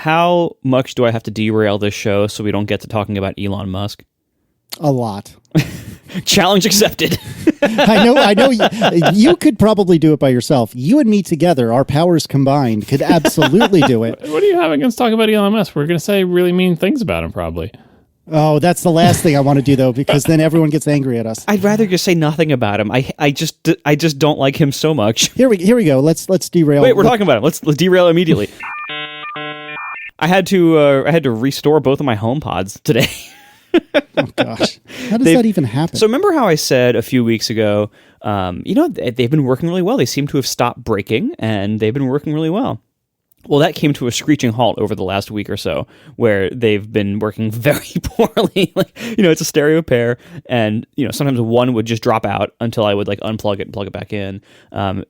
how much do I have to derail this show so we don't get to talking about Elon Musk? A lot. Challenge accepted. I know. You could probably do it by yourself. You and me together, our powers combined, could absolutely do it. What do you have against talking about Elon Musk? We're going to say really mean things about him, probably. Oh, that's the last thing I want to do, though, because then everyone gets angry at us. I'd rather just say nothing about him. I just don't like him so much. Here we go. Let's derail. Wait, we're talking about him. Let's derail immediately. I had to restore both of my HomePods today. Oh gosh, how does that even happen? So remember how I said a few weeks ago, they've been working really well. They seem to have stopped breaking, and they've been working really well. Well, that came to a screeching halt over the last week or so, where they've been working very poorly. It's a stereo pair, and sometimes one would just drop out until I would unplug it and plug it back in.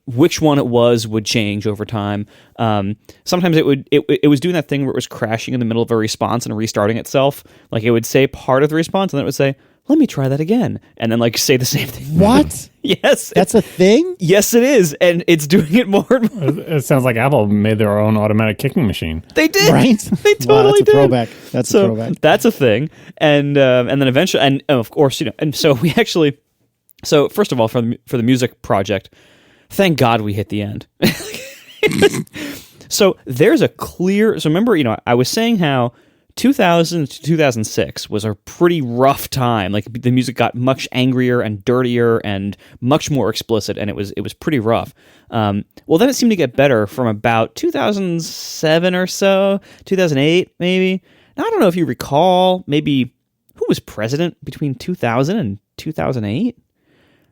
Which one it was would change over time. Sometimes it was doing that thing where it was crashing in the middle of a response and restarting itself. Like it would say part of the response, and then it would say, "Let me try that again," and then say the same thing. What? Yes, that's a thing. Yes, it is, and it's doing it more and more. It sounds like Apple made their own automatic kicking machine. They did, right? They totally did. Throwback. That's a throwback. That's a thing, and then eventually, and of course, and so we actually. So first of all, for the music project, thank God we hit the end. So there's a clear. So remember, I was saying how 2000 to 2006 was a pretty rough time. The music got much angrier and dirtier and much more explicit, and it was pretty rough. Well, then it seemed to get better from about 2007 or so, 2008 maybe. Now, I don't know if you recall, maybe who was president between 2000 and 2008,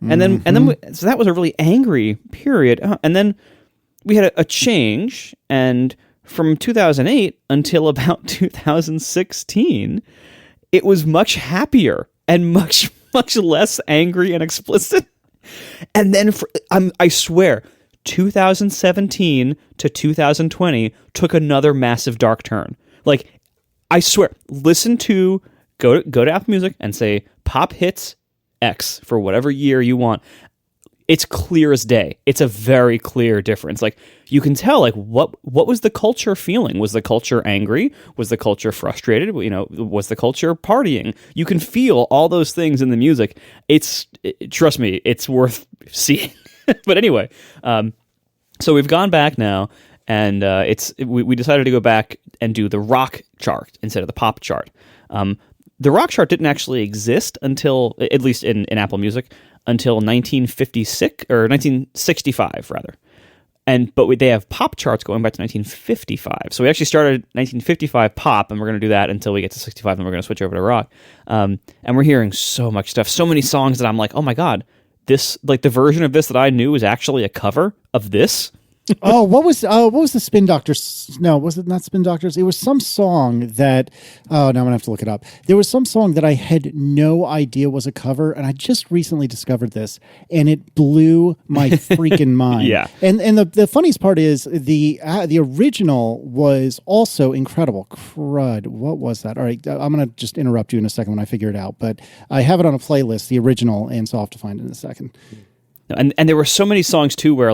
and then so that was a really angry period, and then we had a change, and from 2008 until about 2016, it was much happier and much less angry and explicit. And then, I swear, 2017 to 2020 took another massive dark turn. I swear, go to Apple Music and say pop hits X for whatever year you want. It's clear as day. It's a very clear difference. You can tell, what was the culture feeling? Was the culture angry? Was the culture frustrated? Was the culture partying? You can feel all those things in the music. Trust me, it's worth seeing. But anyway, so we've gone back now, and we decided to go back and do the rock chart instead of the pop chart. The rock chart didn't actually exist until, at least in Apple Music, until 1956 or 1965 rather. But they have pop charts going back to 1955. So we actually started 1955 pop, and we're going to do that until we get to 65, and we're going to switch over to rock. And we're hearing so much stuff, so many songs that I'm like, oh my God, this, the version of this that I knew is actually a cover of this. Oh, what was the Spin Doctors? No, was it not Spin Doctors? It was some song that, now I'm going to have to look it up. There was some song that I had no idea was a cover, and I just recently discovered this, and it blew my freaking mind. Yeah. And the funniest part is the original was also incredible. Crud. What was that? All right, I'm going to just interrupt you in a second when I figure it out, but I have it on a playlist, the original, and so I'll have to find it in a second. And there were so many songs too where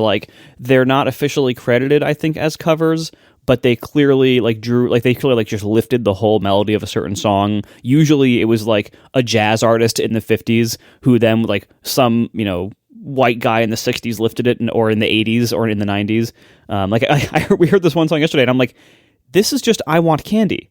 they're not officially credited, I think, as covers, but they clearly just lifted the whole melody of a certain song. Usually it was a jazz artist in the 50s who then some white guy in the 60s lifted it, or in the 80s or in the 90s. We heard this one song yesterday, and I'm like, this is just I Want Candy.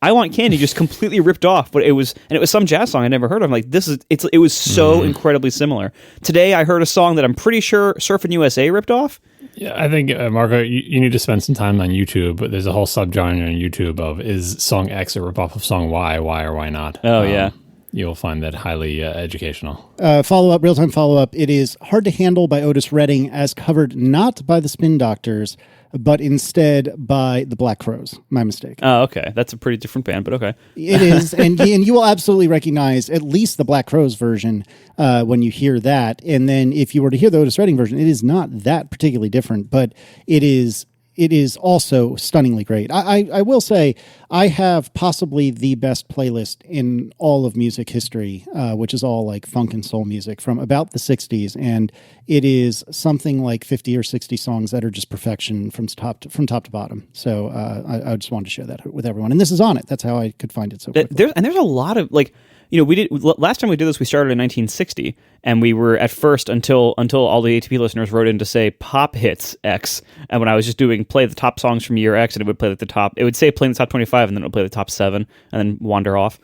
I Want Candy just completely ripped off, but it was some jazz song I never heard of. I'm like, it was so incredibly similar. Today I heard a song that I'm pretty sure Surfin' USA ripped off. Yeah, I think, Marco, you need to spend some time on YouTube. There's a whole subgenre on YouTube of, is song X a ripoff of song Y, or why not? Oh, yeah. You'll find that highly educational. Real-time follow-up. It is Hard to Handle by Otis Redding, as covered not by the Spin Doctors, but instead by the Black Crowes. My mistake. Oh, okay. That's a pretty different band, but okay. It is, and you will absolutely recognize at least the Black Crowes version when you hear that. And then if you were to hear the Otis Redding version, it is not that particularly different, but it is it is also stunningly great. I will say I have possibly the best playlist in all of music history, which is all like funk and soul music from about the 60s. And it is something like 50 or 60 songs that are just perfection from top to bottom. So I just wanted to share that with everyone. And this is on it. That's how I could find it so quickly. There's a lot of like, we did last time we did this. We started in 1960, and we were at first until all the ATP listeners wrote in to say pop hits X. And when I was just doing play the top songs from year X, and it would play the top. It would say playing the top 25, and then it would play the top 7, and then wander off.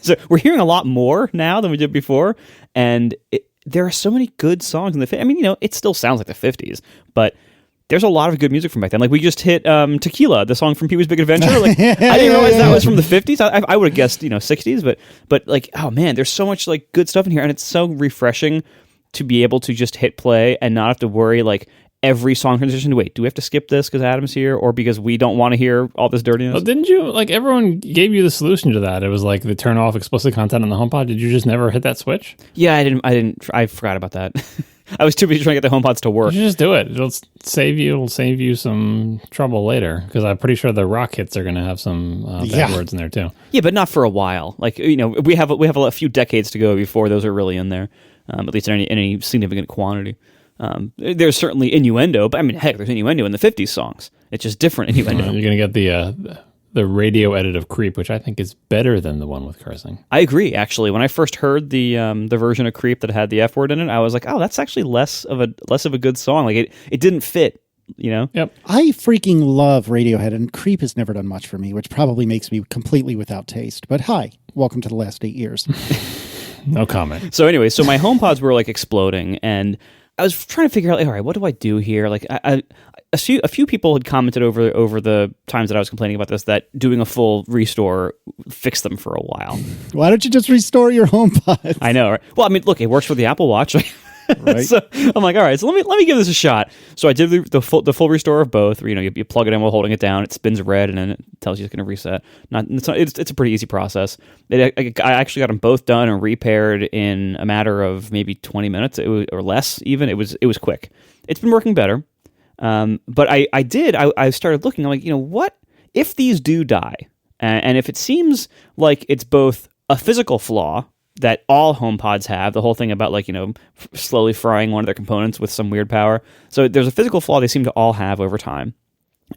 So we're hearing a lot more now than we did before, and there are so many good songs in the. I mean, it still sounds like the 50s, but there's a lot of good music from back then. Like we just hit Tequila, the song from Pee-wee's Big Adventure. Like I didn't realize that was from the 50s. I would have guessed 60s, but like, oh man, there's so much like good stuff in here, and it's so refreshing to be able to just hit play and not have to worry like every song transition. Wait, do we have to skip this because Adam's here, or because we don't want to hear all this dirtiness? Well, didn't you like everyone gave you the solution to that? It was like the turn off explicit content on the HomePod. Did you just never hit that switch? Yeah, I didn't. I forgot about that. I was too busy trying to get the HomePods to work. You just do it. It'll save you some trouble later, because I'm pretty sure the rock hits are going to have some bad words in there too. Yeah, but not for a while. Like we have a few decades to go before those are really in there, at least in any significant quantity. There's certainly innuendo, but I mean, heck, there's innuendo in the 50s songs. It's just different innuendo. You're going to get the radio edit of Creep, which I think is better than the one with cursing. I agree, actually. When I first heard the version of Creep that had the F word in it, I was like, oh, that's actually less of a good song. Like it didn't fit, Yep. I freaking love Radiohead, and Creep has never done much for me, which probably makes me completely without taste. But hi, welcome to the last 8 years. No comment. So anyway, my HomePods were like exploding, and I was trying to figure out, all right, what do I do here? Like a few people had commented over the times that I was complaining about this that doing a full restore fixed them for a while. Why don't you just restore your HomePod? I know. Right? Well, I mean, look, it works for the Apple Watch. Right. So I'm like, all right, so let me give this a shot. So I did the full restore of both. You plug it in while holding it down, it spins red, and then it tells you it's going to reset. It's a pretty easy process. I actually got them both done and repaired in a matter of maybe 20 minutes or less. Even it was quick. It's been working better. But I started looking. I'm like, what if these do die, and if it seems like it's both a physical flaw that all HomePods have, the whole thing about slowly frying one of their components with some weird power. So there's a physical flaw they seem to all have over time.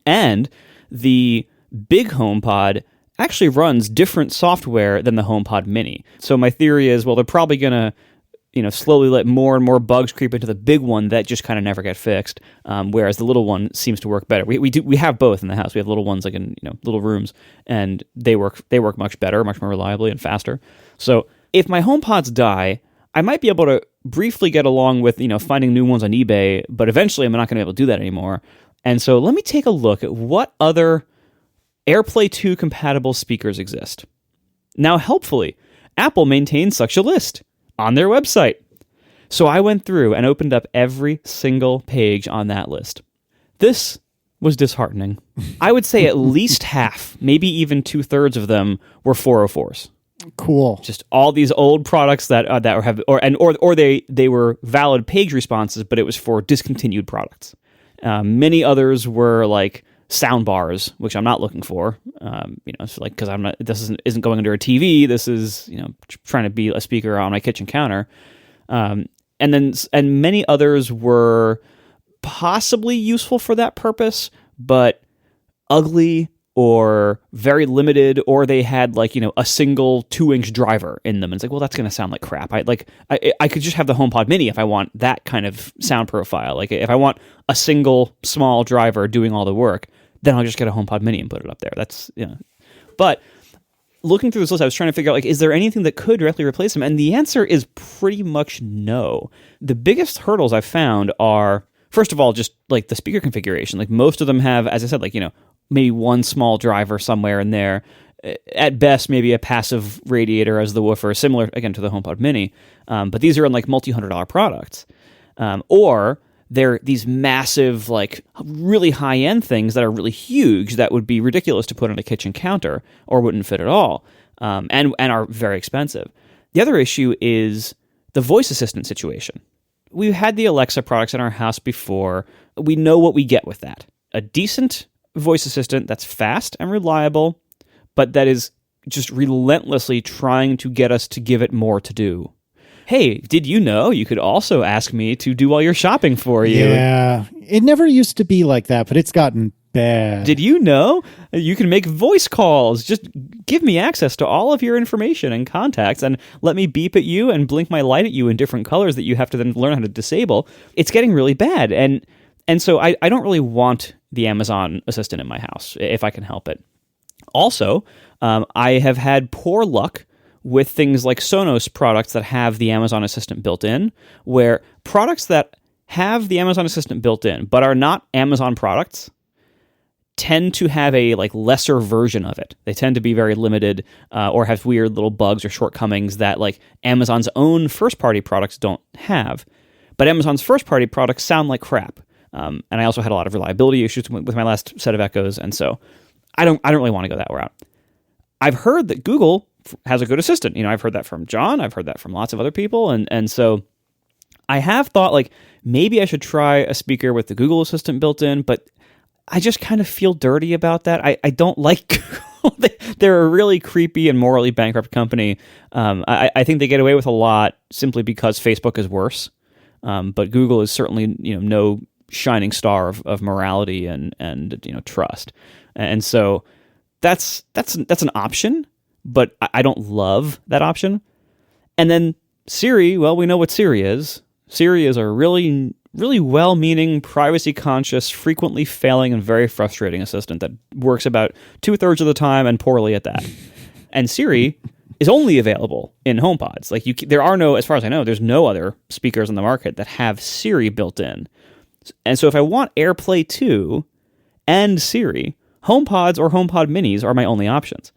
And the big HomePod actually runs different software than the HomePod Mini. So my theory is, well, they're probably going to slowly let more and more bugs creep into the big one that just kind of never get fixed, whereas the little one seems to work better. We have both in the house. We have little ones like in little rooms, and they work much better, much more reliably and faster. So if my HomePods die, I might be able to briefly get along with finding new ones on eBay, but eventually I'm not going to be able to do that anymore. And so let me take a look at what other AirPlay 2 compatible speakers exist. Now, helpfully, Apple maintains such a list on their website. So I went through and opened up every single page on that list. This was disheartening. I would say at least half, maybe even 2/3 of them were 404s. Cool. Just all these old products that they were valid page responses, but it was for discontinued products. Many others were like sound bars, which I'm not looking for. It's like, because I'm not. This isn't going under a TV. This is trying to be a speaker on my kitchen counter. And many others were possibly useful for that purpose, but ugly or very limited, or they had a single 2-inch driver in them. And it's like, well, that's going to sound like crap. I could just have the HomePod Mini if I want that kind of sound profile. Like if I want a single small driver doing all the work, then I'll just get a HomePod Mini and put it up there. That's But looking through this list, I was trying to figure out is there anything that could directly replace them? And the answer is pretty much no. The biggest hurdles I've found are, first of all, just like the speaker configuration. Like most of them have, as I said, maybe one small driver somewhere in there. At best, maybe a passive radiator as the woofer, similar, again, to the HomePod Mini. But these are in multi-$100 products. Or they're these massive, really high-end things that are really huge that would be ridiculous to put on a kitchen counter or wouldn't fit at all, and are very expensive. The other issue is the voice assistant situation. We've had the Alexa products in our house before. We know what we get with that. a decent voice assistant that's fast and reliable, but that is just relentlessly trying to get us to give it more to do. Hey, did you know you could also ask me to do all your shopping for you? Yeah, it never used to be like that, but it's gotten bad. Did you know you can make voice calls? Just give me access to all of your information and contacts and let me beep at you and blink my light at you in different colors that you have to then learn how to disable. It's getting really bad. And so I don't really want the Amazon Assistant in my house if I can help it. Also, I have had poor luck with things like Sonos products that have the Amazon Assistant built in, where products that have the Amazon Assistant built in but are not Amazon products tend to have a lesser version of it. They tend to be very limited or have weird little bugs or shortcomings that Amazon's own first-party products don't have. But Amazon's first-party products sound like crap. And I also had a lot of reliability issues with my last set of Echoes, and so I don't really want to go that route. I've heard that Google has a good assistant. I've heard that from John. I've heard that from lots of other people. And so I have thought maybe I should try a speaker with the Google Assistant built in, but I just kind of feel dirty about that. I don't like Google. They're a really creepy and morally bankrupt company. I think they get away with a lot simply because Facebook is worse. But Google is certainly, no shining star of morality and trust. And so that's an option. But I don't love that option. And then Siri, well, we know what Siri is. Siri is a really, really well-meaning, privacy-conscious, frequently failing, and very frustrating assistant that works about 2/3 of the time and poorly at that. And Siri is only available in HomePods. There are no, as far as I know, there's no other speakers on the market that have Siri built in. And so if I want AirPlay 2 and Siri, HomePods or HomePod minis are my only options.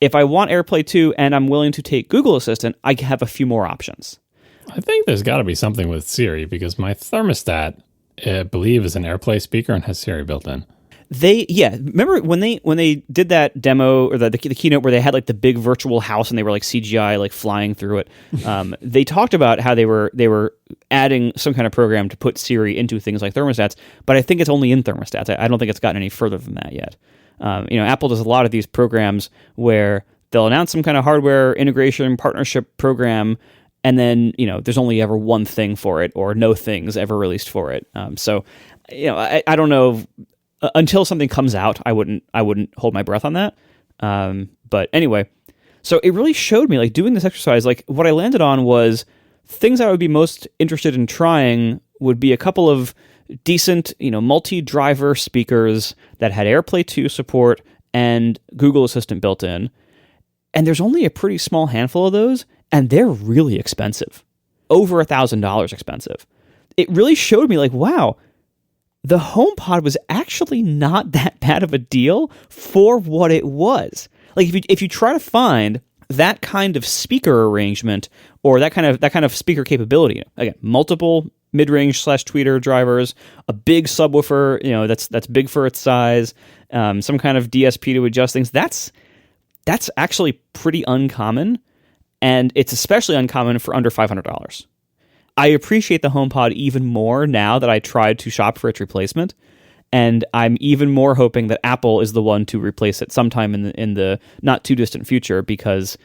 If I want AirPlay 2 and I'm willing to take Google Assistant, I have a few more options. I think there's got to be something with Siri because my thermostat, I believe, is an AirPlay speaker and has Siri built in. Remember when they did that demo or the keynote where they had the big virtual house and they were CGI flying through it? They talked about how they were adding some kind of program to put Siri into things like thermostats, but I think it's only in thermostats. I don't think it's gotten any further than that yet. Apple does a lot of these programs where they'll announce some kind of hardware integration partnership program, and then there's only ever one thing for it, or no things ever released for it. So I don't know. Until something comes out, I wouldn't hold my breath on that. But anyway, so it really showed me doing this exercise. What I landed on was things I would be most interested in trying would be a couple of decent, multi-driver speakers that had AirPlay 2 support and Google Assistant built in. And there's only a pretty small handful of those, and they're really expensive. Over $1,000 expensive. It really showed me wow, the HomePod was actually not that bad of a deal for what it was. If you try to find that kind of speaker arrangement or that kind of speaker capability, again, multiple mid-range / tweeter drivers, a big subwoofer, that's big for its size, some kind of DSP to adjust things. That's actually pretty uncommon, and it's especially uncommon for under $500. I appreciate the HomePod even more now that I tried to shop for its replacement, and I'm even more hoping that Apple is the one to replace it sometime in the not too distant future, because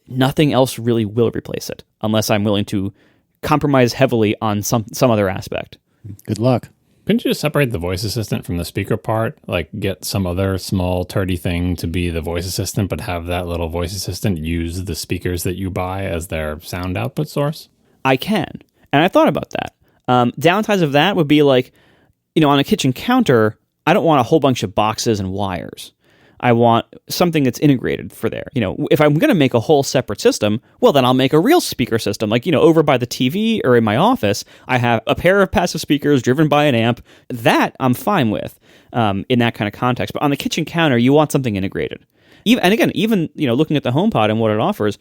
nothing else really will replace it unless I'm willing to compromise heavily on some other aspect. Good luck. Couldn't you just separate the voice assistant from the speaker part? Get some other small turdy thing to be the voice assistant, but have that little voice assistant use the speakers that you buy as their sound output source? I can. And I thought about that. Downsides of that would be on a kitchen counter, I don't want a whole bunch of boxes and wires. I want something that's integrated for there. If I'm going to make a whole separate system, well, then I'll make a real speaker system. Over by the TV or in my office, I have a pair of passive speakers driven by an amp. That I'm fine with in that kind of context. But on the kitchen counter, you want something integrated. Even looking at the HomePod and what it offers,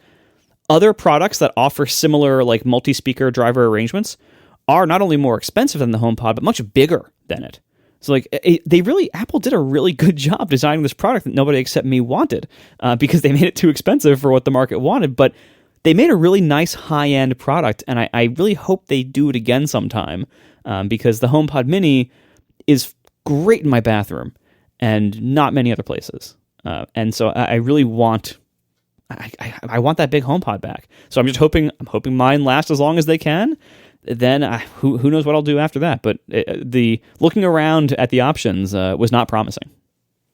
other products that offer similar multi-speaker driver arrangements are not only more expensive than the HomePod, but much bigger than it. So Apple did a really good job designing this product that nobody except me wanted because they made it too expensive for what the market wanted. But they made a really nice high-end product, and I really hope they do it again sometime because the HomePod Mini is great in my bathroom and not many other places. And so I really want... I want that big HomePod back. So I'm hoping mine lasts as long as they can. Then who knows what I'll do after that. But the looking around at the options was not promising.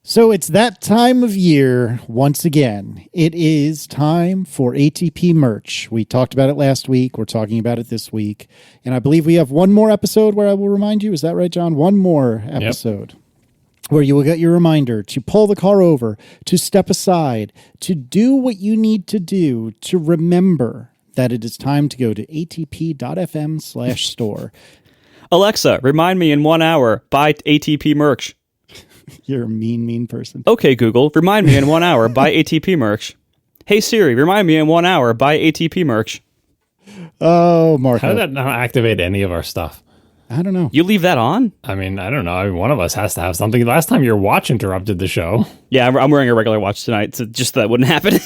So it's that time of year once again. It is time for ATP merch. We talked about it last week. We're talking about it this week. And I believe we have one more episode where I will remind you. Is that right, John? One more episode. Yep. Where you will get your reminder to pull the car over, to step aside, to do what you need to do to remember that it is time to go to atp.fm/store. Alexa, remind me in 1 hour, buy ATP merch. You're a mean person. Okay, Google, remind me in 1 hour, buy ATP merch. Hey, Siri, remind me in 1 hour, buy ATP merch. Oh, Marco. How did that not activate any of our stuff? I don't know. You leave that on? I mean, I don't know. I mean, one of us has to have something. Last time your watch interrupted the show. Yeah, I'm wearing a regular watch tonight, so just that wouldn't happen.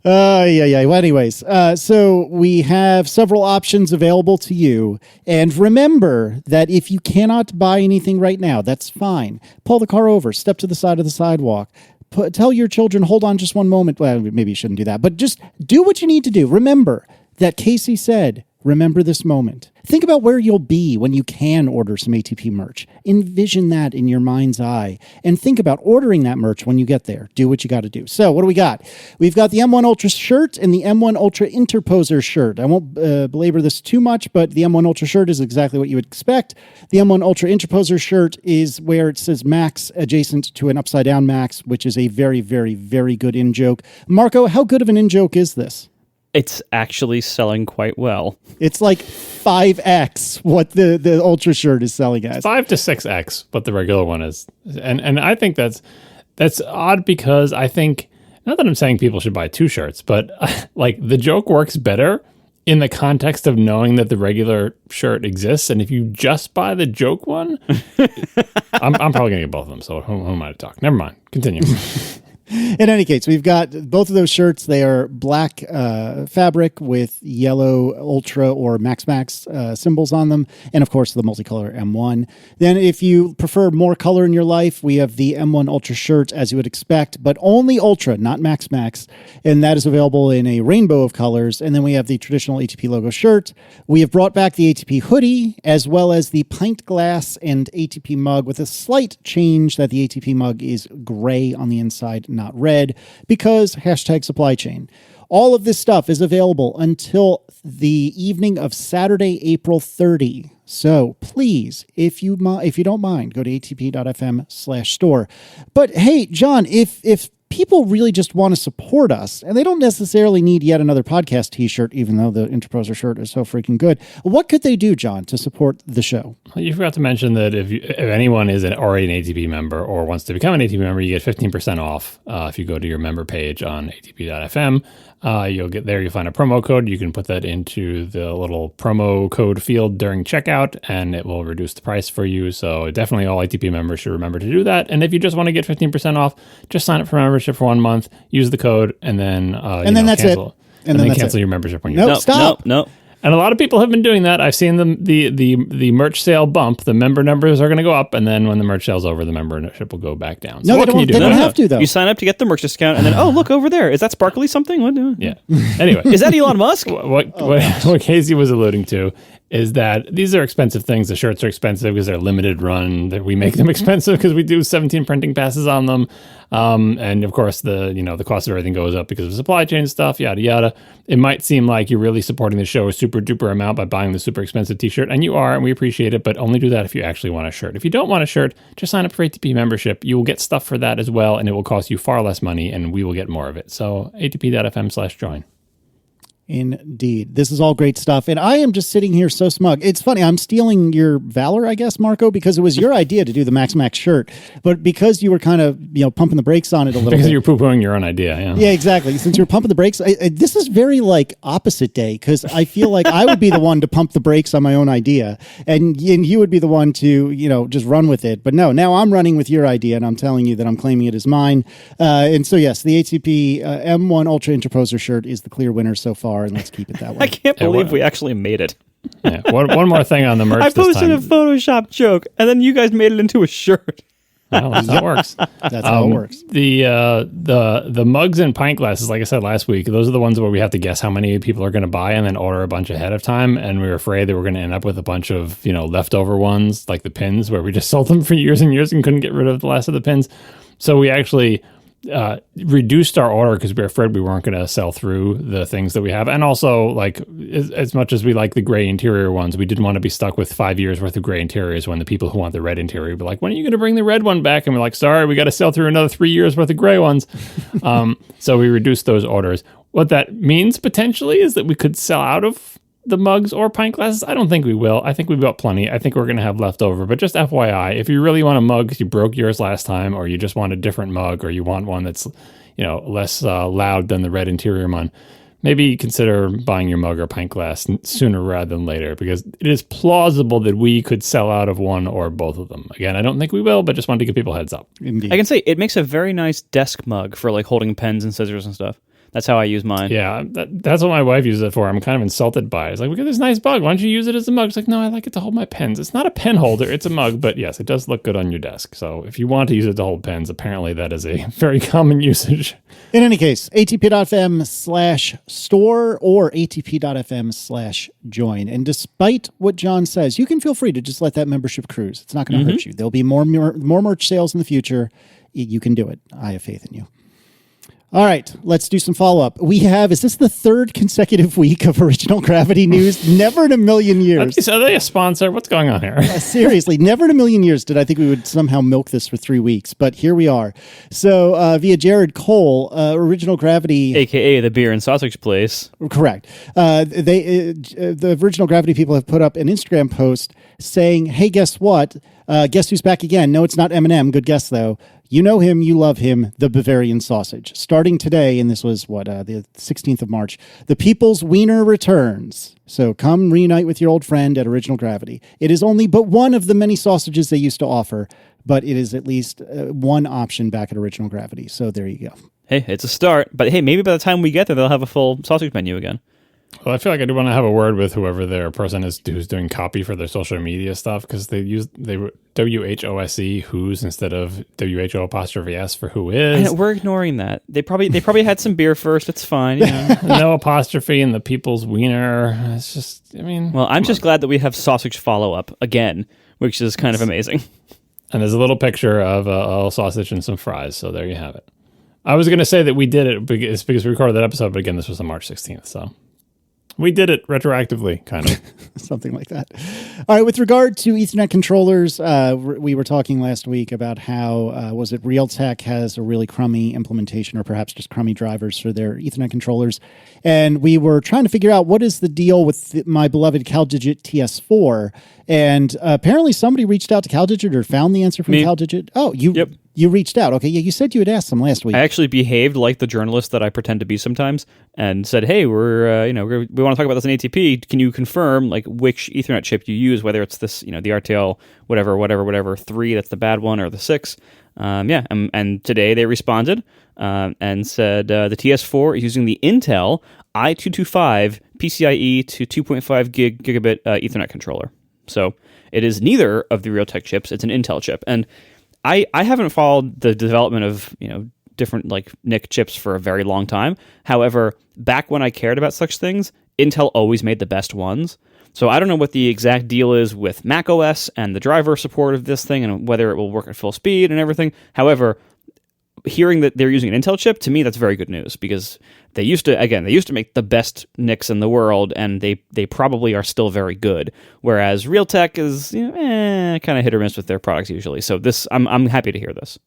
Yeah. Well, anyways, so we have several options available to you. And remember that if you cannot buy anything right now, that's fine. Pull the car over, step to the side of the sidewalk. Tell your children, hold on just one moment. Well, maybe you shouldn't do that, but just do what you need to do. Remember that Casey said, remember this moment. Think about where you'll be when you can order some ATP merch. Envision that in your mind's eye. And think about ordering that merch when you get there. Do what you got to do. So what do we got? We've got the M1 Ultra shirt and the M1 Ultra Interposer shirt. I won't belabor this too much, but the M1 Ultra shirt is exactly what you would expect. The M1 Ultra Interposer shirt is where it says Max adjacent to an upside-down Max, which is a very, very, very good in-joke. Marco, how good of an in-joke is this? It's actually selling quite well. It's like 5x what the Ultra shirt is selling as. 5 to 6x what the regular one is. And I think that's odd because I think, not that I'm saying people should buy two shirts, but like the joke works better in the context of knowing that the regular shirt exists. And if you just buy the joke one, I'm probably going to get both of them. So who am I to talk? Never mind. Continue. In any case, we've got both of those shirts. They are black fabric with yellow Ultra or Max symbols on them. And, of course, the multicolor M1. Then if you prefer more color in your life, we have the M1 Ultra shirt, as you would expect, but only Ultra, not Max. And that is available in a rainbow of colors. And then we have the traditional ATP logo shirt. We have brought back the ATP hoodie, as well as the pint glass and ATP mug with a slight change that the ATP mug is gray on the inside, not red, because #supply chain. All of this stuff is available until the evening of Saturday, April 30. So please, if you don't mind, go to atp.fm/store. But hey, John, if people really just want to support us, and they don't necessarily need yet another podcast t-shirt, even though the Interposer shirt is so freaking good, what could they do, John, to support the show? Well, you forgot to mention that if anyone is already an ATP member or wants to become an ATP member, you get 15% off if you go to your member page on atp.fm. You'll find a promo code. You can put that into the little promo code field during checkout, and it will reduce the price for you. So definitely all ATP members should remember to do that. And if you just want to get 15% off, just sign up for membership for 1 month, use the code, and then that's cancel. It. And then cancel your membership when you're done. Stop. No. And a lot of people have been doing that. I've seen the merch sale bump. The member numbers are going to go up, and then when the merch sale's over, the membership will go back down. So what can you do? They don't have to, though. You sign up to get the merch discount, and then, look over there. Is that sparkly something? What? Yeah. Anyway. Is that Elon Musk? What Casey was alluding to is that these are expensive things. The shirts are expensive because they're limited run. That we make them expensive because we do 17 printing passes on them. And of course, the cost of everything goes up because of supply chain stuff, yada, yada. It might seem like you're really supporting the show a super duper amount by buying the super expensive t-shirt, and you are, and we appreciate it, but only do that if you actually want a shirt. If you don't want a shirt, just sign up for ATP membership. You will get stuff for that as well, and it will cost you far less money, and we will get more of it. So atp.fm/join. Indeed. This is all great stuff. And I am just sitting here so smug. It's funny. I'm stealing your valor, I guess, Marco, because it was your idea to do the Max shirt. But because you were kind of, pumping the brakes on it a little bit. Because you're poo-pooing your own idea, yeah. Yeah, exactly. Since you're pumping the brakes, this is very opposite day, because I feel like I would be the one to pump the brakes on my own idea. And you would be the one to, just run with it. But no, now I'm running with your idea, and I'm telling you that I'm claiming it as mine. And so, yes, the ATP M1 Ultra Interposer shirt is the clear winner so far. And let's keep it that way. I can't believe we actually made it. Yeah. One more thing on the merch. I posted a this time. Photoshop joke, and then you guys made it into a shirt. Well, that's how it works. That's how it works. The mugs and pint glasses, like I said last week, those are the ones where we have to guess how many people are going to buy and then order a bunch ahead of time. And we were afraid that we're going to end up with a bunch of leftover ones, like the pins, where we just sold them for years and years and couldn't get rid of the last of the pins. So we actually reduced our order because we were afraid we weren't going to sell through the things that we have. And also, like, as much as we like the gray interior ones, we didn't want to be stuck with 5 years worth of gray interiors when the people who want the red interior would be like, when are you going to bring the red one back? And we're like, sorry, we got to sell through another 3 years worth of gray ones. So we reduced those orders. What that means potentially is that we could sell out of the mugs or pint glasses. I don't think we will. I think we've got plenty. I think we're going to have leftover. But just FYI, if you really want a mug because you broke yours last time, or you just want a different mug, or you want one that's less loud than the red interior one, maybe consider buying your mug or pint glass sooner rather than later, because it is plausible that we could sell out of one or both of them. Again, I don't think we will, but just wanted to give people a heads up. Indeed. I can say it makes a very nice desk mug for like holding pens and scissors and stuff. That's how I use mine. Yeah, that's what my wife uses it for. I'm kind of insulted by it. It's like, we got this nice mug. Why don't you use it as a mug? It's like, no, I like it to hold my pens. It's not a pen holder. It's a mug. But yes, it does look good on your desk. So if you want to use it to hold pens, apparently that is a very common usage. In any case, atp.fm/store or atp.fm/join. And despite what John says, you can feel free to just let that membership cruise. It's not going to hurt you. There'll be more merch sales in the future. You can do it. I have faith in you. All right, let's do some follow-up. Is this the third consecutive week of Original Gravity news? Never in a million years. Are they a sponsor? What's going on here? Seriously, never in a million years did I think we would somehow milk this for 3 weeks, but here we are. So via Jared Cole, Original Gravity... AKA the beer and sausage place. Correct. The Original Gravity people have put up an Instagram post saying, hey, guess what? Guess who's back again? No, it's not Eminem. Good guess, though. You know him, you love him, the Bavarian sausage. Starting today, and this was, the 16th of March, the People's Wiener returns. So come reunite with your old friend at Original Gravity. It is only but one of the many sausages they used to offer, but it is at least one option back at Original Gravity. So there you go. Hey, it's a start. But hey, maybe by the time we get there, they'll have a full sausage menu again. Well, I feel like I do want to have a word with whoever their person is who's doing copy for their social media stuff, because they were WHOSE who's instead of WHO''s for who is. I know, we're ignoring that. They probably had some beer first. It's fine. No apostrophe in the People's Wiener. It's just, Well, I'm just glad that we have sausage follow-up again, which is kind of amazing. And there's a little picture of a sausage and some fries, so there you have it. I was going to say that we did it because we recorded that episode, but again, this was on March 16th, so... We did it retroactively, kind of. Something like that. All right, with regard to Ethernet controllers, we were talking last week about how, Realtek has a really crummy implementation, or perhaps just crummy drivers for their Ethernet controllers. And we were trying to figure out what is the deal with my beloved CalDigit TS4. And apparently somebody reached out to CalDigit or found the answer from CalDigit. Oh, Yep. You reached out. Okay, yeah, you said you had asked them last week. I actually behaved like the journalist that I pretend to be sometimes and said, hey, we want to talk about this in ATP. Can you confirm which Ethernet chip you use, whether it's this, the RTL, whatever, 3, that's the bad one, or the 6. And today they responded and said the TS4 is using the Intel i225 PCIe to 2.5 gigabit Ethernet controller. So it is neither of the Realtek chips. It's an Intel chip. And I haven't followed the development of, different NIC chips for a very long time. However, back when I cared about such things, Intel always made the best ones. So I don't know what the exact deal is with macOS and the driver support of this thing and whether it will work at full speed and everything. However, hearing that they're using an Intel chip, to me, that's very good news, because they used to make the best NICs in the world, and they probably are still very good. Whereas Realtek is kind of hit or miss with their products usually. So I'm happy to hear this.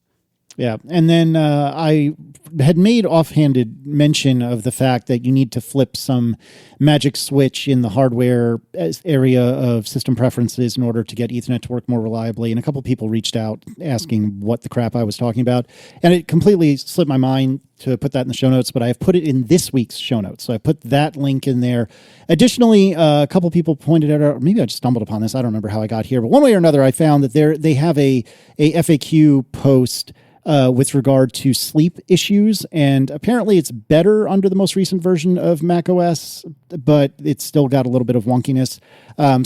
Yeah, and then I had made offhanded mention of the fact that you need to flip some magic switch in the hardware area of system preferences in order to get Ethernet to work more reliably. And a couple of people reached out asking what the crap I was talking about. And it completely slipped my mind to put that in the show notes, but I have put it in this week's show notes. So I put that link in there. Additionally, a couple of people pointed out, or maybe I just stumbled upon this. I don't remember how I got here, but one way or another, I found that they have a FAQ post with regard to sleep issues, and apparently it's better under the most recent version of macOS, but it's still got a little bit of wonkiness.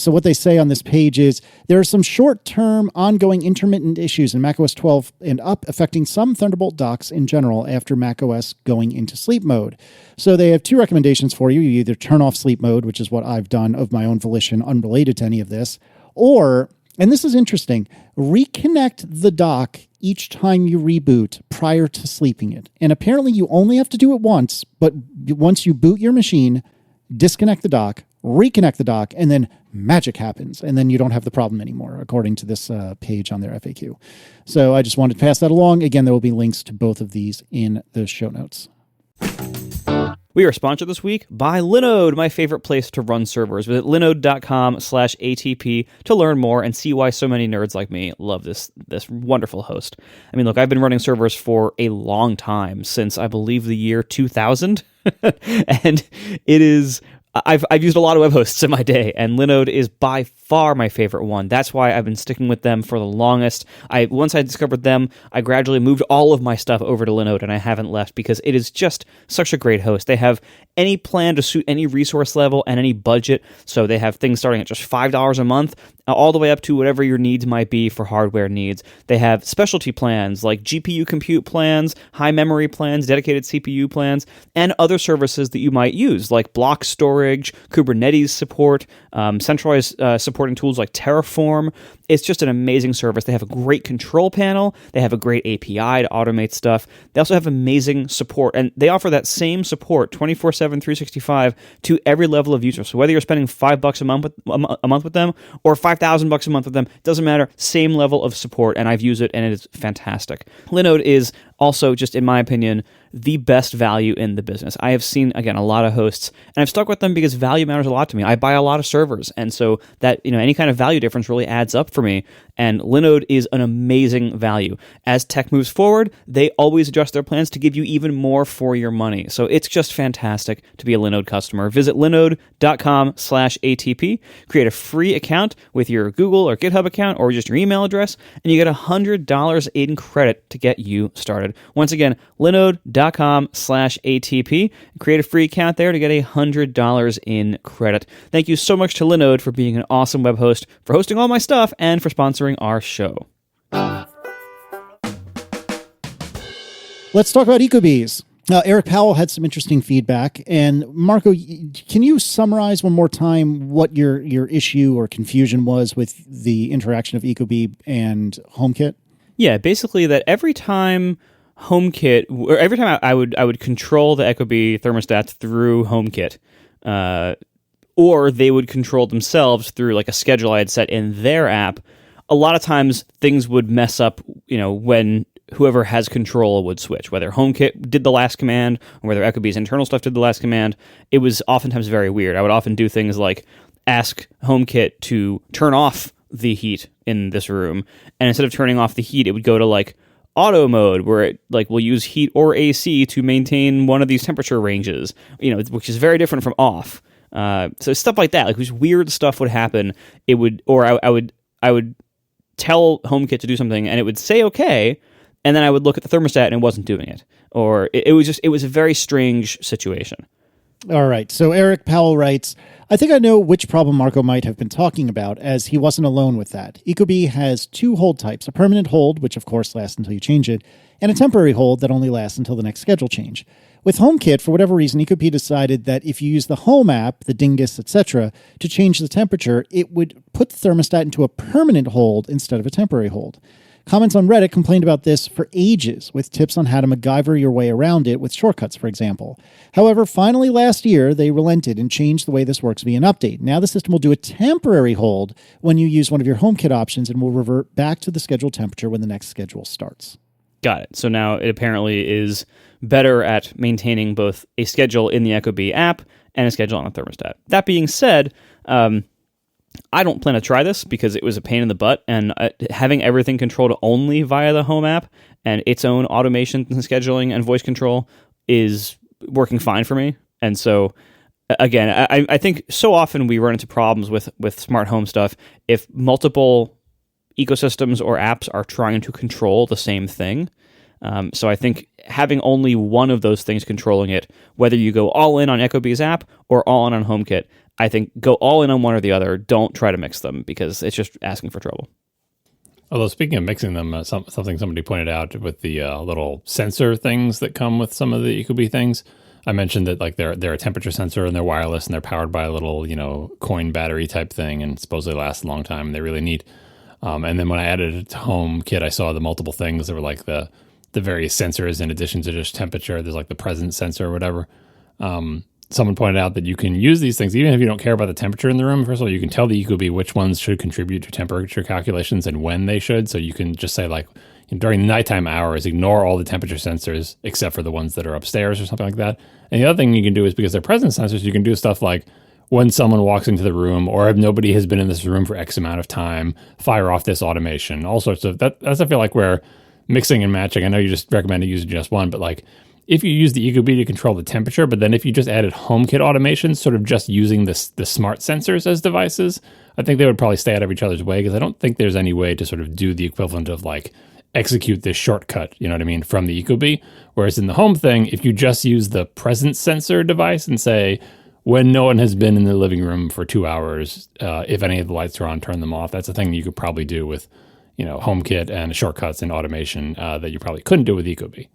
So what they say on this page is there are some short-term, ongoing intermittent issues in macOS 12 and up affecting some Thunderbolt docks in general after macOS going into sleep mode. So they have two recommendations for you. You either turn off sleep mode, which is what I've done of my own volition, unrelated to any of this, or, and this is interesting, reconnect the dock each time you reboot prior to sleeping it. And apparently you only have to do it once, but once you boot your machine, disconnect the dock, reconnect the dock, and then magic happens. And then you don't have the problem anymore, according to this page on their FAQ. So I just wanted to pass that along. Again, there will be links to both of these in the show notes. We are sponsored this week by Linode, my favorite place to run servers. Visit linode.com/ATP to learn more and see why so many nerds like me love this wonderful host. I mean, look, I've been running servers for a long time, since I believe the year 2000, and it is... I've used a lot of web hosts in my day, and Linode is by far my favorite one. That's why I've been sticking with them for the longest. Once I discovered them, I gradually moved all of my stuff over to Linode, and I haven't left because it is just such a great host. They have any plan to suit any resource level and any budget, so they have things starting at just $5 a month, all the way up to whatever your needs might be for hardware needs. They have specialty plans like GPU compute plans, high memory plans, dedicated CPU plans, and other services that you might use, like block storage, Kubernetes support, centralized supporting tools like Terraform. It's just an amazing service. They have a great control panel. They have a great API to automate stuff. They also have amazing support, and they offer that same support 24/7, 365 to every level of user. So whether you're spending $5 a month with them or $5,000 a month with them, doesn't matter. Same level of support, and I've used it, and it is fantastic. Linode is also, just in my opinion, the best value in the business. I have seen, again, a lot of hosts, and I've stuck with them because value matters a lot to me. I buy a lot of servers, and so that, any kind of value difference really adds up for me, and Linode is an amazing value. As tech moves forward, they always adjust their plans to give you even more for your money. So it's just fantastic to be a Linode customer. Visit linode.com/ATP, create a free account with your Google or GitHub account or just your email address, and you get $100 in credit to get you started. Once again, linode.com/ATP. Create a free account there to get $100 in credit. Thank you so much to Linode for being an awesome web host, for hosting all my stuff, and for sponsoring our show. Let's talk about EcoBees. Eric Powell had some interesting feedback. And Marco, can you summarize one more time what your issue or confusion was with the interaction of EcoBee and HomeKit? Yeah, basically that every time HomeKit, or every time I would control the EcoBee thermostats through HomeKit, or they would control themselves through like a schedule I had set in their app, a lot of times things would mess up, when whoever has control would switch, whether HomeKit did the last command or whether EcoBee's internal stuff did the last command. It was oftentimes very weird. I would often do things like ask HomeKit to turn off the heat in this room, and instead of turning off the heat, it would go to like auto mode, where it like will use heat or AC to maintain one of these temperature ranges, which is very different from off. So stuff like that, like just weird stuff would happen. It would, or I would tell HomeKit to do something, and it would say okay, and then I would look at the thermostat and it wasn't doing it, or it was a very strange situation. All right. So Eric Powell writes, I think I know which problem Marco might have been talking about, as he wasn't alone with that. EcoBee has two hold types, a permanent hold, which of course lasts until you change it, and a temporary hold that only lasts until the next schedule change. With HomeKit, for whatever reason, EcoBee decided that if you use the Home app, the Dingus, etc., to change the temperature, it would put the thermostat into a permanent hold instead of a temporary hold. Comments on Reddit complained about this for ages, with tips on how to MacGyver your way around it with shortcuts, for example. However, finally last year, they relented and changed the way this works via an update. Now the system will do a temporary hold when you use one of your HomeKit options and will revert back to the scheduled temperature when the next schedule starts. Got it. So now it apparently is better at maintaining both a schedule in the EcoBee app and a schedule on a thermostat. That being said, I don't plan to try this because it was a pain in the butt, and having everything controlled only via the Home app and its own automation and scheduling and voice control is working fine for me. And so, again, I think so often we run into problems with smart home stuff if multiple ecosystems or apps are trying to control the same thing. So I think having only one of those things controlling it, whether you go all in on Ecobee's app or all in on HomeKit, I think go all in on one or the other. Don't try to mix them because it's just asking for trouble. Although speaking of mixing them, something somebody pointed out with the little sensor things that come with some of the Ecobee things. I mentioned that like they're a temperature sensor and they're wireless and they're powered by a little coin battery type thing and supposedly last a long time and they're really neat. And then when I added it to HomeKit, I saw the multiple things that were like the various sensors in addition to just temperature. There's like the presence sensor or whatever. Someone pointed out that you can use these things even if you don't care about the temperature in the room. First of all, you can tell the Ecobee which ones should contribute to temperature calculations and when they should. So you can just say like during the nighttime hours, ignore all the temperature sensors except for the ones that are upstairs or something like that. And the other thing you can do is because they're presence sensors, you can do stuff like when someone walks into the room or if nobody has been in this room for X amount of time, fire off this automation, all sorts of that's I feel like where mixing and matching. I know you just recommended using just one, but like if you use the Ecobee to control the temperature, but then if you just added HomeKit automations, sort of just using the smart sensors as devices, I think they would probably stay out of each other's way because I don't think there's any way to sort of do the equivalent of like execute this shortcut, you know what I mean, from the Ecobee. Whereas in the home thing, if you just use the presence sensor device and say, when no one has been in the living room for 2 hours, if any of the lights are on, turn them off. That's a thing you could probably do with, HomeKit and shortcuts and automation that you probably couldn't do with Ecobee.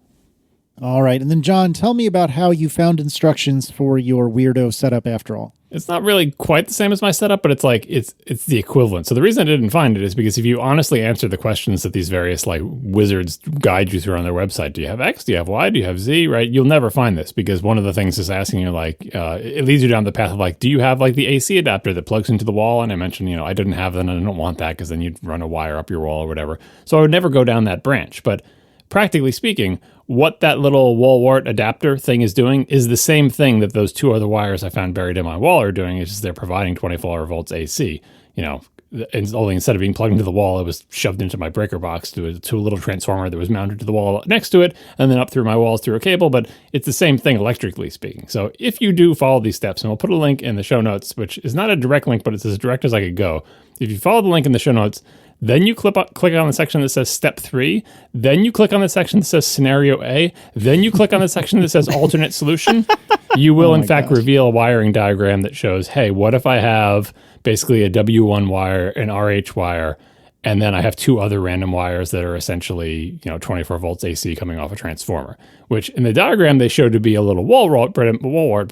All right. And then, John, tell me about how you found instructions for your weirdo setup after all. It's not really quite the same as my setup, but it's like it's the equivalent. So the reason I didn't find it is because if you honestly answer the questions that these various like wizards guide you through on their website, do you have X? Do you have Y? Do you have Z? Right? You'll never find this because one of the things is asking you like it leads you down the path of like, do you have like the AC adapter that plugs into the wall? And I mentioned I didn't have that and I don't want that because then you'd run a wire up your wall or whatever. So I would never go down that branch. But practically speaking, what that little wall wart adapter thing is doing is the same thing that those two other wires I found buried in my wall are doing. It's just they're providing 24 volts AC. And only instead of being plugged into the wall, it was shoved into my breaker box to a little transformer that was mounted to the wall next to it, and then up through my walls through a cable. But it's the same thing electrically speaking. So if you do follow these steps, and we'll put a link in the show notes, which is not a direct link, but it's as direct as I could go. If you follow the link in the show notes, then you click on the section that says step 3. Then you click on the section that says scenario A. Then you click on the section that says alternate solution. You will, in fact, reveal a wiring diagram that shows, hey, what if I have basically a W1 wire, an RH wire, and then I have two other random wires that are essentially 24 volts AC coming off a transformer, which in the diagram they showed to be a little wall wart, but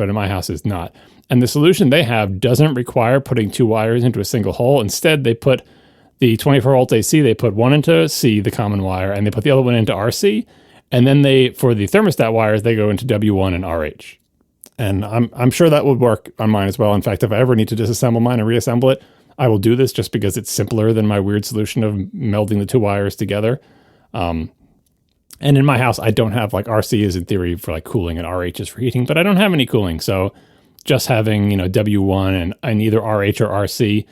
in my house is not. And the solution they have doesn't require putting two wires into a single hole. Instead, they put the 24 volts AC, they put one into C, the common wire, and they put the other one into RC. And then for the thermostat wires, they go into W1 and RH. And I'm sure that would work on mine as well. In fact, if I ever need to disassemble mine and reassemble it, I will do this just because it's simpler than my weird solution of melding the two wires together. And in my house, I don't have RC is in theory for cooling and RH is for heating, but I don't have any cooling. So just having, W1 and either RH or RC,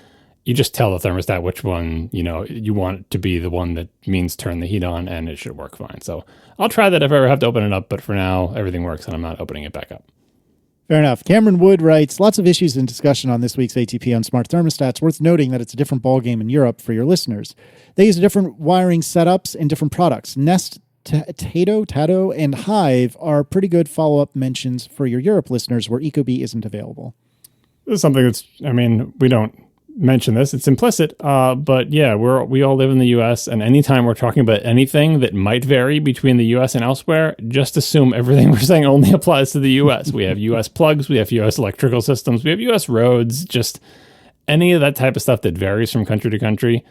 you just tell the thermostat which one, you want it to be the one that means turn the heat on, and it should work fine. So I'll try that if I ever have to open it up, but for now, everything works and I'm not opening it back up. Fair enough. Cameron Wood writes, lots of issues in discussion on this week's ATP on smart thermostats. Worth noting that it's a different ballgame in Europe for your listeners. They use different wiring setups in different products. Nest, Tato, and Hive are pretty good follow-up mentions for your Europe listeners where Ecobee isn't available. This is something we don't mention this. It's implicit, but yeah, we all live in the U.S., and anytime we're talking about anything that might vary between the U.S. and elsewhere, just assume everything we're saying only applies to the U.S. We have U.S. plugs, we have U.S. electrical systems, we have U.S. roads, just any of that type of stuff that varies from country to country.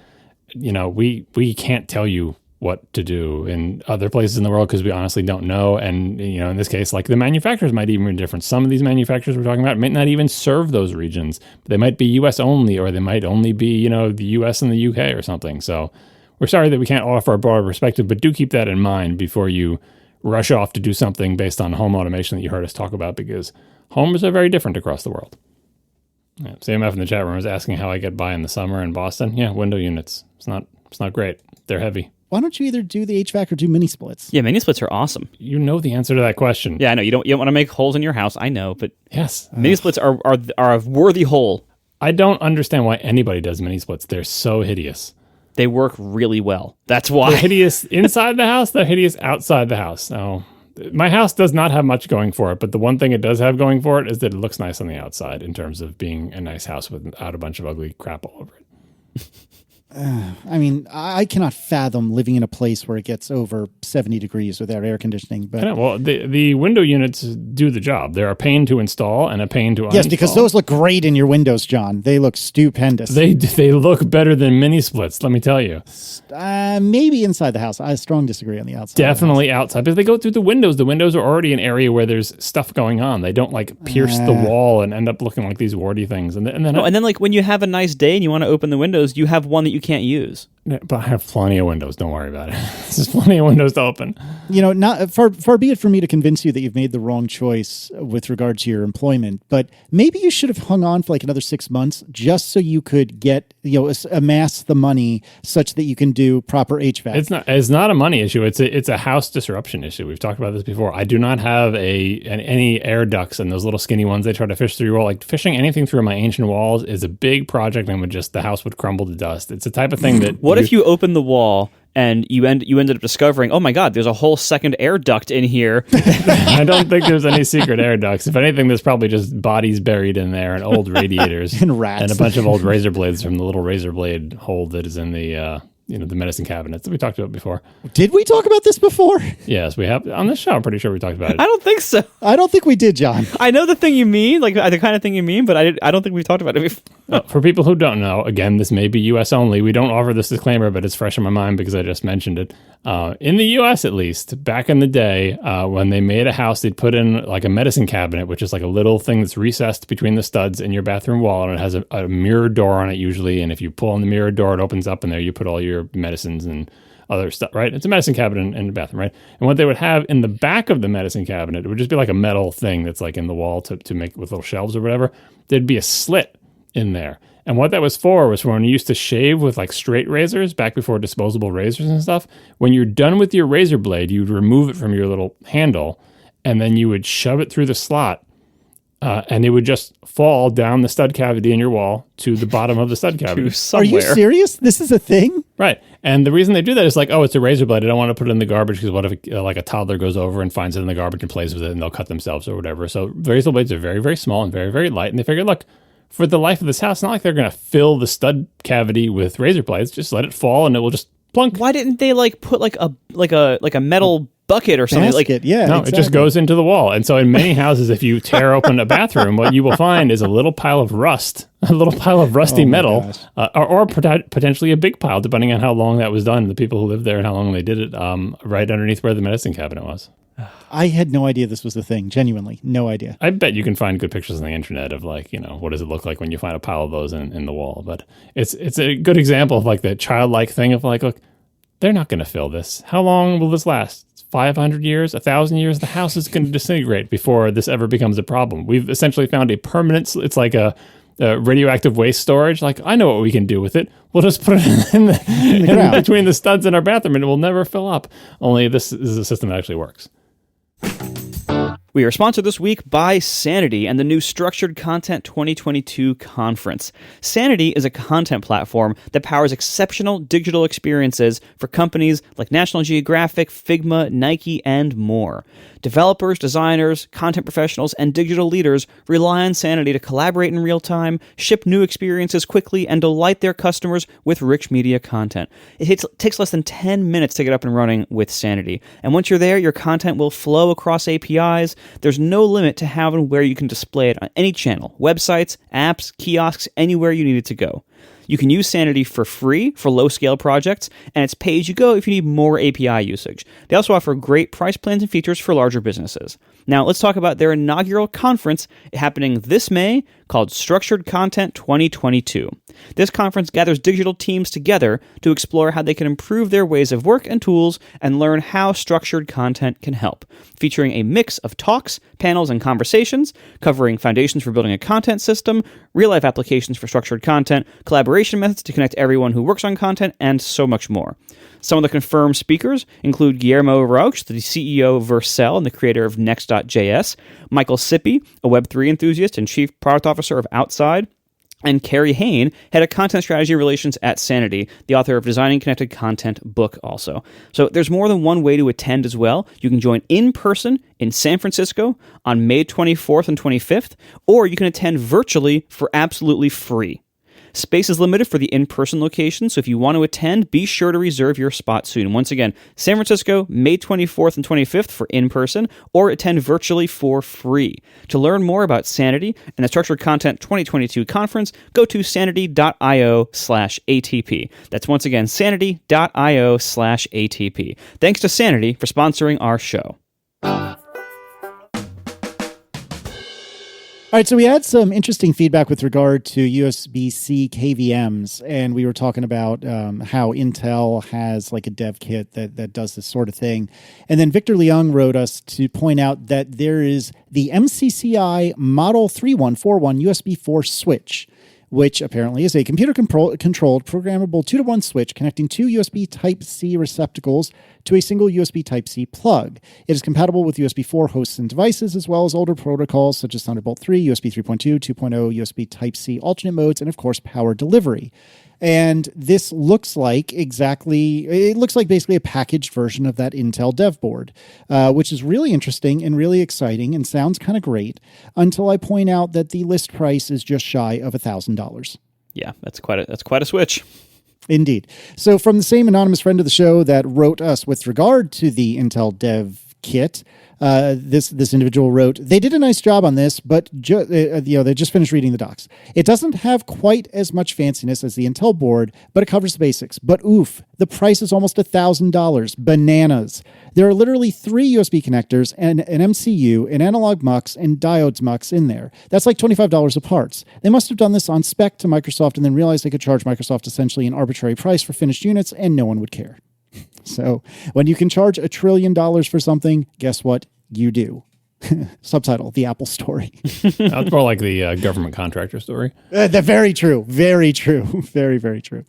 We can't tell you what to do in other places in the world because we honestly don't know. And, in this case, the manufacturers might even be different. Some of these manufacturers we're talking about might not even serve those regions. But they might be U.S. only, or they might only be, the U.S. and the U.K. or something. So we're sorry that we can't offer a broader perspective, but do keep that in mind before you rush off to do something based on home automation that you heard us talk about, because homes are very different across the world. Yeah, CMF in the chat room is asking how I get by in the summer in Boston. Yeah, window units. It's not great. They're heavy. Why don't you either do the HVAC or do mini splits? Yeah, mini splits are awesome. You know the answer to that question. Yeah, I know. You don't want to make holes in your house. I know, but yes, mini splits are a worthy hole. I don't understand why anybody does mini splits. They're so hideous. They work really well. That's They're why. hideous inside the house. They're hideous outside the house. So my house does not have much going for it, but the one thing it does have going for it is that it looks nice on the outside in terms of being a nice house without a bunch of ugly crap all over it. I mean, I cannot fathom living in a place where it gets over 70 degrees without air conditioning. But Well, the window units do the job. They're a pain to install and a pain to uninstall. yes, because those look great in your windows, John. They look stupendous. They look better than mini splits, let me tell you. Maybe inside the house. I strong disagree on the outside. Definitely outside. But they go through the windows. The windows are already an area where there's stuff going on. They don't like pierce the wall and end up looking like these warty things. And then Like when you have a nice day and you want to open the windows, you have one that you can't use. But I have plenty of windows. Don't worry about it. There's plenty of windows to open. You know, not far be it from me to convince you that you've made the wrong choice with regard to your employment, but maybe you should have hung on for like another 6 months just so you could get, amass the money such that you can do proper HVAC. It's not a money issue. It's a house disruption issue. We've talked about this before. I do not have any air ducts and those little skinny ones they try to fish through your wall. Like fishing anything through my ancient walls is a big project and the house would crumble to dust. It's the type of thing that What if you open the wall and you ended up discovering, oh my God, there's a whole second air duct in here? I don't think there's any secret air ducts. If anything, there's probably just bodies buried in there and old radiators And rats. and a bunch of old razor blades from the little razor blade hole that is in the the medicine cabinets that we talked about before. Did we talk about this before? Yes, we have on this show. I'm pretty sure we talked about it. I don't think so. I don't think we did, John. I know the thing you mean, like the kind of thing you mean, but I don't think we've talked about it before. For people who don't know, again, this may be U.S. only. We don't offer this disclaimer, but it's fresh in my mind because I just mentioned it. In the U.S., at least, back in the day, when they made a house, they'd put in like a medicine cabinet, which is like a little thing that's recessed between the studs in your bathroom wall, and it has a mirror door on it usually. And if you pull on the mirror door, it opens up, and there you put all your medicines and other stuff, right? It's a medicine cabinet in the bathroom, right? And what they would have in the back of the medicine cabinet, it would just be like a metal thing that's like in the wall to make with little shelves or whatever. There'd be a slit in there. And what that was for when you used to shave with like straight razors back before disposable razors and stuff. When you're done with your razor blade, you'd remove it from your little handle and then you would shove it through the slot and it would just fall down the stud cavity in your wall to the bottom of the stud cavity. Are you serious? This is a thing? Right. And the reason they do that is like, oh, it's a razor blade. I don't want to put it in the garbage because what if like a toddler goes over and finds it in the garbage and plays with it and they'll cut themselves or whatever. So razor blades are very, very small and very, very light. And they figure, look, for the life of this house, it's not like they're going to fill the stud cavity with razor blades. Just let it fall and it will just plunk. Why didn't they like put like a metal bucket or something? Basket, yeah. No, exactly. It just goes into the wall. And so in many houses, if you tear open a bathroom, what you will find is a little pile of rust, a little pile of rusty metal, or potentially a big pile, depending on how long that was done, the people who lived there and how long they did it, right underneath where the medicine cabinet was. I had no idea this was a thing. Genuinely, no idea. I bet you can find good pictures on the internet of like, what does it look like when you find a pile of those in the wall? But it's a good example of like the childlike thing of like, look, they're not going to fill this. How long will this last? 500 years, 1,000 years? The house is going to disintegrate before this ever becomes a problem. We've essentially found a permanent, it's like a radioactive waste storage. Like, I know what we can do with it. We'll just put it in between the studs in our bathroom and it will never fill up. Only this is a system that actually works. We are sponsored this week by Sanity and the new Structured Content 2022 conference. Sanity is a content platform that powers exceptional digital experiences for companies like National Geographic, Figma, Nike, and more. Developers, designers, content professionals, and digital leaders rely on Sanity to collaborate in real time, ship new experiences quickly, and delight their customers with rich media content. It takes less than 10 minutes to get up and running with Sanity. And once you're there, your content will flow across APIs. There's no limit to how and where you can display it on any channel, websites, apps, kiosks, anywhere you need it to go. You can use Sanity for free for low-scale projects, and it's pay-as-you-go if you need more API usage. They also offer great price plans and features for larger businesses. Now, let's talk about their inaugural conference happening this May called Structured Content 2022. This conference gathers digital teams together to explore how they can improve their ways of work and tools and learn how structured content can help, featuring a mix of talks, panels, and conversations covering foundations for building a content system, real-life applications for structured content, collaboration methods to connect everyone who works on content, and so much more. Some of the confirmed speakers include Guillermo Rauch, the CEO of Vercel and the creator of Next.js, Michael Sippy, a Web3 enthusiast and chief product officer of Outside, And Carrie Hain, head of content strategy and relations at Sanity, the author of Designing Connected Content book also. So there's more than one way to attend as well. You can join in person in San Francisco on May 24th and 25th, or you can attend virtually for absolutely free. Space is limited for the in-person location, so if you want to attend, be sure to reserve your spot soon. Once again, San Francisco, May 24th and 25th for in-person, or attend virtually for free. To learn more about Sanity and the Structured Content 2022 conference, go to sanity.io/ATP. That's once again, sanity.io/ATP. Thanks to Sanity for sponsoring our show. All right, so we had some interesting feedback with regard to USB-C KVMs, and we were talking about how Intel has like a dev kit that does this sort of thing. And then Victor Leung wrote us to point out that there is the MCCI Model 3141 USB 4 switch, which apparently is a computer-controlled programmable 2-to-1 switch connecting two USB Type-C receptacles to a single USB Type-C plug. It is compatible with USB 4 hosts and devices, as well as older protocols such as Thunderbolt 3, USB 3.2, 2.0, USB Type-C alternate modes, and of course, power delivery. And this looks like basically a packaged version of that Intel dev board, which is really interesting and really exciting and sounds kind of great until I point out that the list price is just shy of $1,000. Yeah, that's quite a switch. Indeed. So from the same anonymous friend of the show that wrote us with regard to the Intel dev kit, this individual wrote, they did a nice job on this, but they just finished reading the docs. It doesn't have quite as much fanciness as the Intel board, but it covers the basics. But oof, the price is almost $1,000. Bananas. There are literally 3 USB connectors and an MCU, an analog mux, and diodes mux in there. That's like $25 a parts. They must have done this on spec to Microsoft and then realized they could charge Microsoft essentially an arbitrary price for finished units, and no one would care. So when you can charge $1 trillion for something, guess what? You do. Subtitle, the Apple story. That's more like the government contractor story. Very true. Very true. Very, very true.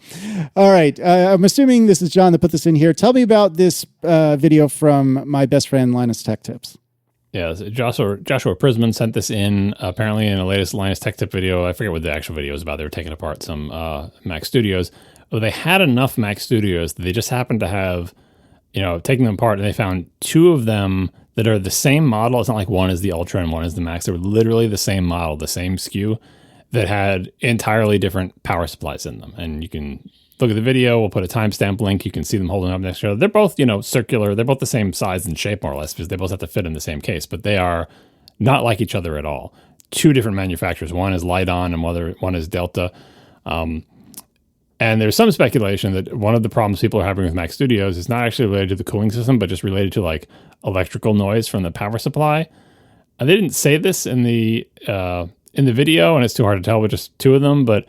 All right. I'm assuming this is John that put this in here. Tell me about this video from my best friend, Linus Tech Tips. Yeah, Joshua Prisman sent this in, apparently in the latest Linus Tech Tip video. I forget what the actual video was about. They were taking apart some Mac Studios. Well, they had enough Mac Studios that they just happened to have, taking them apart, and they found 2 of them that are the same model. It's not like one is the Ultra and one is the Max. They were literally the same model, the same SKU, that had entirely different power supplies in them. And you can look at the video. We'll put a timestamp link. You can see them holding up next to each other. They're both, circular. They're both the same size and shape, more or less, because they both have to fit in the same case. But they are not like each other at all. 2 different manufacturers. One is Lite-On and one is Delta. And there's some speculation that one of the problems people are having with Mac Studios is not actually related to the cooling system, but just related to like electrical noise from the power supply. They didn't say this in the video, and it's too hard to tell with just 2 of them, but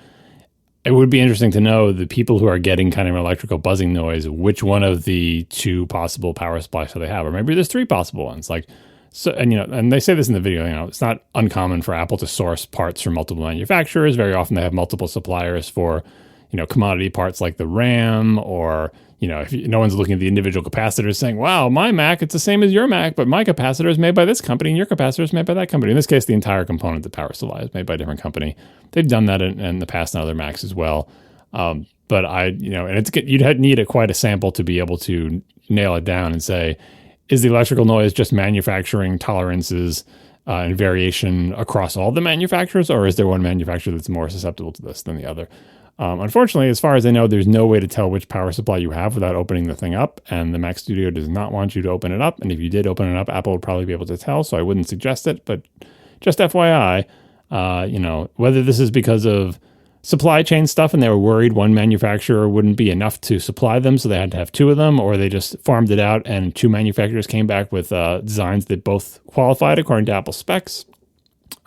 it would be interesting to know the people who are getting kind of electrical buzzing noise, which one of the 2 possible power supplies do they have? Or maybe there's 3 possible ones. And they say this in the video, it's not uncommon for Apple to source parts from multiple manufacturers. Very often they have multiple suppliers for commodity parts like the RAM, or, if no one's looking at the individual capacitors saying, wow, my Mac, it's the same as your Mac, but my capacitor is made by this company and your capacitor is made by that company. In this case, the entire component, the power supply, is made by a different company. They've done that in the past on other Macs as well. But you'd need quite a sample to be able to nail it down and say, is the electrical noise just manufacturing tolerances and variation across all the manufacturers, or is there one manufacturer that's more susceptible to this than the other? Unfortunately, as far as I know, there's no way to tell which power supply you have without opening the thing up, and the Mac Studio does not want you to open it up. And if you did open it up, Apple would probably be able to tell, so I wouldn't suggest it. But just FYI, whether this is because of supply chain stuff and they were worried one manufacturer wouldn't be enough to supply them, so they had to have 2 of them, or they just farmed it out and 2 manufacturers came back with designs that both qualified according to Apple specs.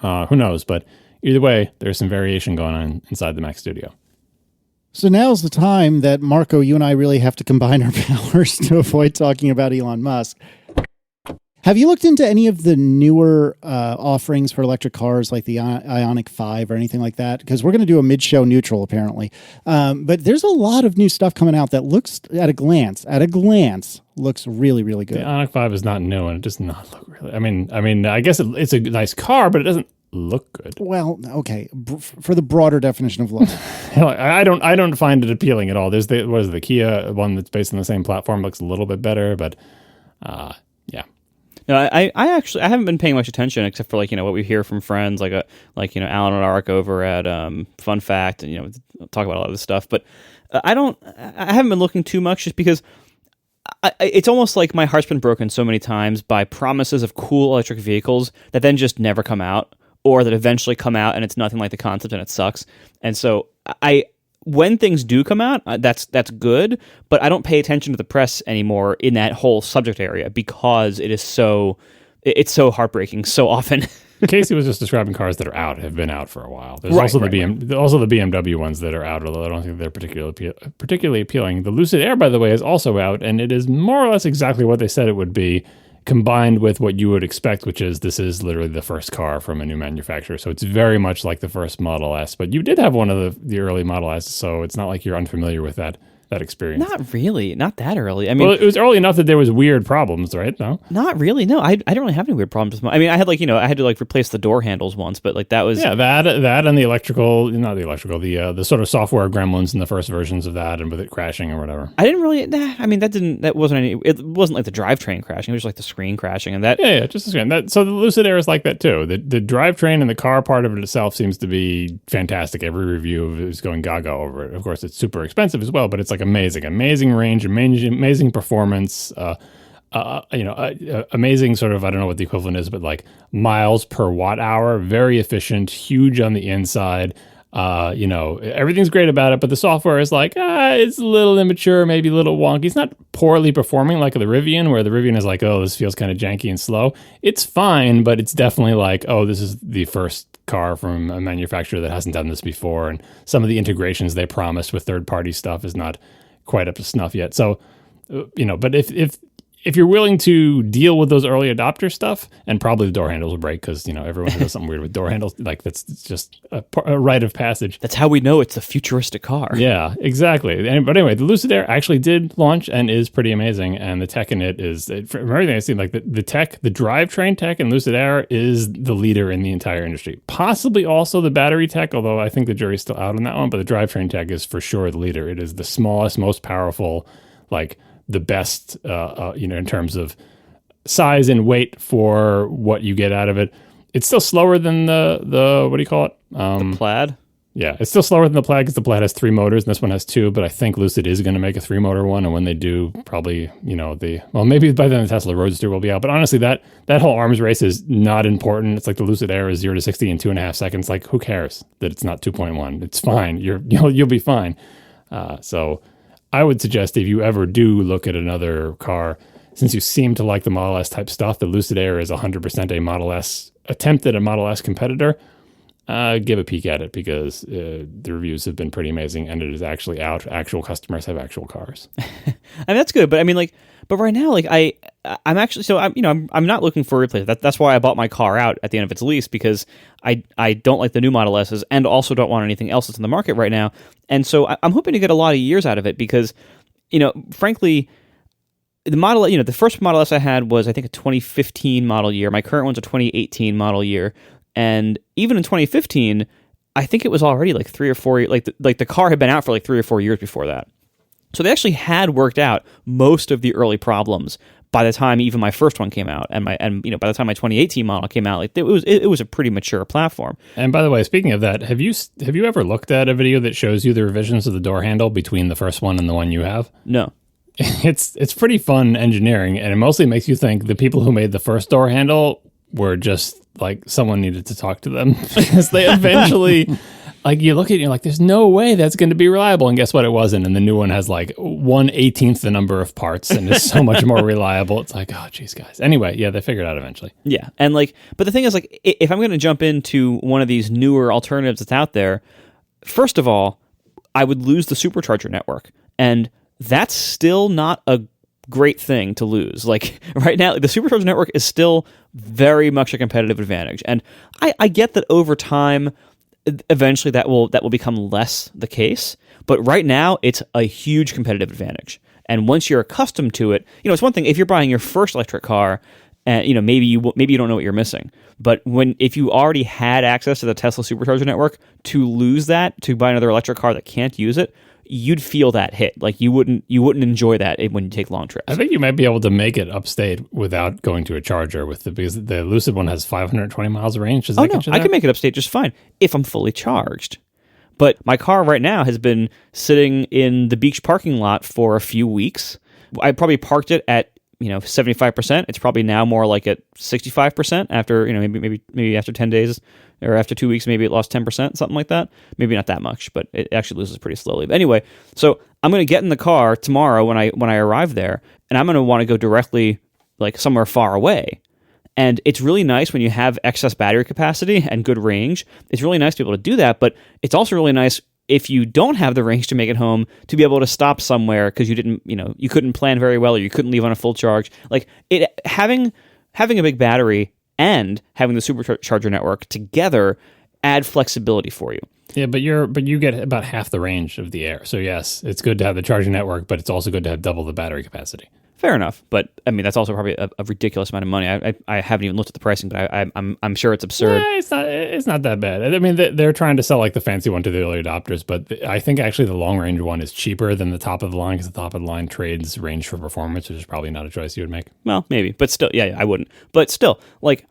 Who knows? But either way, there's some variation going on inside the Mac Studio. So now's the time that, Marco, you and I really have to combine our powers to avoid talking about Elon Musk. Have you looked into any of the newer offerings for electric cars, like the Ioniq 5 or anything like that? Because we're going to do a mid-show neutral, apparently. But there's a lot of new stuff coming out that looks, at a glance, looks really, really good. The Ioniq 5 is not new, and it does not look really... I mean, I guess it's a nice car, but it doesn't look good. Well, okay, for the broader definition of look. I don't find it appealing at all. There's the Kia one that's based on the same platform, looks a little bit better, but yeah. No, I actually haven't been paying much attention except for what we hear from friends like Alan and Arik over at Fun Fact, and talk about a lot of this stuff. But I haven't been looking too much just because it's almost like my heart's been broken so many times by promises of cool electric vehicles that then just never come out, or that eventually come out and it's nothing like the concept and it sucks. And so when things do come out, that's good, but I don't pay attention to the press anymore in that whole subject area because it's so heartbreaking so often. Casey was just describing cars that are out, have been out for a while. There's Right, also the right. also the BMW ones that are out, although I don't think they're particularly appealing. The Lucid Air, by the way, is also out, and it is more or less exactly what they said it would be, combined with what you would expect, which is this is literally the first car from a new manufacturer. So it's very much like the first Model S. But you did have one of the early Model S, so it's not like you're unfamiliar with that experience. Not really. Not that early. I mean, Well, it was early enough that there was weird problems, right? No? not really. No, I don't really have any weird problems with my. I mean, I had I had to replace the door handles once, but that was Yeah, that and the the sort of software gremlins in the first versions of that, and with it crashing or whatever. I didn't really. I mean, that wasn't any. It wasn't like the drivetrain crashing. It was just like the screen crashing, and that. Yeah, just the screen. So the Lucid Air is like that too. The drivetrain and the car part of it itself seems to be fantastic. Every review of it is going gaga over it. Of course, it's super expensive as well, but it's like amazing range, amazing performance. Amazing sort of, I don't know what the equivalent is, but like miles per watt hour, very efficient, huge on the inside. Everything's great about it, but the software is it's a little immature, maybe a little wonky. It's not poorly performing like the Rivian, where the Rivian is this feels kind of janky and slow. It's fine, but it's definitely this is the first car from a manufacturer that hasn't done this before, and some of the integrations they promised with third-party stuff is not quite up to snuff yet. So, but if you're willing to deal with those early adopter stuff, and probably the door handles will break because, everyone who does something weird with door handles, that's just a rite of passage. That's how we know it's a futuristic car. Yeah, exactly. But anyway, the Lucid Air actually did launch and is pretty amazing. And the tech in it is, from everything I've seen, the tech, the drivetrain tech in Lucid Air is the leader in the entire industry. Possibly also the battery tech, although I think the jury's still out on that one. But the drivetrain tech is for sure the leader. It is the smallest, most powerful, the best, in terms of size and weight for what you get out of it. It's still slower than the what do you call it? The Plaid? Yeah, it's still slower than the Plaid because the Plaid has 3 motors and this one has 2, but I think Lucid is going to make a 3-motor one, and when they do, probably, maybe by then the Tesla Roadster will be out. But honestly, that whole arms race is not important. It's like the Lucid Air is 0 to 60 in 2.5 seconds. Who cares that it's not 2.1? It's fine. You'll be fine. So I would suggest if you ever do look at another car, since you seem to like the Model S type stuff, the Lucid Air is 100% a Model S attempt at a Model S competitor. Give a peek at it because the reviews have been pretty amazing, and it is actually out. Actual customers have actual cars. I mean, that's good, but I mean, but right now, I'm actually, so I'm not looking for a replacement. That's why I bought my car out at the end of its lease, because I don't like the new Model S's and also don't want anything else that's in the market right now. And so I'm hoping to get a lot of years out of it because, frankly, the first Model S I had was, I think, a 2015 model year. My current one's a 2018 model year. And even in 2015, I think it was already 3 or 4, the car had been out for 3 or 4 years before that. So they actually had worked out most of the early problems by the time even my first one came out, and by the time my 2018 model came out, it was a pretty mature platform. And by the way, speaking of that, have you ever looked at a video that shows you the revisions of the door handle between the first one and the one you have? No. It's pretty fun engineering, and it mostly makes you think the people who made the first door handle were just someone needed to talk to them because they eventually you look at it and you're there's no way that's going to be reliable, and guess what, it wasn't. And the new one has 1/18 the number of parts and is so much more reliable. It's oh geez, guys. Anyway, yeah, they figured it out eventually. Yeah, and but the thing is, if I'm going to jump into one of these newer alternatives that's out there, first of all, I would lose the supercharger network, and that's still not a great thing to lose. Right now, the supercharger network is still very much a competitive advantage, and I get that over time, eventually that will become less the case. But right now, it's a huge competitive advantage. And once you're accustomed to it, it's one thing if you're buying your first electric car And maybe you don't know what you're missing. But if you already had access to the Tesla supercharger network, to lose that, to buy another electric car that can't use it, you'd feel that hit. Like you wouldn't enjoy that when you take long trips. I think you might be able to make it upstate without going to a charger because the Lucid one has 520 miles of range. Does that get you there? I can make it upstate just fine if I'm fully charged. But my car right now has been sitting in the beach parking lot for a few weeks. I probably parked it at 75%. It's probably now more like at 65% after maybe after 10 days or after 2 weeks, maybe it lost 10%, something like that. Maybe not that much, but it actually loses pretty slowly. But anyway, so I'm going to get in the car tomorrow when I arrive there, and I'm going to want to go directly like somewhere far away. And it's really nice when you have excess battery capacity and good range. It's really nice to be able to do that, but it's also really nice if you don't have the range to make it home to be able to stop somewhere because you didn't, you couldn't plan very well or you couldn't leave on a full charge. Like having a big battery and having the supercharger network together add flexibility for you. Yeah, but you get about half the range of the Air. So yes, it's good to have the charging network, but it's also good to have double the battery capacity. Fair enough, but I mean that's also probably a ridiculous amount of money. I haven't even looked at the pricing, but I'm sure it's absurd. It's not that bad. I mean they're trying to sell like the fancy one to the early adopters, but I think actually the long range one is cheaper than the top of the line because the top of the line trades range for performance, which is probably not a choice you would make. Well, maybe, but still, yeah, I wouldn't. But still, like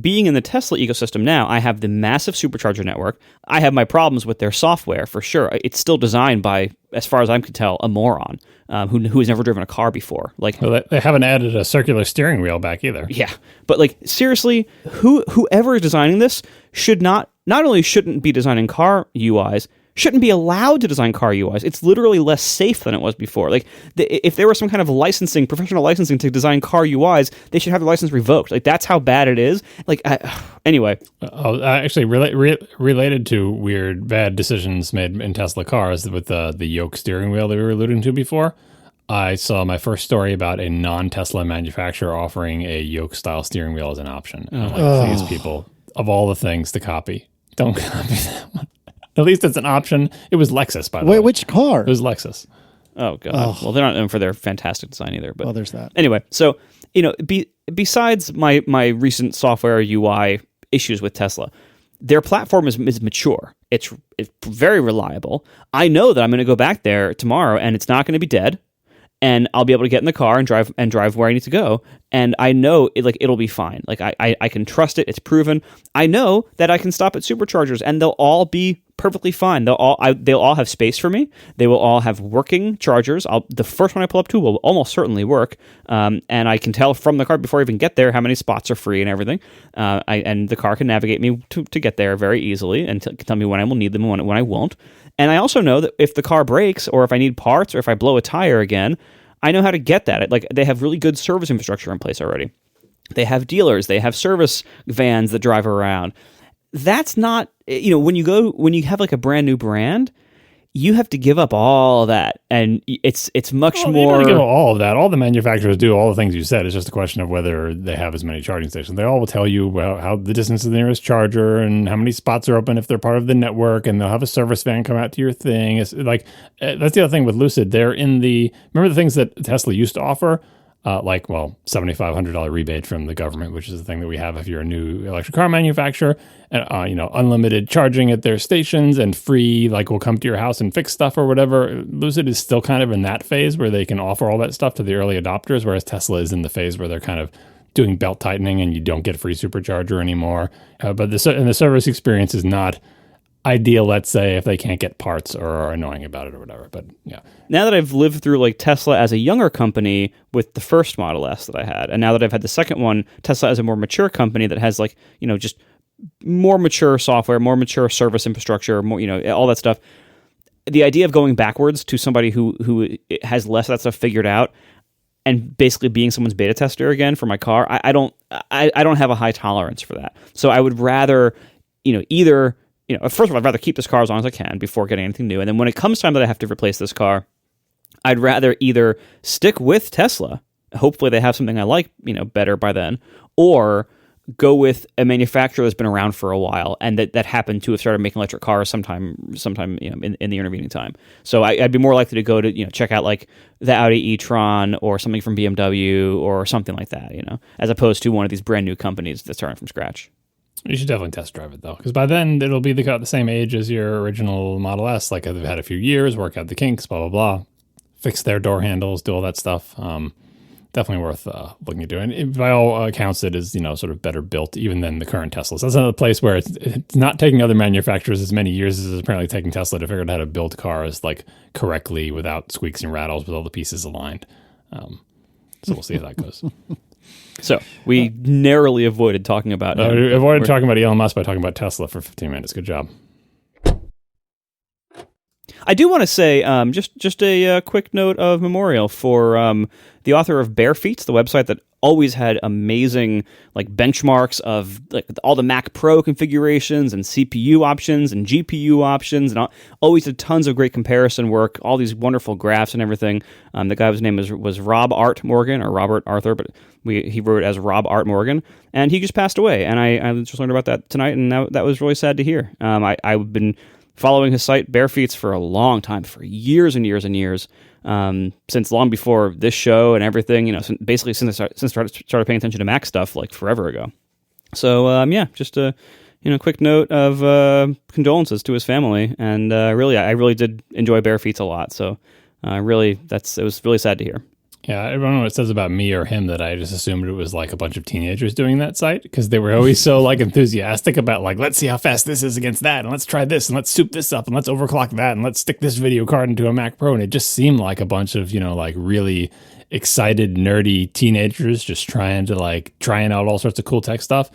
being in the Tesla ecosystem now, I have the massive supercharger network. I have my problems with their software for sure. It's still designed by, as far as I can tell, a moron who has never driven a car before. Well, they haven't added a circular steering wheel back either. Yeah, but like seriously, whoever is designing this should not only shouldn't be designing car UIs, shouldn't be allowed to design car UIs. It's literally less safe than it was before. Like, if there was some kind of professional licensing to design car UIs, they should have the license revoked. Like, that's how bad it is. Like, anyway. Actually, related to weird, bad decisions made in Tesla cars with the yoke steering wheel that we were alluding to before, I saw my first story about a non-Tesla manufacturer offering a yoke-style steering wheel as an option. And I'm like, please, people, of all the things to copy, don't copy that one. At least it's an option. It was Lexus, by the way. Wait, which car? It was Lexus. Oh, God. Oh. Well, they're not known for their fantastic design either. But there's that. Anyway, so, besides my recent software UI issues with Tesla, their platform is mature. It's very reliable. I know that I'm going to go back there tomorrow, and it's not going to be dead. And I'll be able to get in the car and drive where I need to go. And I know it'll be fine. Like I can trust it. It's proven. I know that I can stop at superchargers and they'll all be perfectly fine. They'll all have space for me. They will all have working chargers. The first one I pull up to will almost certainly work. And I can tell from the car before I even get there how many spots are free and everything. And the car can navigate me to get there very easily and tell me when I will need them and when I won't. And I also know that if the car breaks or if I need parts or if I blow a tire again, I know how to get that. Like, they have really good service infrastructure in place already. They have dealers. They have service vans that drive around. That's not, when you have like a brand new brand, you have to give up all that, and it's much more. You don't have to give up all of that. All the manufacturers do all the things you said. It's just a question of whether they have as many charging stations. They all will tell you how the distance to the nearest charger and how many spots are open if they're part of the network, and they'll have a service van come out to your thing. It's like that's the other thing with Lucid. They're remember the things that Tesla used to offer. $7,500 rebate from the government, which is the thing that we have if you're a new electric car manufacturer, and unlimited charging at their stations and free, we'll come to your house and fix stuff or whatever. Lucid is still kind of in that phase where they can offer all that stuff to the early adopters, whereas Tesla is in the phase where they're kind of doing belt tightening and you don't get a free supercharger anymore. But the service experience is not ideal, let's say, if they can't get parts or are annoying about it or whatever. But yeah. Now that I've lived through Tesla as a younger company with the first Model S that I had, and now that I've had the second one, Tesla as a more mature company that has just more mature software, more mature service infrastructure, more, all that stuff. The idea of going backwards to somebody who has less of that stuff figured out and basically being someone's beta tester again for my car, I don't have a high tolerance for that. So I would rather, either first of all, I'd rather keep this car as long as I can before getting anything new. And then when it comes time that I have to replace this car, I'd rather either stick with Tesla, hopefully they have something I like, better by then, or go with a manufacturer that's been around for a while and that happened to have started making electric cars sometime in the intervening time. So I'd be more likely to go to check out like the Audi e-tron or something from BMW or something like that, as opposed to one of these brand new companies that's starting from scratch. You should definitely test drive it, though, because by then it'll be the same age as your original Model S. Like, they've had a few years, work out the kinks, blah, blah, blah. Fix their door handles, do all that stuff. Definitely worth looking into. And by all accounts, it is, sort of better built even than the current Teslas. That's another place where it's not taking other manufacturers as many years as it's apparently taking Tesla to figure out how to build cars, like, correctly without squeaks and rattles with all the pieces aligned. So we'll see how that goes. So we narrowly avoided talking about talking about Elon Musk by talking about Tesla for 15 minutes. Good job. I do want to say just a quick note of memorial for the author of Bare Feet, the website that always had amazing like benchmarks of like all the Mac Pro configurations and CPU options and GPU options, and always did tons of great comparison work, all these wonderful graphs and everything. The guy's name was Rob Art Morgan, or Robert Arthur, but he wrote it as Rob Art Morgan, and he just passed away. And I just learned about that tonight, and that was really sad to hear. I've been following his site Bare Feet for a long time, for years and years and years. Since long before this show and everything, basically since I started paying attention to Mac stuff like forever ago. So just a quick note of condolences to his family, and I really did enjoy Bare Feet a lot. So it was really sad to hear. Yeah, I don't know what it says about me or him that I just assumed it was like a bunch of teenagers doing that site, because they were always so like enthusiastic about like, let's see how fast this is against that, and let's try this, and let's soup this up, and let's overclock that, and let's stick this video card into a Mac Pro. And it just seemed like a bunch of, like really excited, nerdy teenagers just trying out all sorts of cool tech stuff.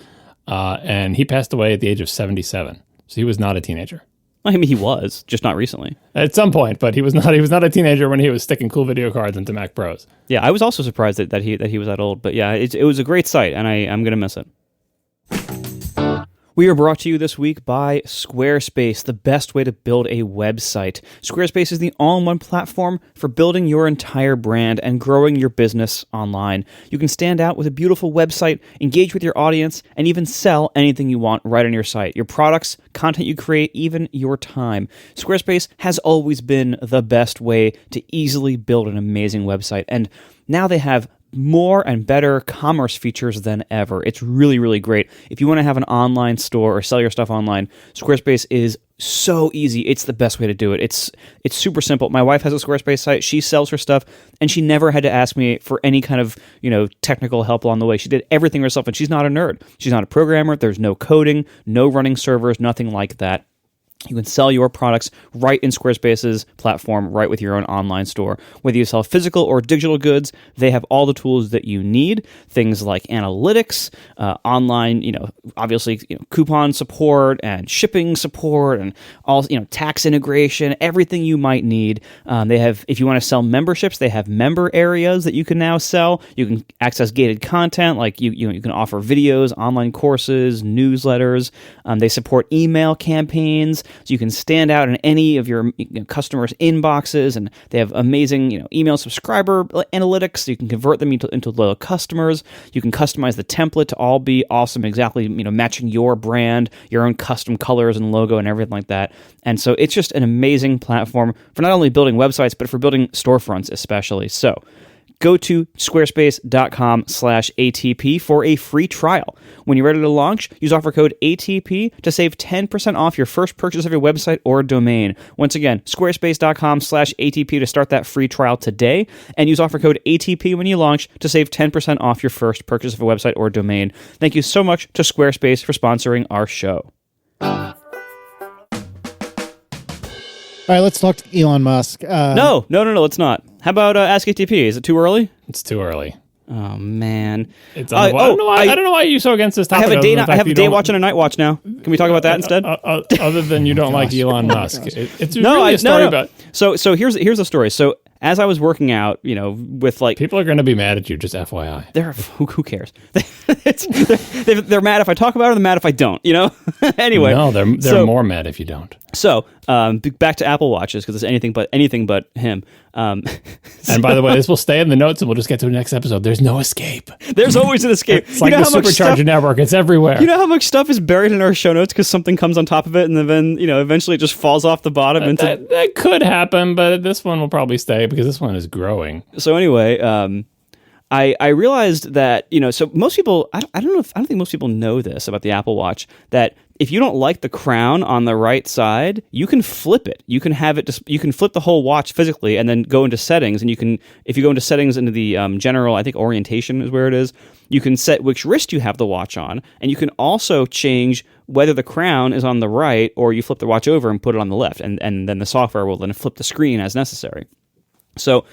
And he passed away at the age of 77. So he was not a teenager. I mean, he was, just not recently. At some point, but he was not a teenager when he was sticking cool video cards into Mac Pros. Yeah, I was also surprised that he was that old. But yeah, it was a great site, and I'm going to miss it. We are brought to you this week by Squarespace, the best way to build a website. Squarespace is the all-in-one platform for building your entire brand and growing your business online. You can stand out with a beautiful website, engage with your audience, and even sell anything you want right on your site. Your products, content you create, even your time. Squarespace has always been the best way to easily build an amazing website, and now they have more and better commerce features than ever. It's really, really great. If you want to have an online store or sell your stuff online, Squarespace is so easy. It's the best way to do it. It's super simple. My wife has a Squarespace site. She sells her stuff, and she never had to ask me for any kind of, technical help along the way. She did everything herself, and she's not a nerd. She's not a programmer. There's no coding, no running servers, nothing like that. You can sell your products right in Squarespace's platform, right with your own online store. Whether you sell physical or digital goods, they have all the tools that you need. Things like analytics, online, obviously, coupon support and shipping support and all, tax integration, everything you might need. They have, if you want to sell memberships, they have member areas that you can now sell. You can access gated content, like you can offer videos, online courses, newsletters. They support email campaigns. So you can stand out in any of your customers' inboxes, and they have amazing, email subscriber analytics. So you can convert them into loyal customers. You can customize the template to all be awesome, exactly, matching your brand, your own custom colors and logo and everything like that. And so it's just an amazing platform for not only building websites, but for building storefronts especially. So go to squarespace.com/ATP for a free trial. When you're ready to launch, use offer code ATP to save 10% off your first purchase of your website or domain. Once again, squarespace.com/ATP to start that free trial today, and use offer code ATP when you launch to save 10% off your first purchase of a website or domain. Thank you so much to Squarespace for sponsoring our show. All right, let's talk to Elon Musk. No, let's not. How about askatp? Is it too early? It's too early. Oh man, I don't know why you're so against this topic. I have a day watch and a night watch now. Can we talk about that instead? Other than you don't like Elon Musk, it's really a story about. So here's the story. So as I was working out, with like people are going to be mad at you. Just FYI, who cares? They're mad if I talk about it. They're mad if I don't. Anyway, no, they're more mad if you don't. So back to Apple Watches, because it's anything but him. And by the way, this will stay in the notes, and we'll just get to the next episode. There's no escape. There's always an escape. It's like the Supercharger network. It's everywhere. You know how much stuff is buried in our show notes because something comes on top of it, and then eventually it just falls off the bottom. That could happen, but this one will probably stay because this one is growing. So anyway, I realized that so most people I don't think most people know this about the Apple Watch, that if you don't like the crown on the right side, you can flip it. You can have it. You can flip the whole watch physically, and then go into settings. And if you go into settings into the general, I think orientation is where it is. You can set which wrist you have the watch on, and you can also change whether the crown is on the right or you flip the watch over and put it on the left, and then the software will then flip the screen as necessary. So.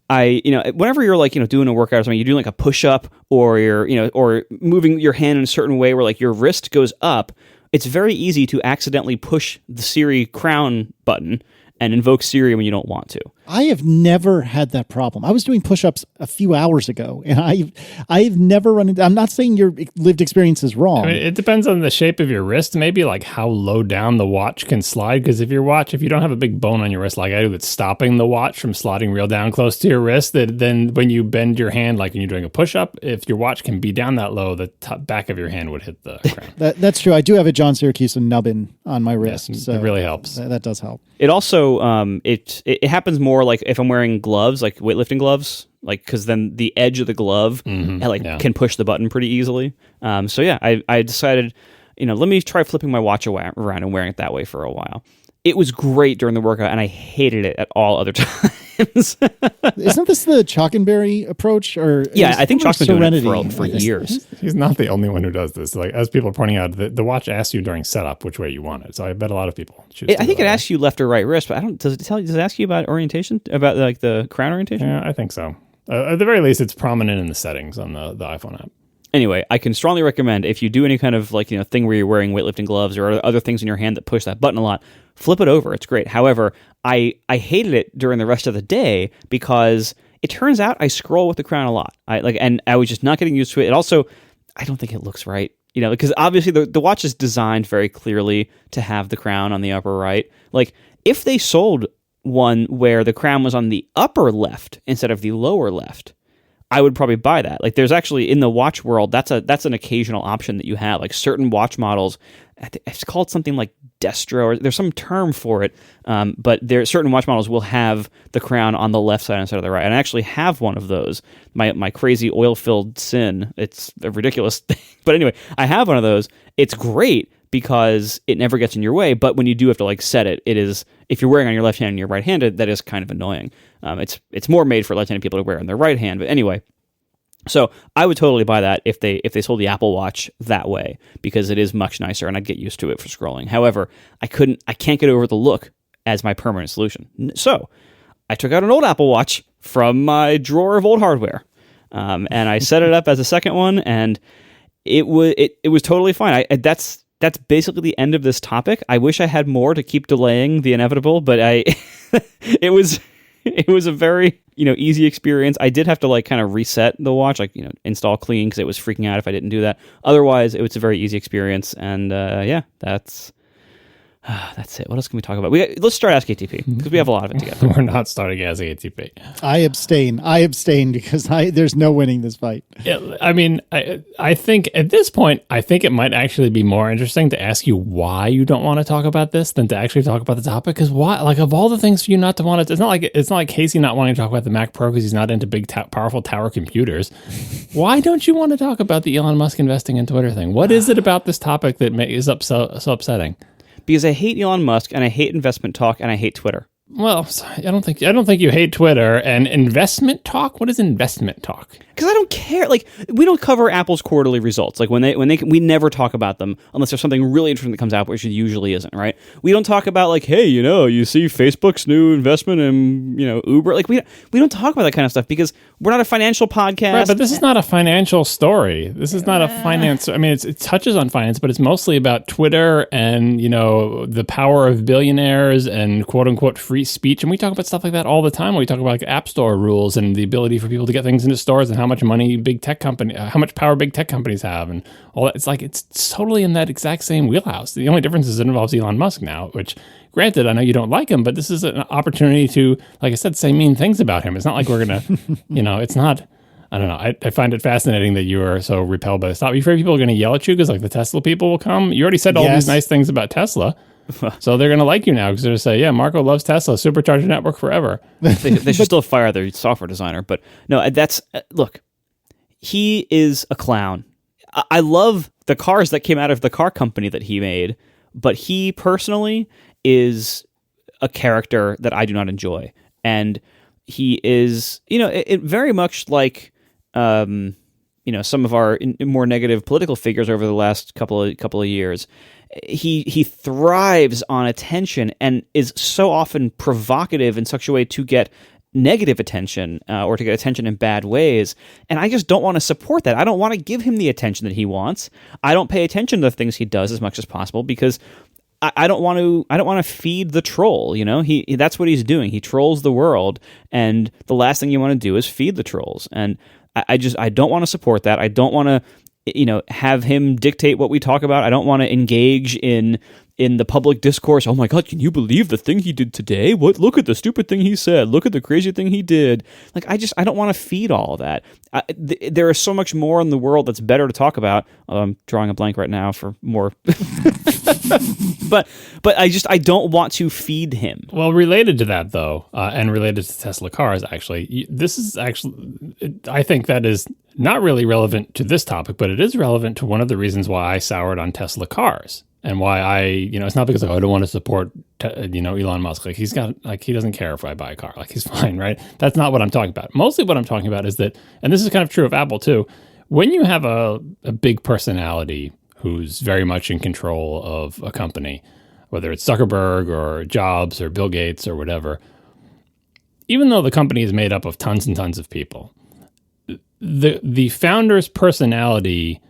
Whenever you're doing a workout or something, you're doing like a push up, or you're or moving your hand in a certain way where like your wrist goes up, it's very easy to accidentally push the Siri crown button and invoke Siri when you don't want to. I have never had that problem. I was doing push-ups a few hours ago, and I've never run into... I'm not saying your lived experience is wrong. I mean, it depends on the shape of your wrist, maybe like how low down the watch can slide, because if you don't have a big bone on your wrist like I do that's stopping the watch from sliding real down close to your wrist, then when you bend your hand, like when you're doing a push-up, if your watch can be down that low, the back of your hand would hit the ground. That's true. I do have a John Syracuse nubbin on my wrist. Yes, so it really helps. That does help. It also it happens more like if I'm wearing gloves, like weightlifting gloves, like because then the edge of the glove can push the button pretty easily. So yeah, I decided, let me try flipping my watch around and wearing it that way for a while. It was great during the workout, and I hated it at all other times. Isn't this the Chalkenberry approach? Or yeah, I think Chalk's been doing it for years. He's not the only one who does this. Like, as people are pointing out, the watch asks you during setup which way you want it. So I bet a lot of people choose. I think it asks you left or right wrist, but I don't. Does it ask you about orientation, about like the crown orientation? Yeah, I think so. At the very least, it's prominent in the settings on the iPhone app. Anyway, I can strongly recommend, if you do any kind of thing where you're wearing weightlifting gloves or other things in your hand that push that button a lot, flip it over. It's great. However, I hated it during the rest of the day because it turns out I scroll with the crown a lot. And I was just not getting used to it. It also, I don't think it looks right. Because obviously the watch is designed very clearly to have the crown on the upper right. Like, if they sold one where the crown was on the upper left instead of the lower left, I would probably buy that. Like, there's actually, in the watch world, that's an occasional option that you have. Like, certain watch models, it's called something like destro, or there's some term for it, but certain watch models will have the crown on the left side instead of the right. And I actually have one of those. My crazy oil-filled Sin. It's a ridiculous thing. But anyway, I have one of those. It's great because it never gets in your way, but when you do have to set it, it is, if you're wearing on your left hand and you're right-handed, that is kind of annoying. It's more made for left-handed people to wear on their right hand, but anyway. So I would totally buy that if they sold the Apple Watch that way, because it is much nicer and I'd get used to it for scrolling. However, I can't get over the look as my permanent solution. So I took out an old Apple Watch from my drawer of old hardware, and I set it up as a second one, and it was totally fine. That's basically the end of this topic. I wish I had more to keep delaying the inevitable, but it was a very easy experience. I did have to kind of reset the watch, install clean, because it was freaking out if I didn't do that. Otherwise, it was a very easy experience, and that's it. What else can we talk about? Let's start Ask ATP, because we have a lot of it together. We're not starting Ask ATP. I abstain because there's no winning this fight. Yeah, I mean, I think at this point, it might actually be more interesting to ask you why you don't want to talk about this than to actually talk about the topic. Because why? Like, of all the things for you not to want to, it's not like Casey not wanting to talk about the Mac Pro because he's not into big, powerful tower computers. Why don't you want to talk about the Elon Musk investing in Twitter thing? What is it about this topic that is so upsetting? Because I hate Elon Musk, and I hate investment talk, and I hate Twitter. Well, I don't think you hate Twitter. And investment talk. What is investment talk? Because I don't care. Like, we don't cover Apple's quarterly results. Like, we never talk about them unless there's something really interesting that comes out, which it usually isn't, right? We don't talk about hey, you see Facebook's new investment in Uber. Like, we don't talk about that kind of stuff because we're not a financial podcast. Right, but this is not a financial story. This is not a finance. I mean, it touches on finance, but it's mostly about Twitter and the power of billionaires and quote unquote free free speech. And we talk about stuff like that all the time when we talk about like App Store rules and the ability for people to get things into stores and how much money how much power big tech companies have and all that. It's totally in that exact same wheelhouse. The only difference is it involves Elon Musk now, which granted, I know you don't like him, but this is an opportunity to, like I said, say mean things about him. It's not like we're going to, it's not, I don't know. I find it fascinating that you are so repelled by this topic. Are you afraid people are going to yell at you because like the Tesla people will come? You already said all these nice things about Tesla. So they're going to like you now because they're going to say, yeah, Marco loves Tesla, supercharger network forever. They should still fire their software designer. But no, look, he is a clown. I love the cars that came out of the car company that he made, but he personally is a character that I do not enjoy. And he is, it very much like, some of our more negative political figures over the last couple of years. He thrives on attention and is so often provocative in such a way to get negative attention or to get attention in bad ways. And I just don't want to support that. I don't want to give him the attention that he wants. I don't pay attention to the things he does as much as possible because I don't want to feed the troll. That's what he's doing. He trolls the world, and the last thing you want to do is feed the trolls. And I don't want to support that. I don't want to, have him dictate what we talk about. I don't want to engage in the public discourse. Oh my God, can you believe the thing he did today? What? Look at the stupid thing he said. Look at the crazy thing he did. Like, I don't want to feed all of that. There is so much more in the world that's better to talk about. I'm drawing a blank right now for more. But I don't want to feed him. Well, related to that though, and related to Tesla cars, actually, I think that is not really relevant to this topic, but it is relevant to one of the reasons why I soured on Tesla cars. And why it's not because I don't want to support, Elon Musk. Like he doesn't care if I buy a car. Like he's fine, right? That's not what I'm talking about. Mostly what I'm talking about is that, and this is kind of true of Apple too, when you have a big personality who's very much in control of a company, whether it's Zuckerberg or Jobs or Bill Gates or whatever, even though the company is made up of tons and tons of people, the founder's personality,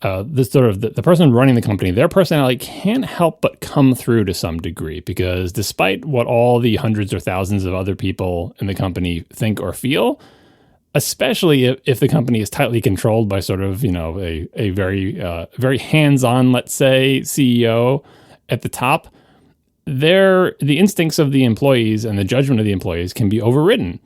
the person running the company, their personality can't help but come through to some degree, because despite what all the hundreds or thousands of other people in the company think or feel, especially if the company is tightly controlled by sort of, a very hands-on, let's say, CEO at the top, the instincts of the employees and the judgment of the employees can be overridden.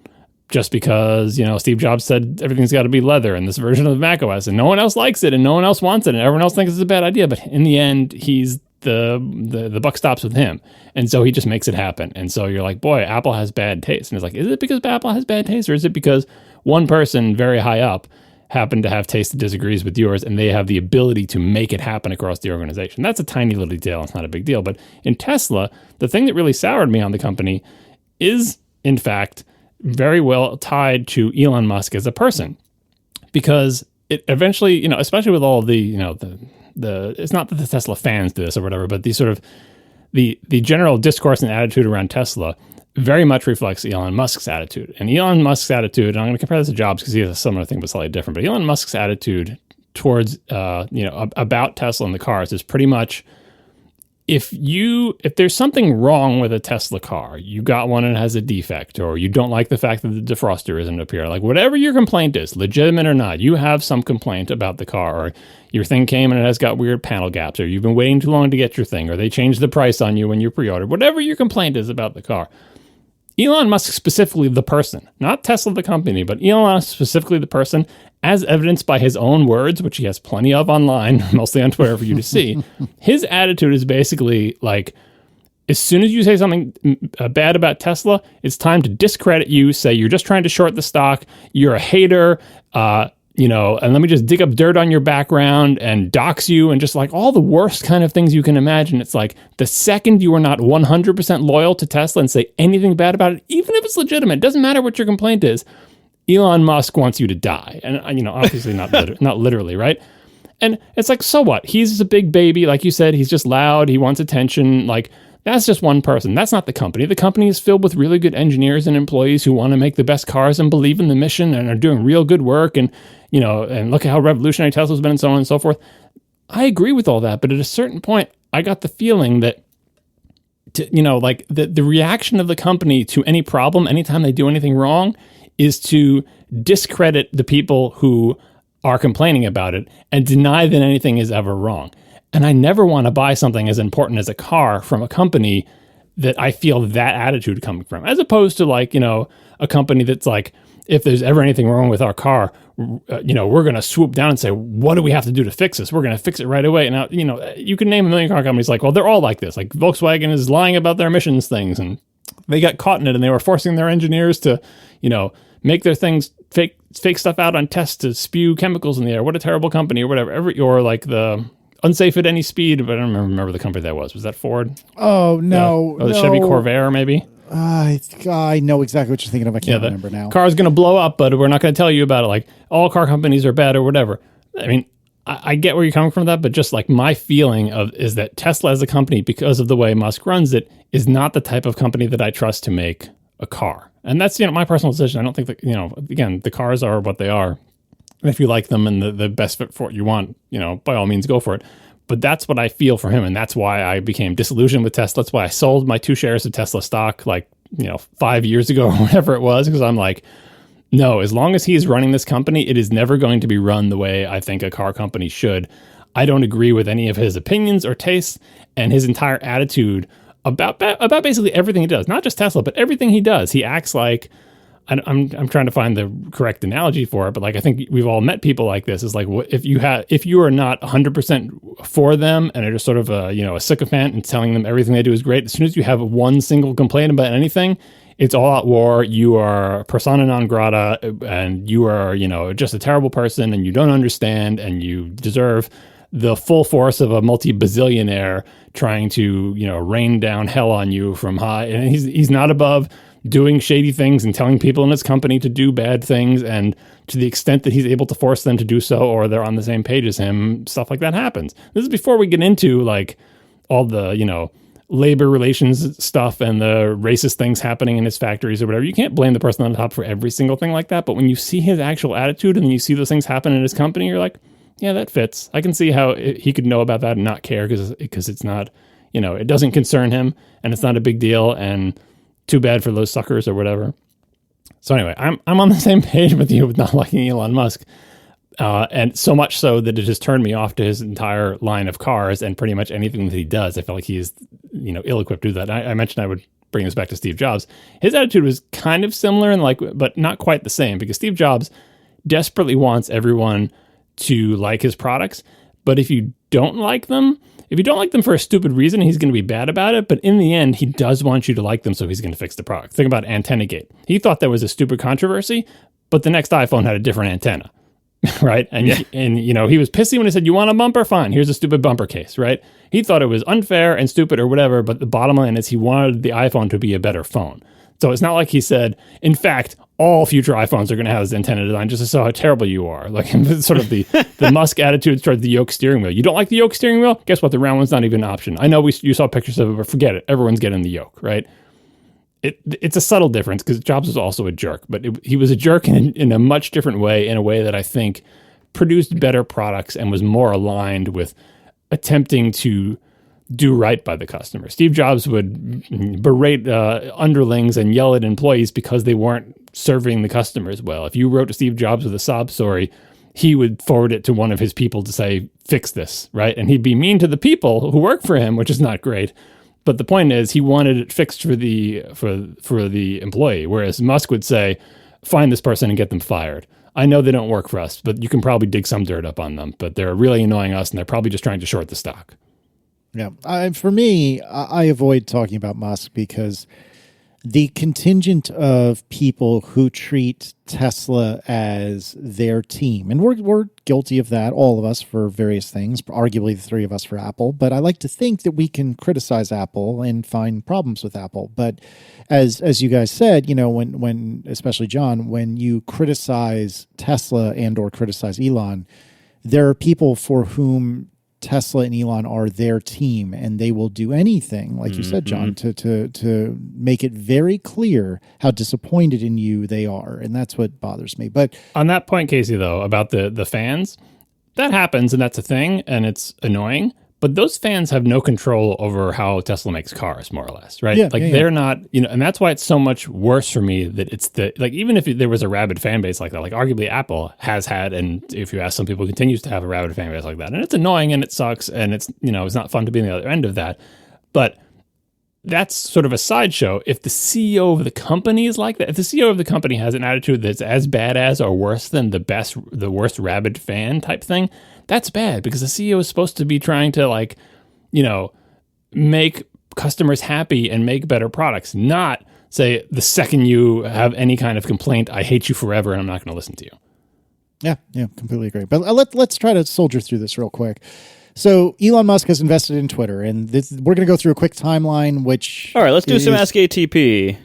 Just because, Steve Jobs said everything's got to be leather in this version of macOS, and no one else likes it, and no one else wants it, and everyone else thinks it's a bad idea. But in the end, he's the buck stops with him, and so he just makes it happen. And so you're like, boy, Apple has bad taste, and it's like, is it because Apple has bad taste, or is it because one person very high up happened to have taste that disagrees with yours, and they have the ability to make it happen across the organization? That's a tiny little detail. It's not a big deal. But in Tesla, the thing that really soured me on the company is, in fact, very well tied to Elon Musk as a person, because it eventually, especially with all of the, it's not that the Tesla fans do this or whatever, but the sort of the general discourse and attitude around Tesla very much reflects Elon Musk's attitude. And Elon Musk's attitude, and I'm going to compare this to Jobs because he has a similar thing but slightly different, but Elon Musk's attitude towards, about Tesla and the cars is pretty much, if there's something wrong with a Tesla car, you got one and it has a defect, or you don't like the fact that the defroster isn't up here, like whatever your complaint is, legitimate or not, you have some complaint about the car, or your thing came and it has got weird panel gaps, or you've been waiting too long to get your thing, or they changed the price on you when you pre-ordered, whatever your complaint is about the car. Elon Musk specifically the person, not Tesla the company, but Elon Musk specifically the person, as evidenced by his own words, which he has plenty of online, mostly on Twitter for you to see. His attitude is basically like, as soon as you say something bad about Tesla, it's time to discredit you, say you're just trying to short the stock, you're a hater, and let me just dig up dirt on your background and dox you, and just like all the worst kind of things you can imagine. It's like the second you are not 100% loyal to Tesla and say anything bad about it, even if it's legitimate, it doesn't matter what your complaint is, Elon Musk wants you to die. And, obviously not literally, right? And it's like, so what? He's a big baby. Like you said, he's just loud. He wants attention. Like, that's just one person. That's not the company. The company is filled with really good engineers and employees who want to make the best cars and believe in the mission and are doing real good work. And, and look at how revolutionary Tesla's been and so on and so forth. I agree with all that. But at a certain point, I got the feeling that like the reaction of the company to any problem, anytime they do anything wrong, is to discredit the people who are complaining about it and deny that anything is ever wrong. And I never want to buy something as important as a car from a company that I feel that attitude coming from, as opposed to like, a company that's like, if there's ever anything wrong with our car, we're going to swoop down and say, what do we have to do to fix this? We're going to fix it right away. Now, you can name a million car companies like, well, they're all like this. Like Volkswagen is lying about their emissions things, and they got caught in it, and they were forcing their engineers to, make their things fake stuff out on tests to spew chemicals in the air. What a terrible company, or whatever. Or like the unsafe at any speed, but I don't remember the company that was. Was that Ford? Oh, no. The Chevy Corvair, maybe? I know exactly what you're thinking of. I can't remember now. Car's going to blow up, but we're not going to tell you about it. Like, all car companies are bad or whatever. I mean, I get where you're coming from with that, but just like my feeling is that Tesla as a company, because of the way Musk runs it, is not the type of company that I trust to make a car. And that's, my personal decision. I don't think that, again, the cars are what they are. And if you like them and the best fit for what you want, by all means, go for it. But that's what I feel for him. And that's why I became disillusioned with Tesla. That's why I sold my 2 shares of Tesla stock 5 years ago or whatever it was, because I'm like, no, as long as he's running this company, it is never going to be run the way I think a car company should. I don't agree with any of his opinions or tastes, and his entire attitude about basically everything he does, not just Tesla, but everything he does. He acts like, I'm trying to find the correct analogy for it, but like I think we've all met people like this. Is like, if you are not 100% for them and are just sort of a sycophant and telling them everything they do is great, as soon as you have one single complaint about anything, it's all out war. You are persona non grata, and you are just a terrible person, and you don't understand, and you deserve the full force of a multi-bazillionaire trying to rain down hell on you from high. And he's not above doing shady things and telling people in his company to do bad things, and to the extent that he's able to force them to do so, or they're on the same page as him, stuff like that happens. This is before we get into like all the labor relations stuff and the racist things happening in his factories or whatever. You can't blame the person on top for every single thing like that, but when you see his actual attitude and you see those things happen in his company, you're like, yeah, that fits. I can see how he could know about that and not care, because it's not, it doesn't concern him, and it's not a big deal, and too bad for those suckers or whatever. So anyway, I'm on the same page with you with not liking Elon Musk. And so much so that it has turned me off to his entire line of cars and pretty much anything that he does. I feel like he is, ill-equipped to do that. I mentioned I would bring this back to Steve Jobs. His attitude was kind of similar but not quite the same, because Steve Jobs desperately wants everyone to like his products. But if you don't like them for a stupid reason, he's going to be bad about it. But in the end, he does want you to like them, so he's going to fix the product. Think about AntennaGate. He thought that was a stupid controversy, but the next iPhone had a different antenna, right? And he was pissy when he said, "You want a bumper? Fine. Here's a stupid bumper case," right? He thought it was unfair and stupid or whatever, but the bottom line is he wanted the iPhone to be a better phone. So it's not like he said, in fact, all future iPhones are going to have this antenna design just to show how terrible you are. Like sort of the Musk attitude towards the yoke steering wheel. You don't like the yoke steering wheel? Guess what? The round one's not even an option. I know you saw pictures of it, but forget it. Everyone's getting the yoke, right? It's a subtle difference, because Jobs was also a jerk, but he was a jerk in a much different way, in a way that I think produced better products and was more aligned with attempting to do right by the customer. Steve Jobs would berate underlings and yell at employees because they weren't serving the customers well. If you wrote to Steve Jobs with a sob story, he would forward it to one of his people to say, fix this, right? And he'd be mean to the people who work for him, which is not great. But the point is, he wanted it fixed for the employee, whereas Musk would say, find this person and get them fired. I know they don't work for us, but you can probably dig some dirt up on them, but they're really annoying us, and they're probably just trying to short the stock. Yeah. For me, I avoid talking about Musk because the contingent of people who treat Tesla as their team, and we're guilty of that, all of us, for various things, arguably the three of us for Apple, but I like to think that we can criticize Apple and find problems with Apple. But as you guys said, when especially John, when you criticize Tesla and or criticize Elon, there are people for whom Tesla and Elon are their team, and they will do anything, like you said, John, to make it very clear how disappointed in you they are, and that's what bothers me. But on that point, Casey, though, about the fans, that happens, and that's a thing, and it's annoying. But those fans have no control over how Tesla makes cars, more or less, right? They're not, and that's why it's so much worse for me that it's even if there was a rabid fan base like that, like arguably Apple has had, and if you ask some people, continues to have a rabid fan base like that. And it's annoying and it sucks and it's, it's not fun to be on the other end of that. But that's sort of a sideshow. If the CEO of the company is like that, if the CEO of the company has an attitude that's as bad as or worse than the worst rabid fan type thing, that's bad, because the CEO is supposed to be trying to make customers happy and make better products, not say the second you have any kind of complaint, I hate you forever and I'm not going to listen to you. Yeah, completely agree. But let's try to soldier through this real quick. So Elon Musk has invested in Twitter, and we're going to go through a quick timeline, which... All right, let's do some Ask ATP.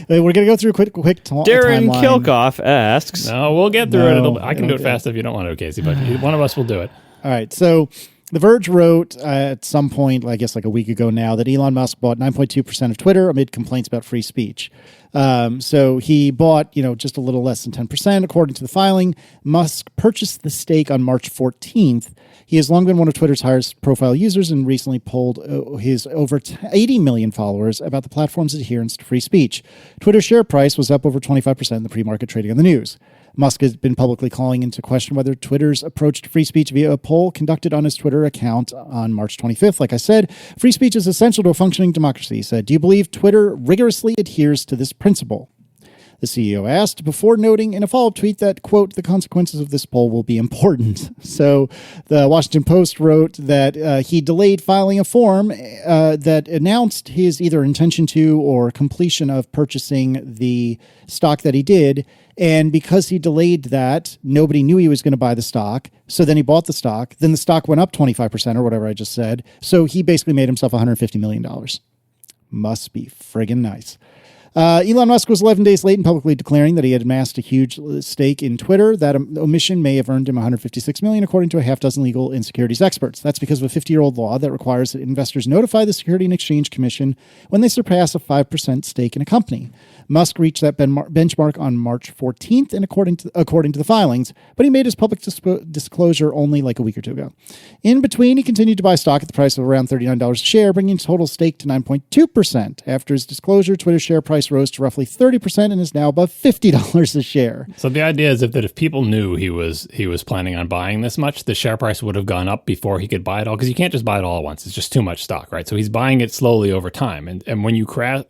We're going to go through a quick Darren timeline. Kilkoff asks... No, we'll get through it. I can do it fast if you don't want to, Casey, but one of us will do it. All right, so The Verge wrote at some point, I guess like a week ago now, that Elon Musk bought 9.2% of Twitter amid complaints about free speech. So he bought, just a little less than 10%. According to the filing, Musk purchased the stake on March 14th. He has long been one of Twitter's highest profile users and recently polled his over 80 million followers about the platform's adherence to free speech. Twitter's share price was up over 25% in the pre-market trading on the news. Musk has been publicly calling into question whether Twitter's approach to free speech via a poll conducted on his Twitter account on March 25th. Like I said, free speech is essential to a functioning democracy. He said, "Do you believe Twitter rigorously adheres to this principle?" The CEO asked, before noting in a follow-up tweet that, quote, "the consequences of this poll will be important." So the Washington Post wrote that he delayed filing a form that announced his either intention to or completion of purchasing the stock that he did. And because he delayed that, nobody knew he was going to buy the stock. So then he bought the stock. Then the stock went up 25% or whatever I just said. So he basically made himself $150 million. Must be friggin' nice. Elon Musk was 11 days late in publicly declaring that he had amassed a huge stake in Twitter. That omission may have earned him $156 million, according to a half dozen legal and securities experts. That's because of a 50-year-old law that requires that investors notify the Security and Exchange Commission when they surpass a 5% stake in a company. Musk reached that benchmark on March 14th, and according to the filings, but he made his public disclosure only like a week or two ago. In between, he continued to buy stock at the price of around $39 a share, bringing his total stake to 9.2%. After his disclosure, Twitter's share price rose to roughly 30% and is now above $50 a share. So the idea is that if people knew he was planning on buying this much, the share price would have gone up before he could buy it all, because you can't just buy it all at once. It's just too much stock, right? So he's buying it slowly over time. And when you cross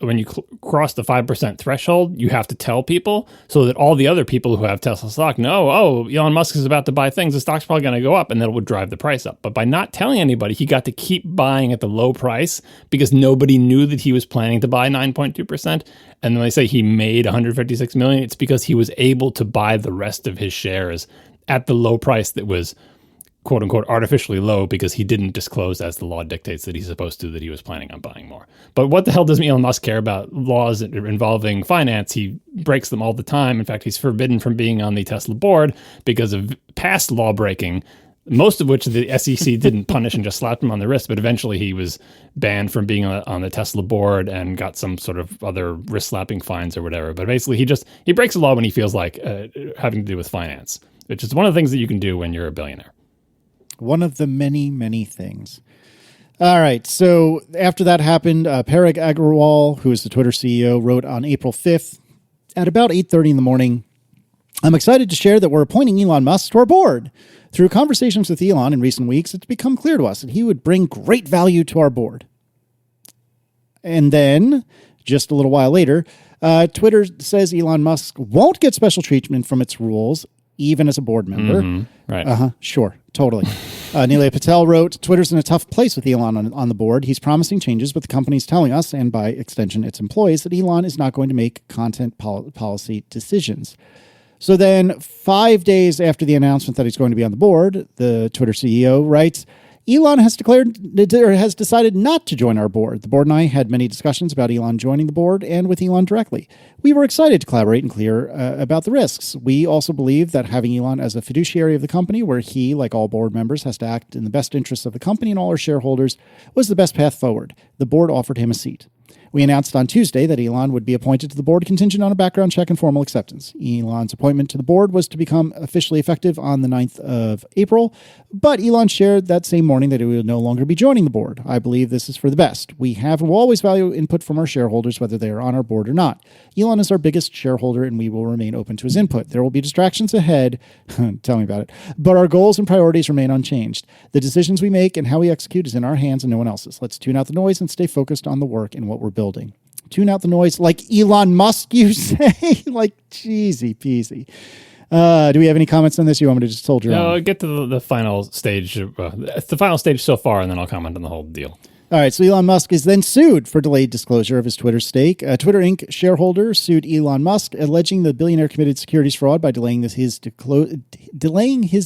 the 5% threshold, you have to tell people so that all the other people who have Tesla stock know, oh, Elon Musk is about to buy things, the stock's probably going to go up, and that would drive the price up. But by not telling anybody, he got to keep buying at the low price because nobody knew that he was planning to buy 9.2%. And when they say he made $156 million, it's because he was able to buy the rest of his shares at the low price that was, quote unquote, artificially low because he didn't disclose, as the law dictates that he's supposed to, that he was planning on buying more. But what the hell does Elon Musk care about laws involving finance? He breaks them all the time. In fact, he's forbidden from being on the Tesla board because of past law breaking, most of which the SEC didn't punish and just slapped him on the wrist. But eventually he was banned from being on the Tesla board and got some sort of other wrist slapping fines or whatever. But basically he breaks the law when he feels like having to do with finance, which is one of the things that you can do when you're a billionaire. One of the many, many things. All right. So after that happened, Parag Agrawal, who is the Twitter CEO, wrote on April 5th at about 8:30 in the morning, "I'm excited to share that we're appointing Elon Musk to our board. Through conversations with Elon in recent weeks, it's become clear to us that he would bring great value to our board." And then, just a little while later, Twitter says Elon Musk won't get special treatment from its rules, even as a board member. Mm-hmm. Right. Sure. Totally. Nilay Patel wrote, "Twitter's in a tough place with Elon on the board. He's promising changes, but the company's telling us, and by extension its employees, that Elon is not going to make content policy decisions." So then 5 days after the announcement that he's going to be on the board, the Twitter CEO writes, "Elon has decided not to join our board. The board and I had many discussions about Elon joining the board and with Elon directly. We were excited to collaborate and clear about the risks. We also believe that having Elon as a fiduciary of the company, where he, like all board members, has to act in the best interests of the company and all our shareholders, was the best path forward. The board offered him a seat." We announced on Tuesday that Elon would be appointed to the board contingent on a background check and formal acceptance. Elon's appointment to the board was to become officially effective on the 9th of April, but Elon shared that same morning that he would no longer be joining the board. I believe this is for the best. We have and will always value input from our shareholders, whether they are on our board or not. Elon is our biggest shareholder, and we will remain open to his input. There will be distractions ahead. Tell me about it. But our goals and priorities remain unchanged. The decisions we make and how we execute is in our hands and no one else's. Let's tune out the noise and stay focused on the work and what we're building. Tune out the noise like Elon Musk, you say? Like, cheesy peasy. Do we have any comments on this? You want me to just soldier on? No, get to the final stage. The final stage so far, and then I'll comment on the whole deal. All right, so Elon Musk is then sued for delayed disclosure of his Twitter stake. Twitter Inc. shareholder sued Elon Musk, alleging the billionaire committed securities fraud by delaying his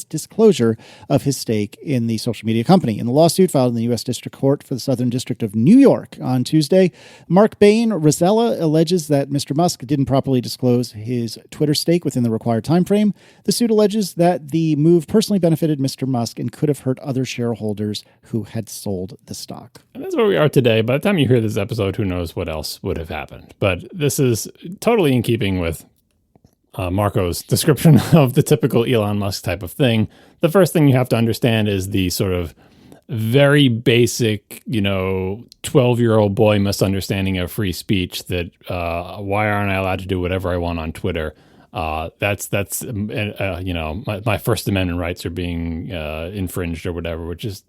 disclosure of his stake in the social media company. In the lawsuit filed in the U.S. District Court for the Southern District of New York on Tuesday, Mark Bain Rosella alleges that Mr. Musk didn't properly disclose his Twitter stake within the required time frame. The suit alleges that the move personally benefited Mr. Musk and could have hurt other shareholders who had sold the stock. And that's where we are today. By the time you hear this episode, who knows what else would have happened. But this is totally in keeping with Marco's description of the typical Elon Musk type of thing. The first thing you have to understand is the sort of very basic, 12-year-old boy misunderstanding of free speech that why aren't I allowed to do whatever I want on Twitter? That's my First Amendment rights are being infringed or whatever, which is,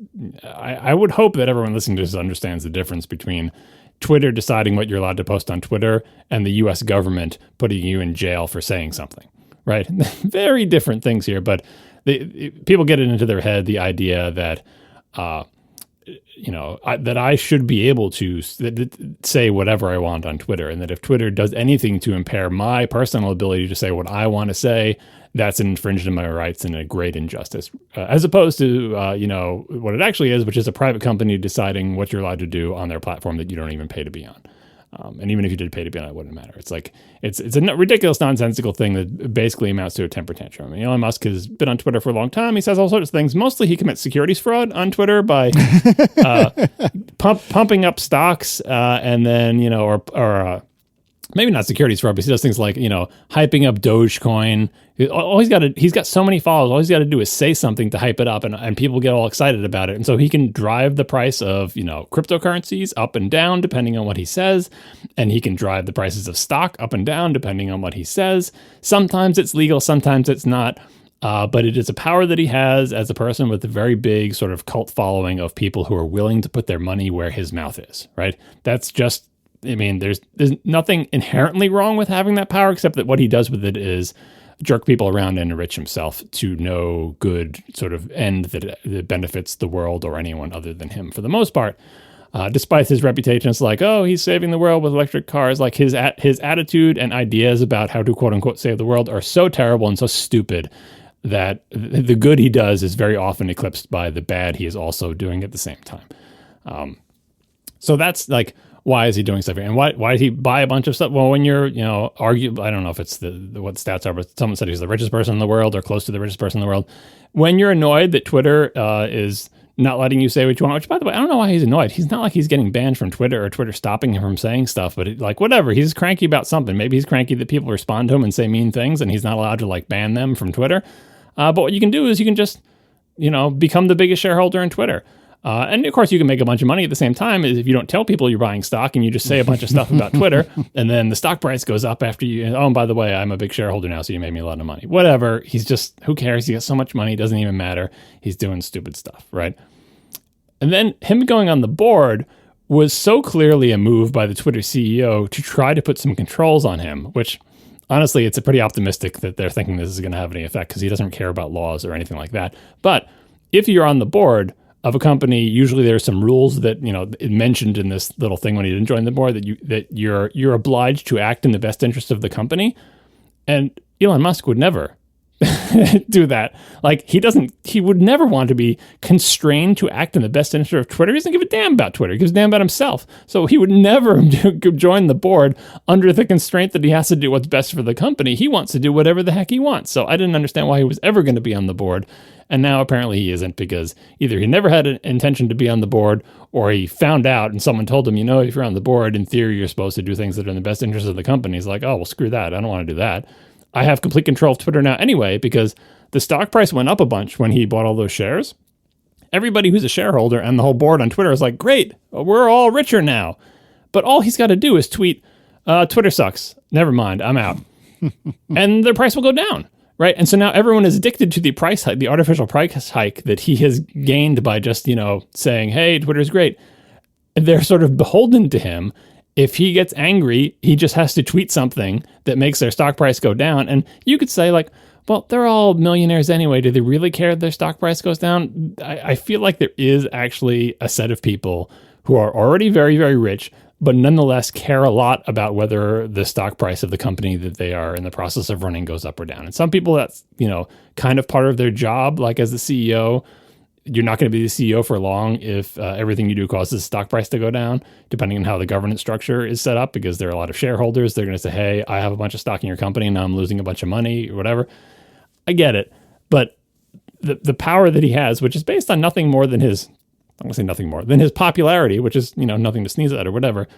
I would hope that everyone listening to this understands the difference between Twitter deciding what you're allowed to post on Twitter and the U.S. government putting you in jail for saying something, right? Very different things here, but people get it into their head, the idea that, that I should be able to say whatever I want on Twitter, and that if Twitter does anything to impair my personal ability to say what I want to say, that's an infringement of my rights and a great injustice, as opposed to, what it actually is, which is a private company deciding what you're allowed to do on their platform that you don't even pay to be on. And even if you did pay to be on it, wouldn't matter. It's like, it's a ridiculous, nonsensical thing that basically amounts to a temper tantrum. I mean, Elon Musk has been on Twitter for a long time. He says all sorts of things. Mostly he commits securities fraud on Twitter by pumping up stocks and then, maybe not securities fraud, but he does things like, hyping up Dogecoin. He's got so many followers. All he's got to do is say something to hype it up, and people get all excited about it. And so he can drive the price of, cryptocurrencies up and down depending on what he says. And he can drive the prices of stock up and down depending on what he says. Sometimes it's legal, sometimes it's not. But it is a power that he has as a person with a very big sort of cult following of people who are willing to put their money where his mouth is, right? That's just, there's nothing inherently wrong with having that power, except that what he does with it is jerk people around and enrich himself to no good sort of end that benefits the world or anyone other than him for the most part. Despite his reputation, it's like, oh, he's saving the world with electric cars. Like his attitude and ideas about how to quote unquote save the world are so terrible and so stupid that the good he does is very often eclipsed by the bad he is also doing at the same time. So that's like, why is he doing stuff here? And why did he buy a bunch of stuff? Well, when you're, argue, I don't know if it's what the stats are, but someone said he's the richest person in the world or close to the richest person in the world. When you're annoyed that Twitter is not letting you say what you want, which by the way, I don't know why he's annoyed. He's not like he's getting banned from Twitter or Twitter stopping him from saying stuff, but whatever. He's cranky about something. Maybe he's cranky that people respond to him and say mean things and he's not allowed to ban them from Twitter. But what you can do is you can just, become the biggest shareholder in Twitter. And of course, you can make a bunch of money at the same time if you don't tell people you're buying stock and you just say a bunch of stuff about Twitter, and then the stock price goes up after you. Oh, and by the way, I'm a big shareholder now, so you made me a lot of money. Whatever. He's just, who cares? He got so much money, it doesn't even matter. He's doing stupid stuff, right? And then him going on the board was so clearly a move by the Twitter CEO to try to put some controls on him, which honestly, it's pretty optimistic that they're thinking this is going to have any effect because he doesn't care about laws or anything like that. But if you're on the board of a company, usually there's some rules that, it mentioned in this little thing when he didn't join the board that you're obliged to act in the best interest of the company. And Elon Musk would never do that. He would never want to be constrained to act in the best interest of Twitter. He doesn't give a damn about Twitter. He gives a damn about himself. So he would never join the board under the constraint that he has to do what's best for the company. He wants to do whatever the heck he wants. So I didn't understand why he was ever going to be on the board. And now apparently he isn't, because either he never had an intention to be on the board, or he found out and someone told him, if you're on the board, in theory, you're supposed to do things that are in the best interest of the company. He's like, oh, well, screw that. I don't want to do that. I have complete control of Twitter now anyway, because the stock price went up a bunch when he bought all those shares. Everybody who's a shareholder and the whole board on Twitter is like, great, we're all richer now. But all he's got to do is tweet, Twitter sucks. Never mind, I'm out. And their price will go down, right? And so now everyone is addicted to the price hike, the artificial price hike that he has gained by just, saying, hey, Twitter's great. And they're sort of beholden to him. If he gets angry, he just has to tweet something that makes their stock price go down. And you could say, like, well, they're all millionaires anyway. Do they really care if their stock price goes down? I feel like there is actually a set of people who are already very, very rich, but nonetheless care a lot about whether the stock price of the company that they are in the process of running goes up or down. And some people, that's, kind of part of their job. Like as the CEO, you're not going to be the CEO for long if everything you do causes the stock price to go down, depending on how the governance structure is set up, because there are a lot of shareholders. They're going to say, hey, I have a bunch of stock in your company and now I'm losing a bunch of money or whatever. I get it. But the power that he has, which is based on nothing more than his, I don't want to say nothing more than his popularity, which is, nothing to sneeze at or whatever.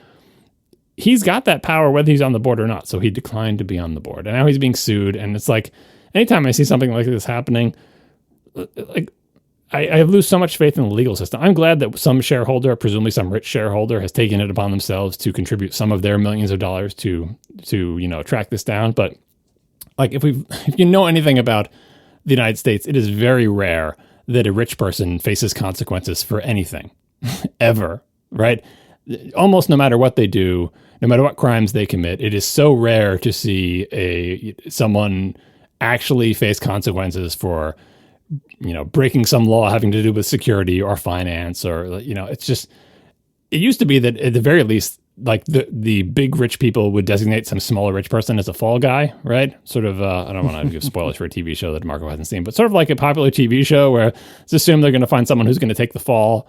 He's got that power whether he's on the board or not. So he declined to be on the board. And now he's being sued. And it's like, anytime I see something like this happening, like I lose so much faith in the legal system. I'm glad that some shareholder, presumably some rich shareholder, has taken it upon themselves to contribute some of their millions of dollars to track this down. But like if you know anything about the United States, it is very rare that a rich person faces consequences for anything ever, right? Almost no matter what they do, no matter what crimes they commit, it is so rare to see someone actually face consequences for, breaking some law having to do with security or finance or, it's just, it used to be that at the very least, like the big rich people would designate some smaller rich person as a fall guy, right? Sort of, I don't want to give spoilers for a TV show that Marco hasn't seen, but sort of like a popular TV show where it's assumed they're going to find someone who's going to take the fall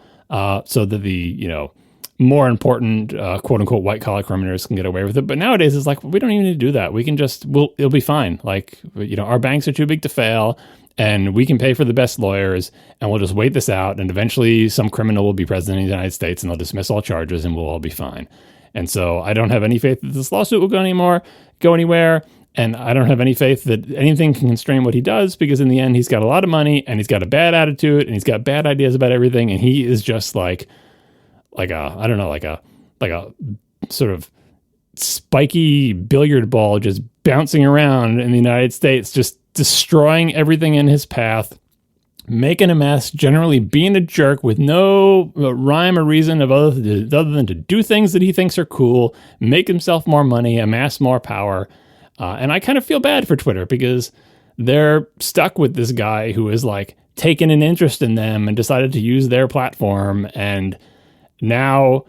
so that the, more important, quote unquote, white collar criminals can get away with it. But nowadays it's like, we don't even need to do that. We can just, it'll be fine. Like, our banks are too big to fail and we can pay for the best lawyers and we'll just wait this out. And eventually some criminal will be president of the United States and they'll dismiss all charges and we'll all be fine. And so I don't have any faith that this lawsuit will go anywhere. And I don't have any faith that anything can constrain what he does, because in the end, he's got a lot of money and he's got a bad attitude and he's got bad ideas about everything. And he is just like a sort of spiky billiard ball just bouncing around in the United States, just destroying everything in his path, making a mess, generally being a jerk with no rhyme or reason of other than to do things that he thinks are cool, make himself more money, amass more power. And I kind of feel bad for Twitter because they're stuck with this guy who is like taken an interest in them and decided to use their platform. And now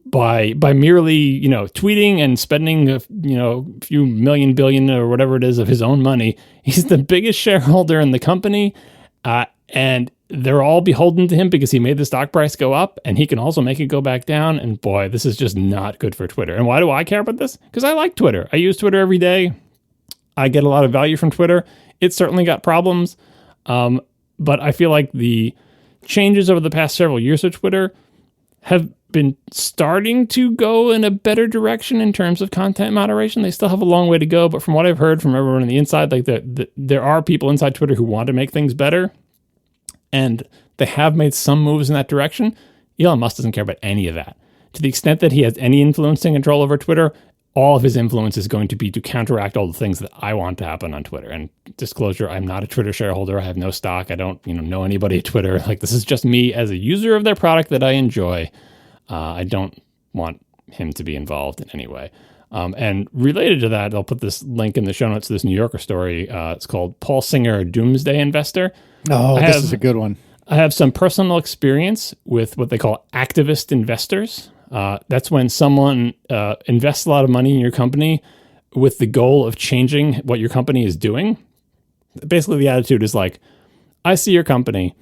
by merely, tweeting and spending, a few million, billion or whatever it is of his own money, he's the biggest shareholder in the company. And they're all beholden to him because he made the stock price go up and he can also make it go back down. And boy, this is just not good for Twitter. And why do I care about this? Because I like Twitter. I use Twitter every day. I get a lot of value from Twitter. It's certainly got problems. But I feel like the changes over the past several years of Twitter have been starting to go in a better direction in terms of content moderation. They still have a long way to go, but from what I've heard from everyone on the inside, like there are people inside Twitter who want to make things better, and they have made some moves in that direction. Elon Musk doesn't care about any of that. To the extent that he has any influence and control over Twitter, all of his influence is going to be to counteract all the things that I want to happen on Twitter. And disclosure, I'm not a Twitter shareholder. I have no stock. I don't, know anybody at Twitter. Like, this is just me as a user of their product that I enjoy. I don't want him to be involved in any way. And related to that, I'll put this link in the show notes to this New Yorker story. It's called Paul Singer, Doomsday Investor. Oh, this is a good one. I have some personal experience with what they call activist investors. That's when someone invests a lot of money in your company with the goal of changing what your company is doing. Basically, the attitude is like, I see your company.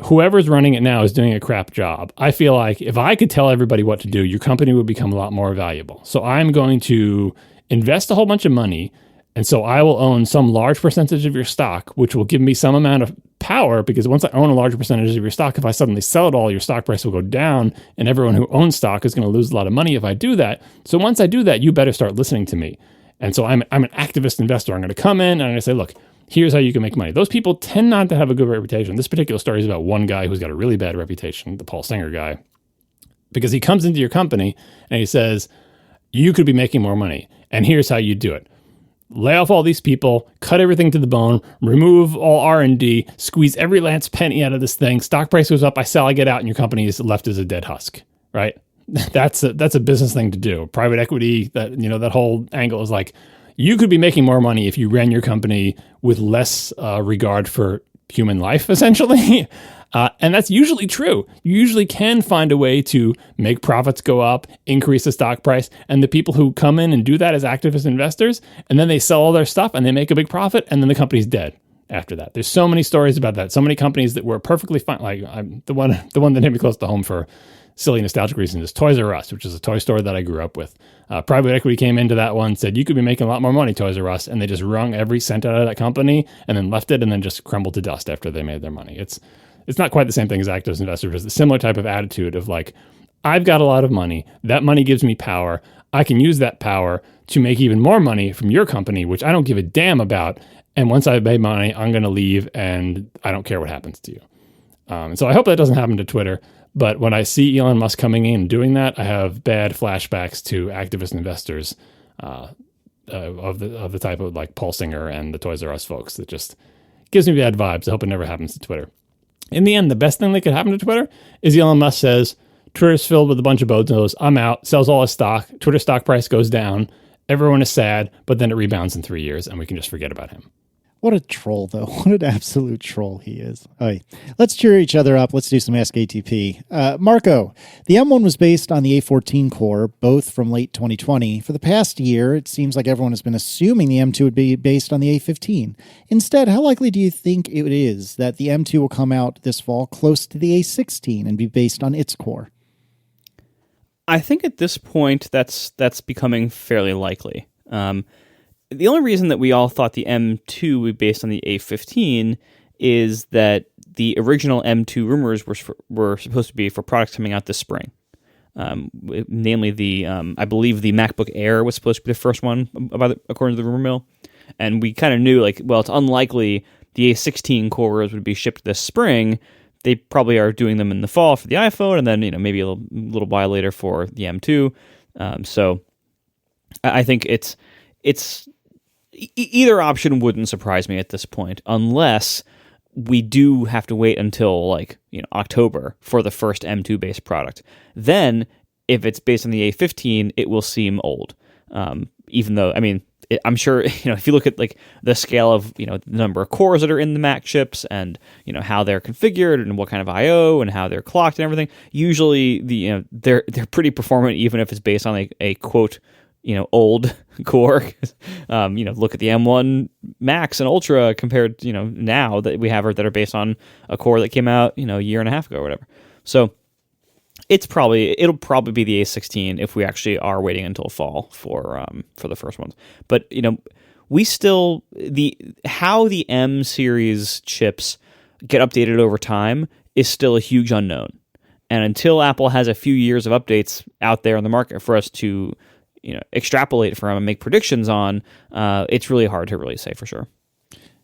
Whoever's running it now is doing a crap job. I feel like if I could tell everybody what to do, your company would become a lot more valuable. So I'm going to invest a whole bunch of money And so I will own some large percentage of your stock, which will give me some amount of power, because once I own a larger percentage of your stock, if I suddenly sell it all, your stock price will go down, and everyone who owns stock is going to lose a lot of money if I do that. So once I do that, you better start listening to me. And so I'm an activist investor. I'm going to come in and I'm going to say, look, here's how you can make money. Those people tend not to have a good reputation. This particular story is about one guy who's got a really bad reputation, the Paul Singer guy, because he comes into your company and he says, you could be making more money, and here's how you do it. Lay off all these people, cut everything to the bone, remove all R&D, squeeze every last penny out of this thing. Stock price goes up, I sell, I get out, and your company is left as a dead husk, right? That's a business thing to do. Private equity, that whole angle is like, you could be making more money if you ran your company with less regard for human life, essentially. And that's usually true. You usually can find a way to make profits go up, increase the stock price, and the people who come in and do that as activist investors, and then they sell all their stuff and they make a big profit, and then the company's dead after that. There's so many stories about that. So many companies that were perfectly fine. Like the one that hit me close to home for silly nostalgic reasons is Toys R Us, which is a toy store that I grew up with. Private equity came into that one, said, you could be making a lot more money, Toys R Us, and they just wrung every cent out of that company and then left it and then just crumbled to dust after they made their money. It's not quite the same thing as activist investors, but it's a similar type of attitude of like, I've got a lot of money. That money gives me power. I can use that power to make even more money from your company, which I don't give a damn about. And once I've made money, I'm going to leave and I don't care what happens to you. And so I hope that doesn't happen to Twitter. But when I see Elon Musk coming in and doing that, I have bad flashbacks to activist investors of the type of like Paul Singer and the Toys R Us folks. That just gives me bad vibes. I hope it never happens to Twitter. In the end, the best thing that could happen to Twitter is Elon Musk says, Twitter's filled with a bunch of bozos. I'm out, sells all his stock. Twitter stock price goes down. Everyone is sad, but then it rebounds in 3 years and we can just forget about him. What a troll, though. What an absolute troll he is. All right. Let's cheer each other up. Let's do some Ask ATP. Marco, the M1 was based on the A14 core, both from late 2020. For the past year, it seems like everyone has been assuming the M2 would be based on the A15. Instead, how likely do you think it is that the M2 will come out this fall close to the A16 and be based on its core? I think at this point, that's becoming fairly likely. The only reason that we all thought the M2 would be based on the A15 is that the original M2 rumors were supposed to be for products coming out this spring. Namely, I believe the MacBook Air was supposed to be the first one, according to the rumor mill. And we kind of knew, like, well, it's unlikely the A16 cores would be shipped this spring. They probably are doing them in the fall for the iPhone, and then maybe a little while later for the M2. So I think it's either option wouldn't surprise me at this point, unless we do have to wait until October for the first M2 based product. Then, if it's based on the A15, it will seem old. Even though, I'm sure if you look at the scale of the number of cores that are in the Mac chips and how they're configured and what kind of I/O and how they're clocked and everything, usually they're pretty performant even if it's based on a quote old core. Look at the M1 Max and Ultra compared now that we have that are based on a core that came out a year and a half ago or whatever. So it'll probably be the A16 if we actually are waiting until fall for the first ones. But we still how the M series chips get updated over time is still a huge unknown. And until Apple has a few years of updates out there on the market for us to extrapolate from and make predictions on, it's really hard to really say for sure.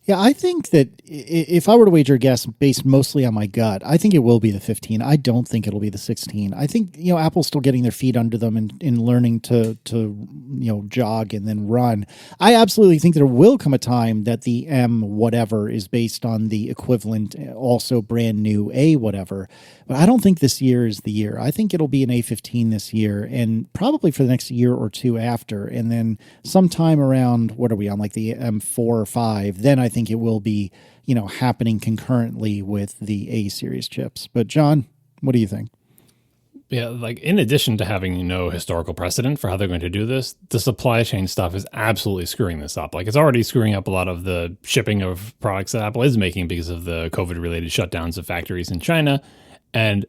Yeah, I think that if I were to wager a guess based mostly on my gut, I think it will be the 15. I don't think it'll be the 16. I think, Apple's still getting their feet under them and learning to jog and then run. I absolutely think there will come a time that the M whatever is based on the equivalent, also brand new A whatever. But I don't think this year is the year. I think it'll be an A15 this year and probably for the next year or two after. And then sometime around, what are we on, the M4 or 5, then I think it will be, happening concurrently with the A series chips. But John, what do you think? Yeah, in addition to having no historical precedent for how they're going to do this, the supply chain stuff is absolutely screwing this up. It's already screwing up a lot of the shipping of products that Apple is making because of the COVID-related shutdowns of factories in China. And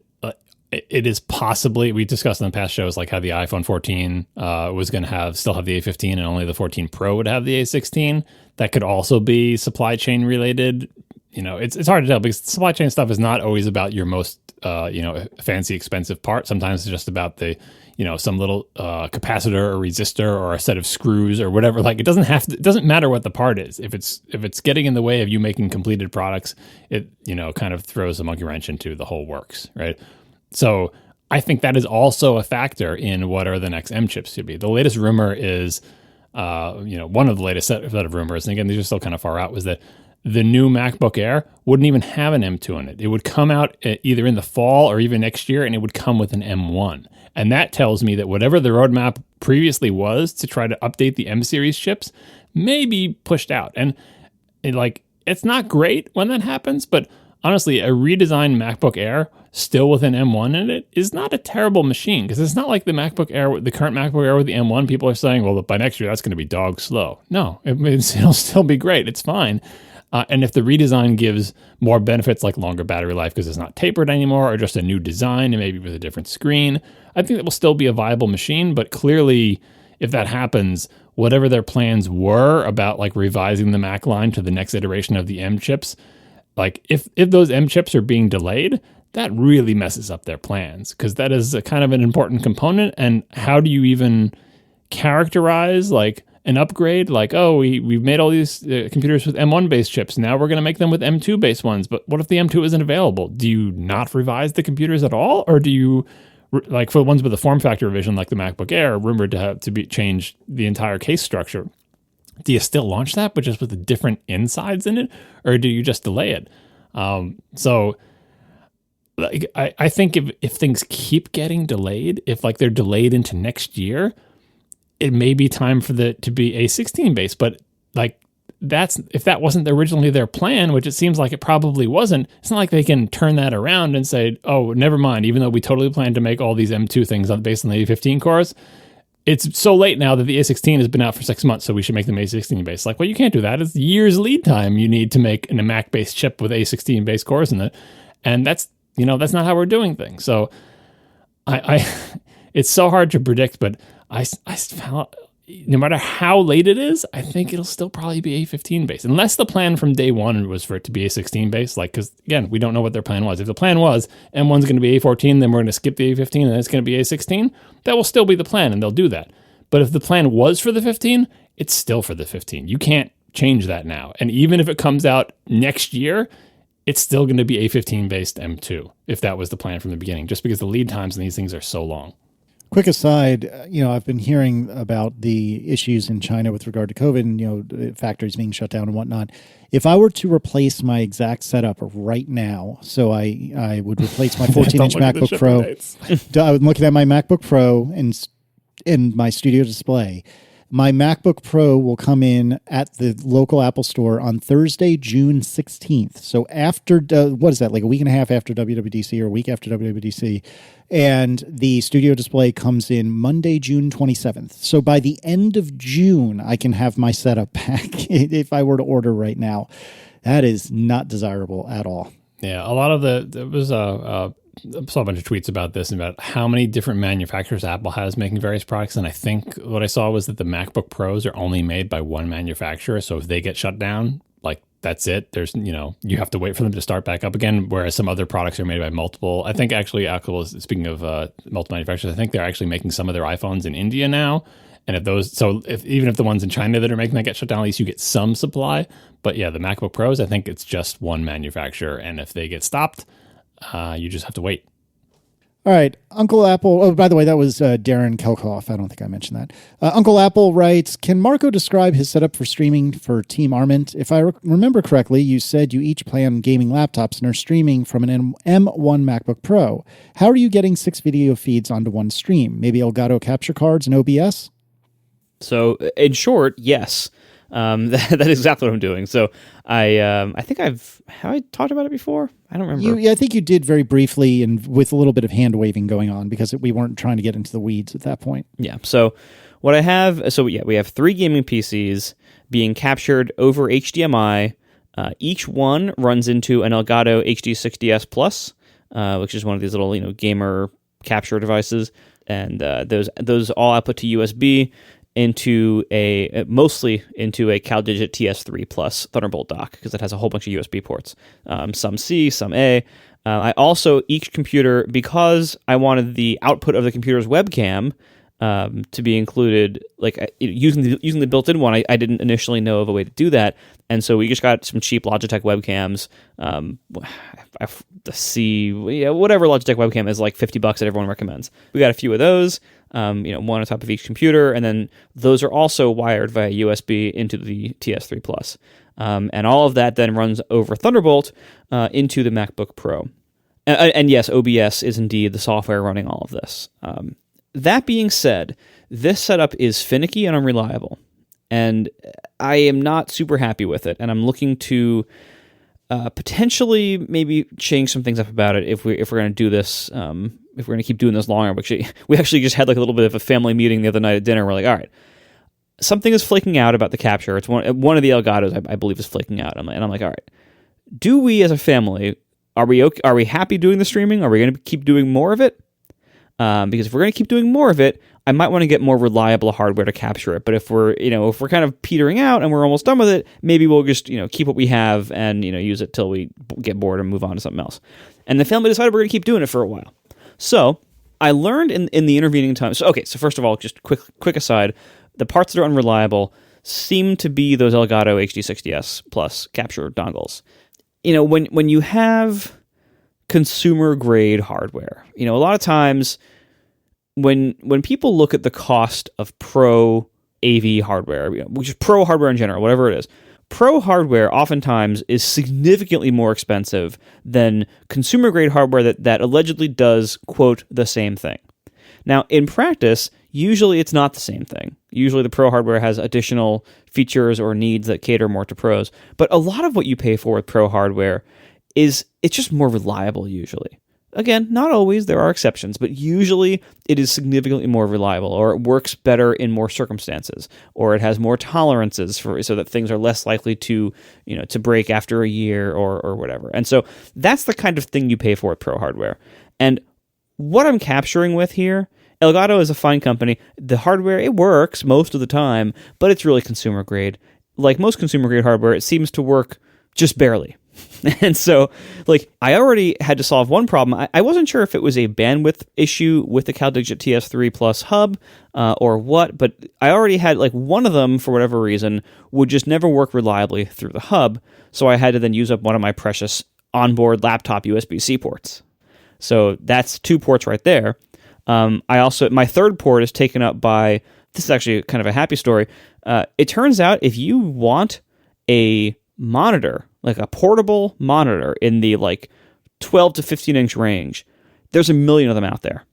it is possibly, we discussed in the past shows like how the iPhone 14 was going to still have the A15 and only the 14 Pro would have the A16. That could also be supply chain related. It's hard to tell because supply chain stuff is not always about your most fancy expensive part. Sometimes it's just about the some little capacitor or resistor or a set of screws or whatever. Like it doesn't matter what the part is. If it's getting in the way of you making completed products, it kind of throws a monkey wrench into the whole works, right? So I think that is also a factor in what are the next M chips to be. The latest rumor is, one of the latest set of rumors, and again, these are still kind of far out, was that the new MacBook Air wouldn't even have an M2 in it. It would come out either in the fall or even next year, and it would come with an M1. And that tells me that whatever the roadmap previously was to try to update the M series chips may be pushed out. And it's not great when that happens, but honestly, a redesigned MacBook Air still with an M1 in it is not a terrible machine, because it's not like the MacBook Air, the current MacBook Air with the M1, people are saying, well, by next year, that's going to be dog slow. No, it'll still be great. It's fine. And if the redesign gives more benefits like longer battery life because it's not tapered anymore, or just a new design and maybe with a different screen, I think it will still be a viable machine. But clearly, if that happens, whatever their plans were about like revising the Mac line to the next iteration of the M chips, like if those M chips are being delayed, that really messes up their plans, because that is a kind of an important component. And how do you even characterize like an upgrade? Like, oh, we've made all these computers with M1 based chips. Now we're going to make them with M2 based ones. But what if the M2 isn't available? Do you not revise the computers at all? Or do you, like for the ones with the form factor revision, like the MacBook Air, rumored to have to be changed the entire case structure? Do you still launch that, but just with the different insides in it? Or do you just delay it? So like, I think if things keep getting delayed, if like they're delayed into next year, it may be time for to be A16 based. But like if that wasn't originally their plan, which it seems like it probably wasn't, it's not like they can turn that around and say, oh, never mind, even though we totally planned to make all these M2 things based on the A15 cores, it's so late now that the A16 has been out for 6 months, so we should make them A16 based. Like, well, you can't do that. It's years lead time you need to make in a Mac based chip with A16 based cores in it. And that's not how we're doing things. So it's so hard to predict, but I found, no matter how late it is, I think it'll still probably be A15 based, unless the plan from day one was for it to be A16 based. Like, because again, we don't know what their plan was. If the plan was M1's going to be A14, then we're going to skip the A15 and then it's going to be A16, that will still be the plan, and they'll do that. But if the plan was for the 15, it's still for the 15. You can't change that now. And even if it comes out next year, it's still going to be A15 based M2 if that was the plan from the beginning, just because the lead times in these things are so long. Quick aside, I've been hearing about the issues in China with regard to COVID and, factories being shut down and whatnot. If I were to replace my exact setup right now, so I would replace my 14-inch MacBook Pro. I would look at my MacBook Pro and my Studio display. My MacBook Pro will come in at the local Apple Store on Thursday, June 16th. So after, what is that, like a week and a half after WWDC or a week after WWDC? And the Studio display comes in Monday, June 27th. So by the end of June, I can have my setup back if I were to order right now. That is not desirable at all. Yeah, a lot of there was I saw a bunch of tweets about this and about how many different manufacturers Apple has making various products. And I think what I saw was that the MacBook Pros are only made by one manufacturer. So if they get shut down, like that's it. There's, you have to wait for them to start back up again. Whereas some other products are made by multiple. I think actually Apple is, speaking of multiple manufacturers, I think they're actually making some of their iPhones in India now. And even if the ones in China that are making that get shut down, at least you get some supply. But yeah, the MacBook Pros, I think it's just one manufacturer. And if they get stopped, you just have to wait. All right. Uncle Apple. Oh, by the way, that was Darren Kelkoff. I don't think I mentioned that. Uncle Apple writes, can Marco describe his setup for streaming for Team Arment? If I remember correctly, you said you each play on gaming laptops and are streaming from an M1 MacBook Pro. How are you getting 6 video feeds onto one stream? Maybe Elgato capture cards and OBS? So, in short, yes. That is exactly what I'm doing. So I think have I talked about it before? I don't remember. I think you did very briefly and with a little bit of hand waving going on because we weren't trying to get into the weeds at that point. Yeah. So what I have, we have 3 gaming PCs being captured over HDMI. Each one runs into an Elgato HD6DS Plus. which is one of these little gamer capture devices, and those all output to USB into mostly into a CalDigit TS3 Plus Thunderbolt dock, because it has a whole bunch of USB ports, some C, some A. I also, each computer, because I wanted the output of the computer's webcam to be included, like using the built-in one, I didn't initially know of a way to do that, and so we just got some cheap Logitech webcams. The C, whatever Logitech webcam is, like $50 that everyone recommends. We got a few of those, one on top of each computer, and then those are also wired via USB into the TS3 Plus, and all of that then runs over Thunderbolt into the MacBook Pro. And yes, OBS is indeed the software running all of this. That being said, this setup is finicky and unreliable, and I am not super happy with it, and I'm looking to potentially maybe change some things up about it if we're going to do this, if we're going to keep doing this longer. We actually just had like a little bit of a family meeting the other night at dinner. We're like, all right, something is flaking out about the capture. It's one of the Elgatos, I believe, is flaking out. And I'm like, all right, do we as a family, are we happy doing the streaming? Are we going to keep doing more of it? Because if we're going to keep doing more of it, I might want to get more reliable hardware to capture it. But if we're kind of petering out and we're almost done with it, maybe we'll just, keep what we have and, use it till we get bored and move on to something else. And the family decided we're going to keep doing it for a while. So I learned in the intervening time. So first of all, just quick aside, the parts that are unreliable seem to be those Elgato HD60S Plus capture dongles. When you have consumer grade hardware, a lot of times when people look at the cost of pro AV hardware, which is pro hardware in general, whatever it is, pro hardware oftentimes is significantly more expensive than consumer grade hardware that allegedly does, quote, the same thing. Now, in practice, usually it's not the same thing. Usually the pro hardware has additional features or needs that cater more to pros. But a lot of what you pay for with pro hardware it's just more reliable usually. Again, not always, there are exceptions, but usually it is significantly more reliable, or it works better in more circumstances, or it has more tolerances so that things are less likely to break after a year or whatever. And so that's the kind of thing you pay for with pro hardware. And what I'm capturing with here, Elgato is a fine company. The hardware, it works most of the time, but it's really consumer grade. Like most consumer grade hardware, it seems to work just barely. And so, I already had to solve one problem. I wasn't sure if it was a bandwidth issue with the CalDigit TS3 Plus hub or what, but I already had, one of them, for whatever reason, would just never work reliably through the hub, so I had to then use up one of my precious onboard laptop USB-C ports. So that's 2 ports right there. My third port is taken up by, this is actually kind of a happy story. It turns out if you want a monitor, like a portable monitor in the 12 to 15 inch range, there's a million of them out there,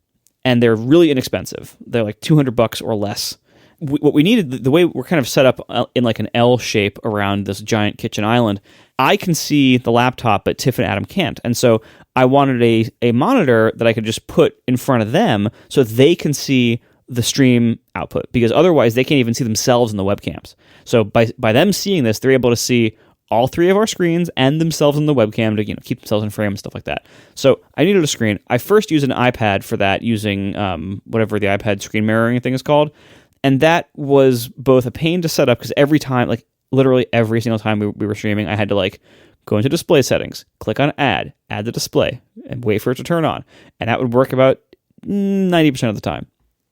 and they're really inexpensive. They're like $200 or less. What we needed, the way we're kind of set up in an L shape around this giant kitchen island, I can see the laptop, but Tiff and Adam can't. And so I wanted a monitor that I could just put in front of them so they can see the stream output, because otherwise they can't even see themselves in the webcams. So by them seeing this, they're able to see all 3 of our screens and themselves in the webcam to keep themselves in frame and stuff like that. So I needed a screen. I first used an iPad for that, using whatever the iPad screen mirroring thing is called, and that was both a pain to set up, because every time, literally every single time we were streaming, I had to go into display settings, click on add the display, and wait for it to turn on, and that would work about 90% of the time.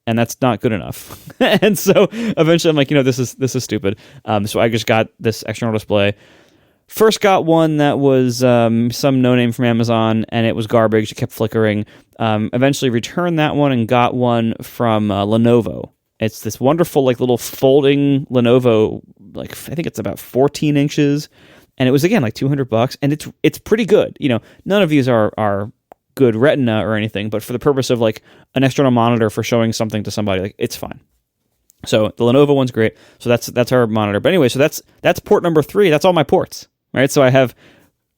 And that's not good enough. And so eventually I'm like, this is stupid. So I just got this external display. First got one that was some no-name from Amazon, and it was garbage. It kept flickering. Eventually returned that one and got one from Lenovo. It's this wonderful little folding Lenovo, I think it's about 14 inches. And it was, again, $200, and it's pretty good. None of these are good Retina or anything, but for the purpose of an external monitor for showing something to somebody, it's fine. So the Lenovo one's great. So that's our monitor. But anyway, so that's port number 3. That's all my ports, right? So I have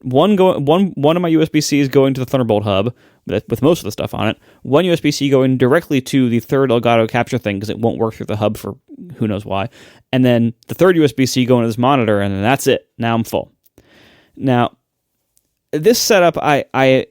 one of my USB-Cs going to the Thunderbolt hub with most of the stuff on it. One USB-C going directly to the third Elgato capture thing, because it won't work through the hub for who knows why. And then the third USB-C going to this monitor, and then that's it. Now I'm full. Now, this setup, I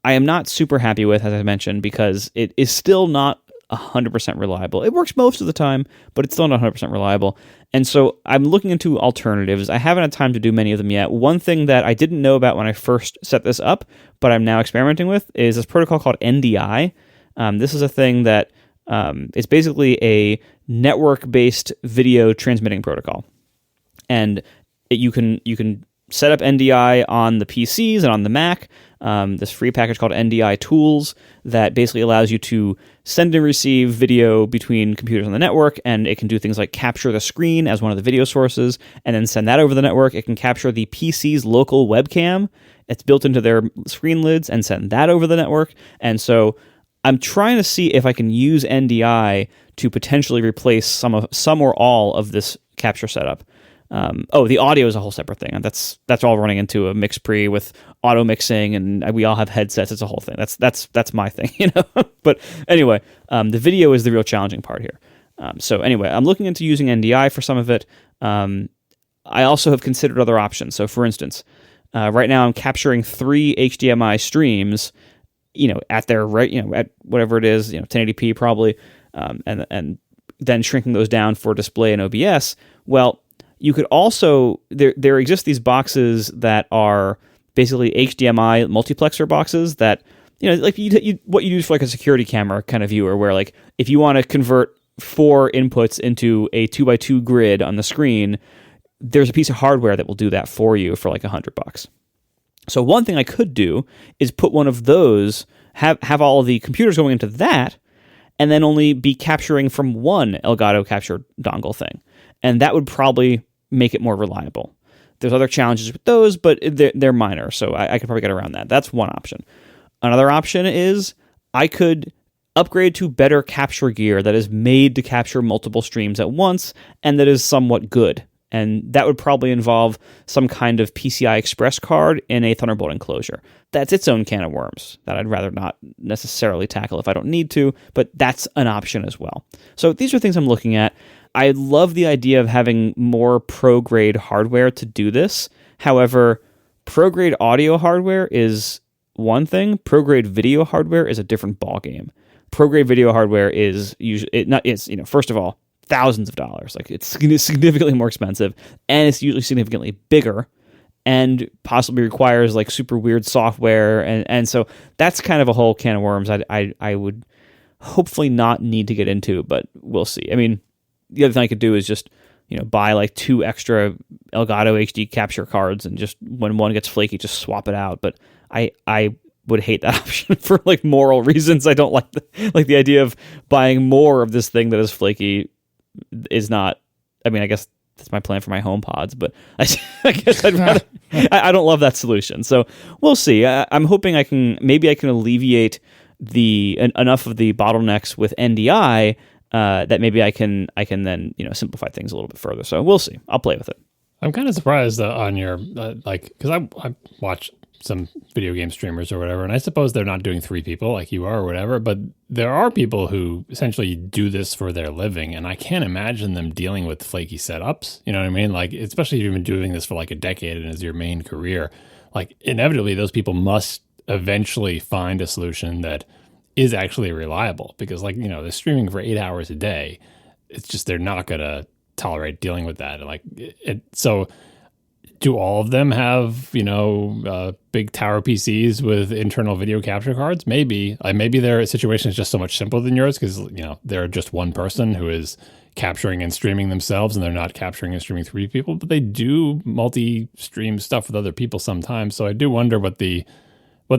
I am not super happy with, as I mentioned, because it is still not 100% reliable. It works most of the time, but it's still not 100% reliable. And so I'm looking into alternatives. I haven't had time to do many of them yet. One thing that I didn't know about when I first set this up, but I'm now experimenting with, is this protocol called NDI. This is a thing that is basically a network-based video transmitting protocol. And you can set up NDI on the PCs and on the Mac. This free package called NDI Tools that basically allows you to send and receive video between computers on the network, and it can do things like capture the screen as one of the video sources and then send that over the network. It can capture the PC's local webcam. It's built into their screen lids and send that over the network. And so I'm trying to see if I can use NDI to potentially replace some or all of this capture setup. The audio is a whole separate thing. That's all running into a mix pre with auto mixing, and we all have headsets. It's a whole thing. That's my thing, you know. But anyway, the video is the real challenging part here. So anyway, I'm looking into using NDI for some of it. I also have considered other options. So for instance, right now I'm capturing 3 HDMI streams, you know, at their right, you know, at whatever it is, you know, 1080p probably, and then shrinking those down for display in OBS. Well, you could also, there exist these boxes that are basically HDMI multiplexer boxes that, you know, like what you use for like a security camera kind of viewer, where like if you want to convert 4 inputs into a 2x2 grid on the screen, there's a piece of hardware that will do that for you for like $100. So one thing I could do is put one of those, have all of the computers going into that, and then only be capturing from one Elgato capture dongle thing. And that would probably make it more reliable. There's other challenges with those, but they're minor, so I could probably get around that. That's one option. Another option is I could upgrade to better capture gear that is made to capture multiple streams at once and that is somewhat good. And that would probably involve some kind of PCI Express card in a Thunderbolt enclosure. That's its own can of worms that I'd rather not necessarily tackle if I don't need to, but that's an option as well. So these are things I'm looking at. I love the idea of having more pro-grade hardware to do this. However, pro-grade audio hardware is one thing. Pro-grade video hardware is a different ballgame. Pro-grade video hardware is first of all, thousands of dollars. Like, it's significantly more expensive, and it's usually significantly bigger, and possibly requires like super weird software, and so that's kind of a whole can of worms. I would hopefully not need to get into, but we'll see. I mean, the other thing I could do is just, you know, buy like 2 extra Elgato HD capture cards, and just when one gets flaky, just swap it out. But I would hate that option for like moral reasons. I don't like the idea of buying more of this thing that is flaky. Is not, I mean, I guess that's my plan for my HomePods, but I guess I'd rather, I don't love that solution. So we'll see. I'm hoping I can alleviate enough of the bottlenecks with NDI that maybe I can then, you know, simplify things a little bit further. So we'll see. I'll play with it. I'm kind of surprised on your, because I watch some video game streamers or whatever, and I suppose they're not doing 3 people like you are or whatever, but there are people who essentially do this for their living, and I can't imagine them dealing with flaky setups. You know what I mean? Like, especially if you've been doing this for like a decade and is your main career, like inevitably those people must eventually find a solution that is actually reliable, because like, you know, they're streaming for 8 hours a day. It's just, they're not going to tolerate dealing with that. Like so do all of them have, you know, big tower PCs with internal video capture cards? Maybe. Maybe their situation is just so much simpler than yours because, you know, they're just one person who is capturing and streaming themselves, and they're not capturing and streaming 3 people, but they do multi-stream stuff with other people sometimes. So I do wonder what the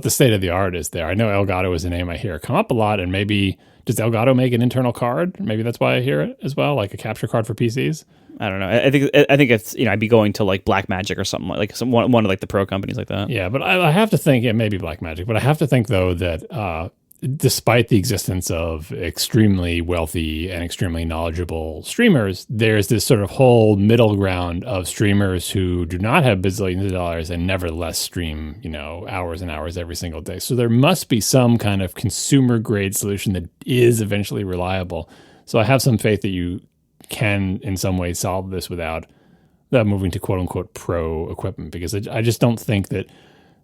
state of the art is there. I know Elgato is a name I hear come up a lot, and maybe does Elgato make an internal card? Maybe that's why I hear it as well, like a capture card for PCs. I don't know. I think it's, you know, I'd be going to like Blackmagic or something like one of like the pro companies like that. Yeah, but I have to think it may be Blackmagic, but I have to think though that despite the existence of extremely wealthy and extremely knowledgeable streamers, there's this sort of whole middle ground of streamers who do not have bazillions of dollars and nevertheless stream, you know, hours and hours every single day. So there must be some kind of consumer grade solution that is eventually reliable. So I have some faith that you can in some way solve this without moving to quote unquote pro equipment, because I just don't think that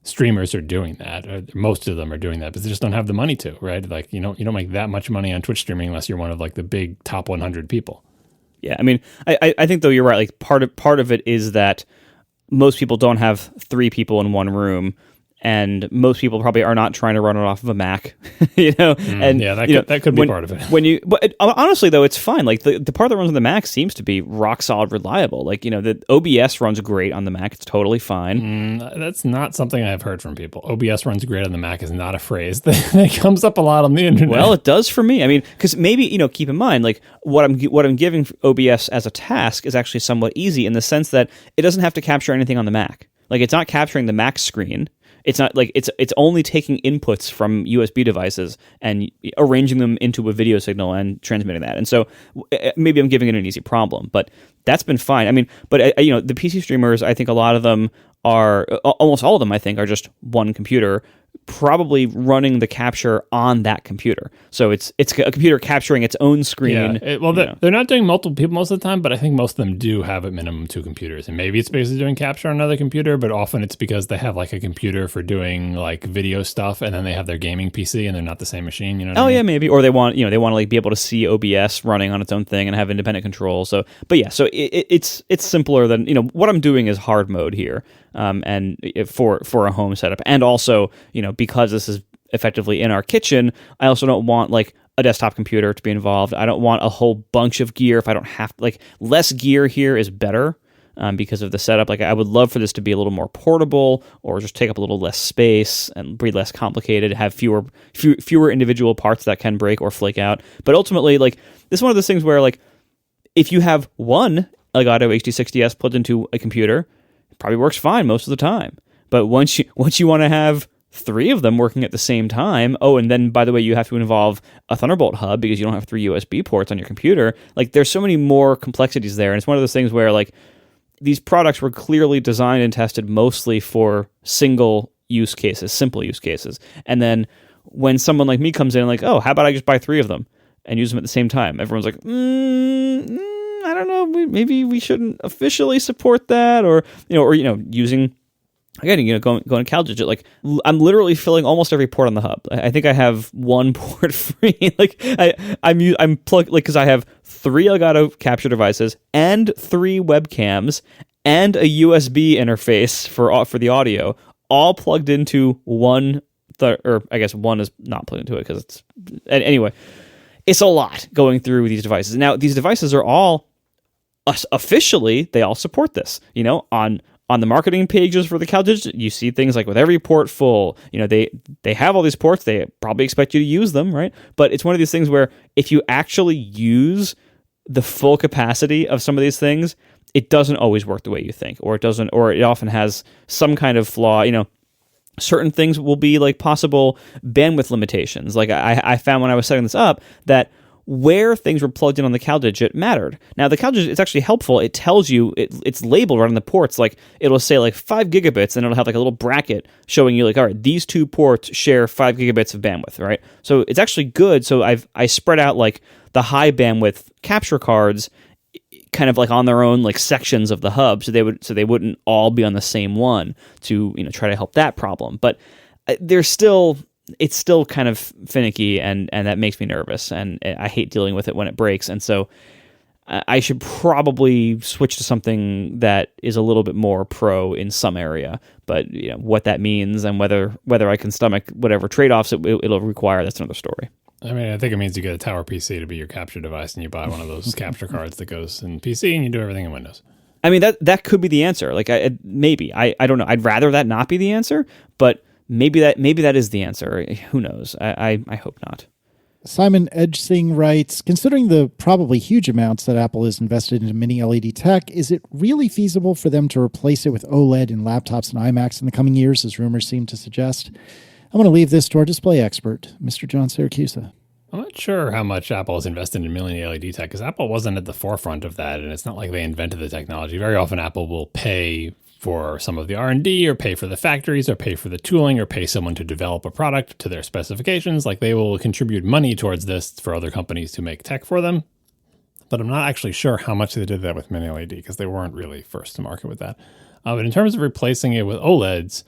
streamers are doing that. Or most of them are doing that, but they just don't have the money to, right? Like you don't make that much money on Twitch streaming unless you're one of like the big top 100 people. Yeah, I mean, I think though you're right. Like part of it is that most people don't have 3 people in one room, and most people probably are not trying to run it off of a Mac, And yeah, that could be part of it. But honestly, though, it's fine. Like the part that runs on the Mac seems to be rock solid, reliable. Like the OBS runs great on the Mac; it's totally fine. That's not something I've heard from people. OBS runs great on the Mac is not a phrase that comes up a lot on the internet. Well, it does for me. I mean, because maybe keep in mind, like what I'm giving OBS as a task is actually somewhat easy in the sense that it doesn't have to capture anything on the Mac. Like it's not capturing the Mac screen. It's not like it's only taking inputs from USB devices and arranging them into a video signal and transmitting that. And so maybe I'm giving it an easy problem, but that's been fine. I mean, but the PC streamers, I think a lot of them are, almost all of them, I think, are just one computer, probably running the capture on that computer. So it's a computer capturing its own screen. Yeah, they're not doing multiple people most of the time, but I think most of them do have at minimum 2 computers. And maybe it's because they're doing capture on another computer, but often it's because they have like a computer for doing like video stuff, and then they have their gaming PC, and they're not the same machine. You know? Yeah, maybe. Or they want to like be able to see OBS running on its own thing and have independent control. So, but yeah, so it's simpler than what I'm doing is hard mode here. And for a home setup, and also because this is effectively in our kitchen, I also don't want like a desktop computer to be involved. I don't want a whole bunch of gear if I don't have less gear here is better because of the setup. Like I would love for this to be a little more portable or just take up a little less space and be less complicated, have fewer individual parts that can break or flake out. But ultimately, like this is one of those things where like if you have one Elgato HD60S plugged into a computer, it probably works fine most of the time. But once you want to have 3 of them working at the same time, and then by the way, you have to involve a Thunderbolt hub because you don't have 3 USB ports on your computer. Like there's so many more complexities there, and it's one of those things where like these products were clearly designed and tested mostly for simple use cases. And then when someone like me comes in like, how about I just buy 3 of them and use them at the same time? Everyone's like, I don't know, maybe we shouldn't officially support that, or using. Again, going to CalDigit, like I'm literally filling almost every port on the hub. I think I have 1 port free. Like I'm plugged, like because I have 3 Elgato capture devices and 3 webcams and a USB interface for the audio, all plugged into one. Or I guess one is not plugged into it because it's anyway. It's a lot going through these devices. Now these devices are all officially they all support this. On the marketing pages for the CalDigit, you see things like with every port full, they have all these ports. They probably expect you to use them, right? But it's one of these things where if you actually use the full capacity of some of these things, it doesn't always work the way you think, or it often has some kind of flaw. Certain things will be like possible bandwidth limitations. Like I found when I was setting this up that where things were plugged in on the CalDigit mattered. Now, the CalDigit, it's actually helpful. It tells you, it's labeled right on the ports. Like, it'll say, like, 5 gigabits, and it'll have, like, a little bracket showing you, like, all right, these 2 ports share 5 gigabits of bandwidth, right? So it's actually good. So I spread out, like, the high bandwidth capture cards kind of, like, on their own, like, sections of the hub, so they wouldn't all be on the same one to, try to help that problem. But it's still kind of finicky, and that makes me nervous, and I hate dealing with it when it breaks. And so I should probably switch to something that is a little bit more pro in some area. But what that means and whether I can stomach whatever trade-offs it'll require, that's another story. I mean, I think it means you get a Tower PC to be your capture device, and you buy one of those capture cards that goes in PC, and you do everything in Windows. I mean, that could be the answer. Like, maybe. I don't know. I'd rather that not be the answer, but maybe that is the answer. Who knows? I hope not. Simon Edgesing writes, considering the probably huge amounts that Apple has invested into mini LED tech, is it really feasible for them to replace it with OLED in laptops and iMacs in the coming years, as rumors seem to suggest? I'm going to leave this to our display expert, Mr. John Siracusa. I'm not sure how much Apple has invested in mini LED tech, because Apple wasn't at the forefront of that, and it's not like they invented the technology. Very often Apple will pay for some of the R&D, or pay for the factories, or pay for the tooling, or pay someone to develop a product to their specifications. Like, they will contribute money towards this for other companies to make tech for them. But I'm not actually sure how much they did that with mini LED, because they weren't really first to market with that. But in terms of replacing it with OLEDs,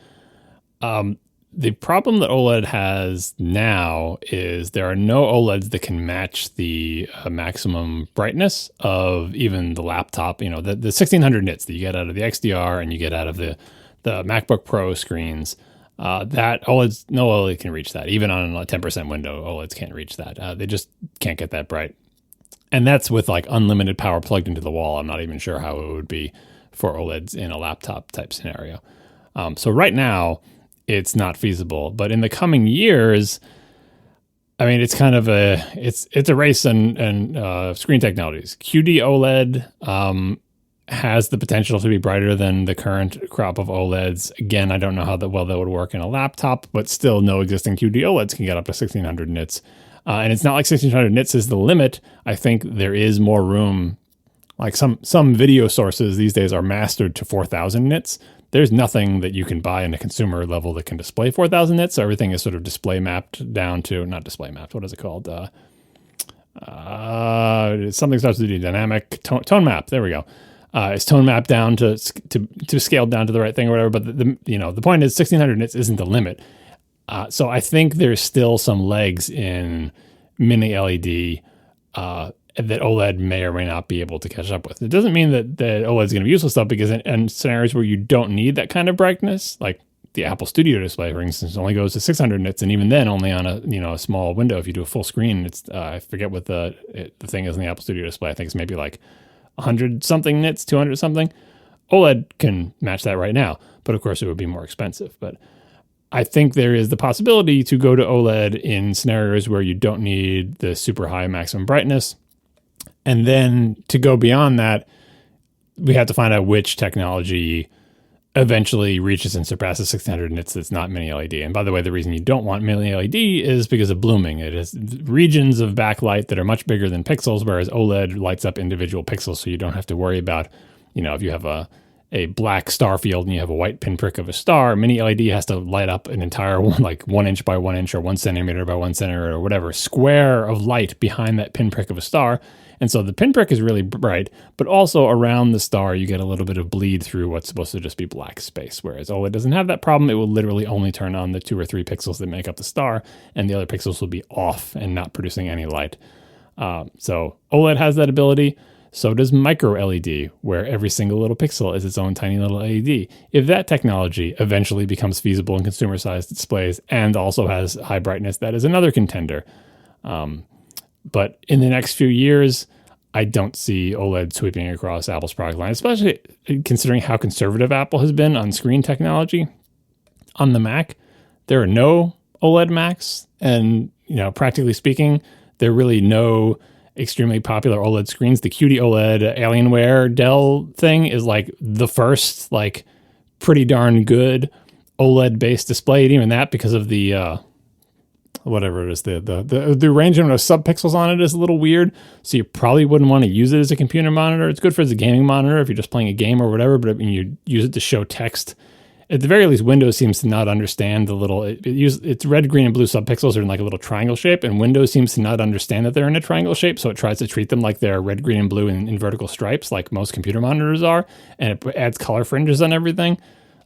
The problem that OLED has now is there are no OLEDs that can match the maximum brightness of even the laptop, the 1600 nits that you get out of the XDR and you get out of the MacBook Pro screens. That OLEDs, no OLED can reach that. Even on a 10% window, OLEDs can't reach that. They just can't get that bright. And that's with like unlimited power plugged into the wall. I'm not even sure how it would be for OLEDs in a laptop type scenario. So right now, it's not feasible. But in the coming years, I mean, it's kind of it's a race and screen technologies. QD OLED has the potential to be brighter than the current crop of OLEDs. Again, I don't know how well that would work in a laptop, but still no existing QD OLEDs can get up to 1600 nits. And it's not like 1600 nits is the limit. I think there is more room. Like some video sources these days are mastered to 4000 nits. There's nothing that you can buy in a consumer level that can display 4000 nits. So everything is sort of display mapped down to, not display mapped, what is it called? Something starts with the dynamic tone map. There we go. It's tone mapped down to scaled down to the right thing or whatever. But the point is 1600 nits isn't the limit. So I think there's still some legs in mini LED that OLED may or may not be able to catch up with. It doesn't mean that OLED is going to be useful stuff, because in scenarios where you don't need that kind of brightness, like the Apple Studio display, for instance, only goes to 600 nits, and even then only on a small window. If you do a full screen, it's I forget what the thing is in the Apple Studio display. I think it's maybe like 100 something nits, 200 something. OLED can match that right now, but of course it would be more expensive. But I think there is the possibility to go to OLED in scenarios where you don't need the super high maximum brightness. And then to go beyond that, we have to find out which technology eventually reaches and surpasses 1600 nits that's not mini LED. And by the way, the reason you don't want mini LED is because of blooming. It has regions of backlight that are much bigger than pixels, whereas OLED lights up individual pixels, so you don't have to worry about, if you have a black star field and you have a white pinprick of a star, mini LED has to light up an entire 1 inch by 1 inch or 1 centimeter by 1 centimeter or whatever square of light behind that pinprick of a star. And so the pinprick is really bright, but also around the star, you get a little bit of bleed through what's supposed to just be black space. Whereas OLED doesn't have that problem. It will literally only turn on the 2 or 3 pixels that make up the star, and the other pixels will be off and not producing any light. So OLED has that ability. So does micro LED, where every single little pixel is its own tiny little LED. If that technology eventually becomes feasible in consumer-sized displays and also has high brightness, that is another contender. But in the next few years, I don't see OLED sweeping across Apple's product line, especially considering how conservative Apple has been on screen technology. On the Mac, there are no OLED Macs, and practically speaking, there are really no extremely popular OLED screens. The QD OLED Alienware Dell thing is like the first pretty darn good OLED-based display, and even that because of the whatever it is, the arrangement of subpixels on it is a little weird, so you probably wouldn't want to use it as a computer monitor. It's good for as a gaming monitor if you're just playing a game or whatever, but when you use it to show text, at the very least, Windows seems to not understand the little, it's red, green, and blue subpixels are in like a little triangle shape, and Windows seems to not understand that they're in a triangle shape, so it tries to treat them like they're red, green, and blue in vertical stripes, like most computer monitors are, and it adds color fringes on everything.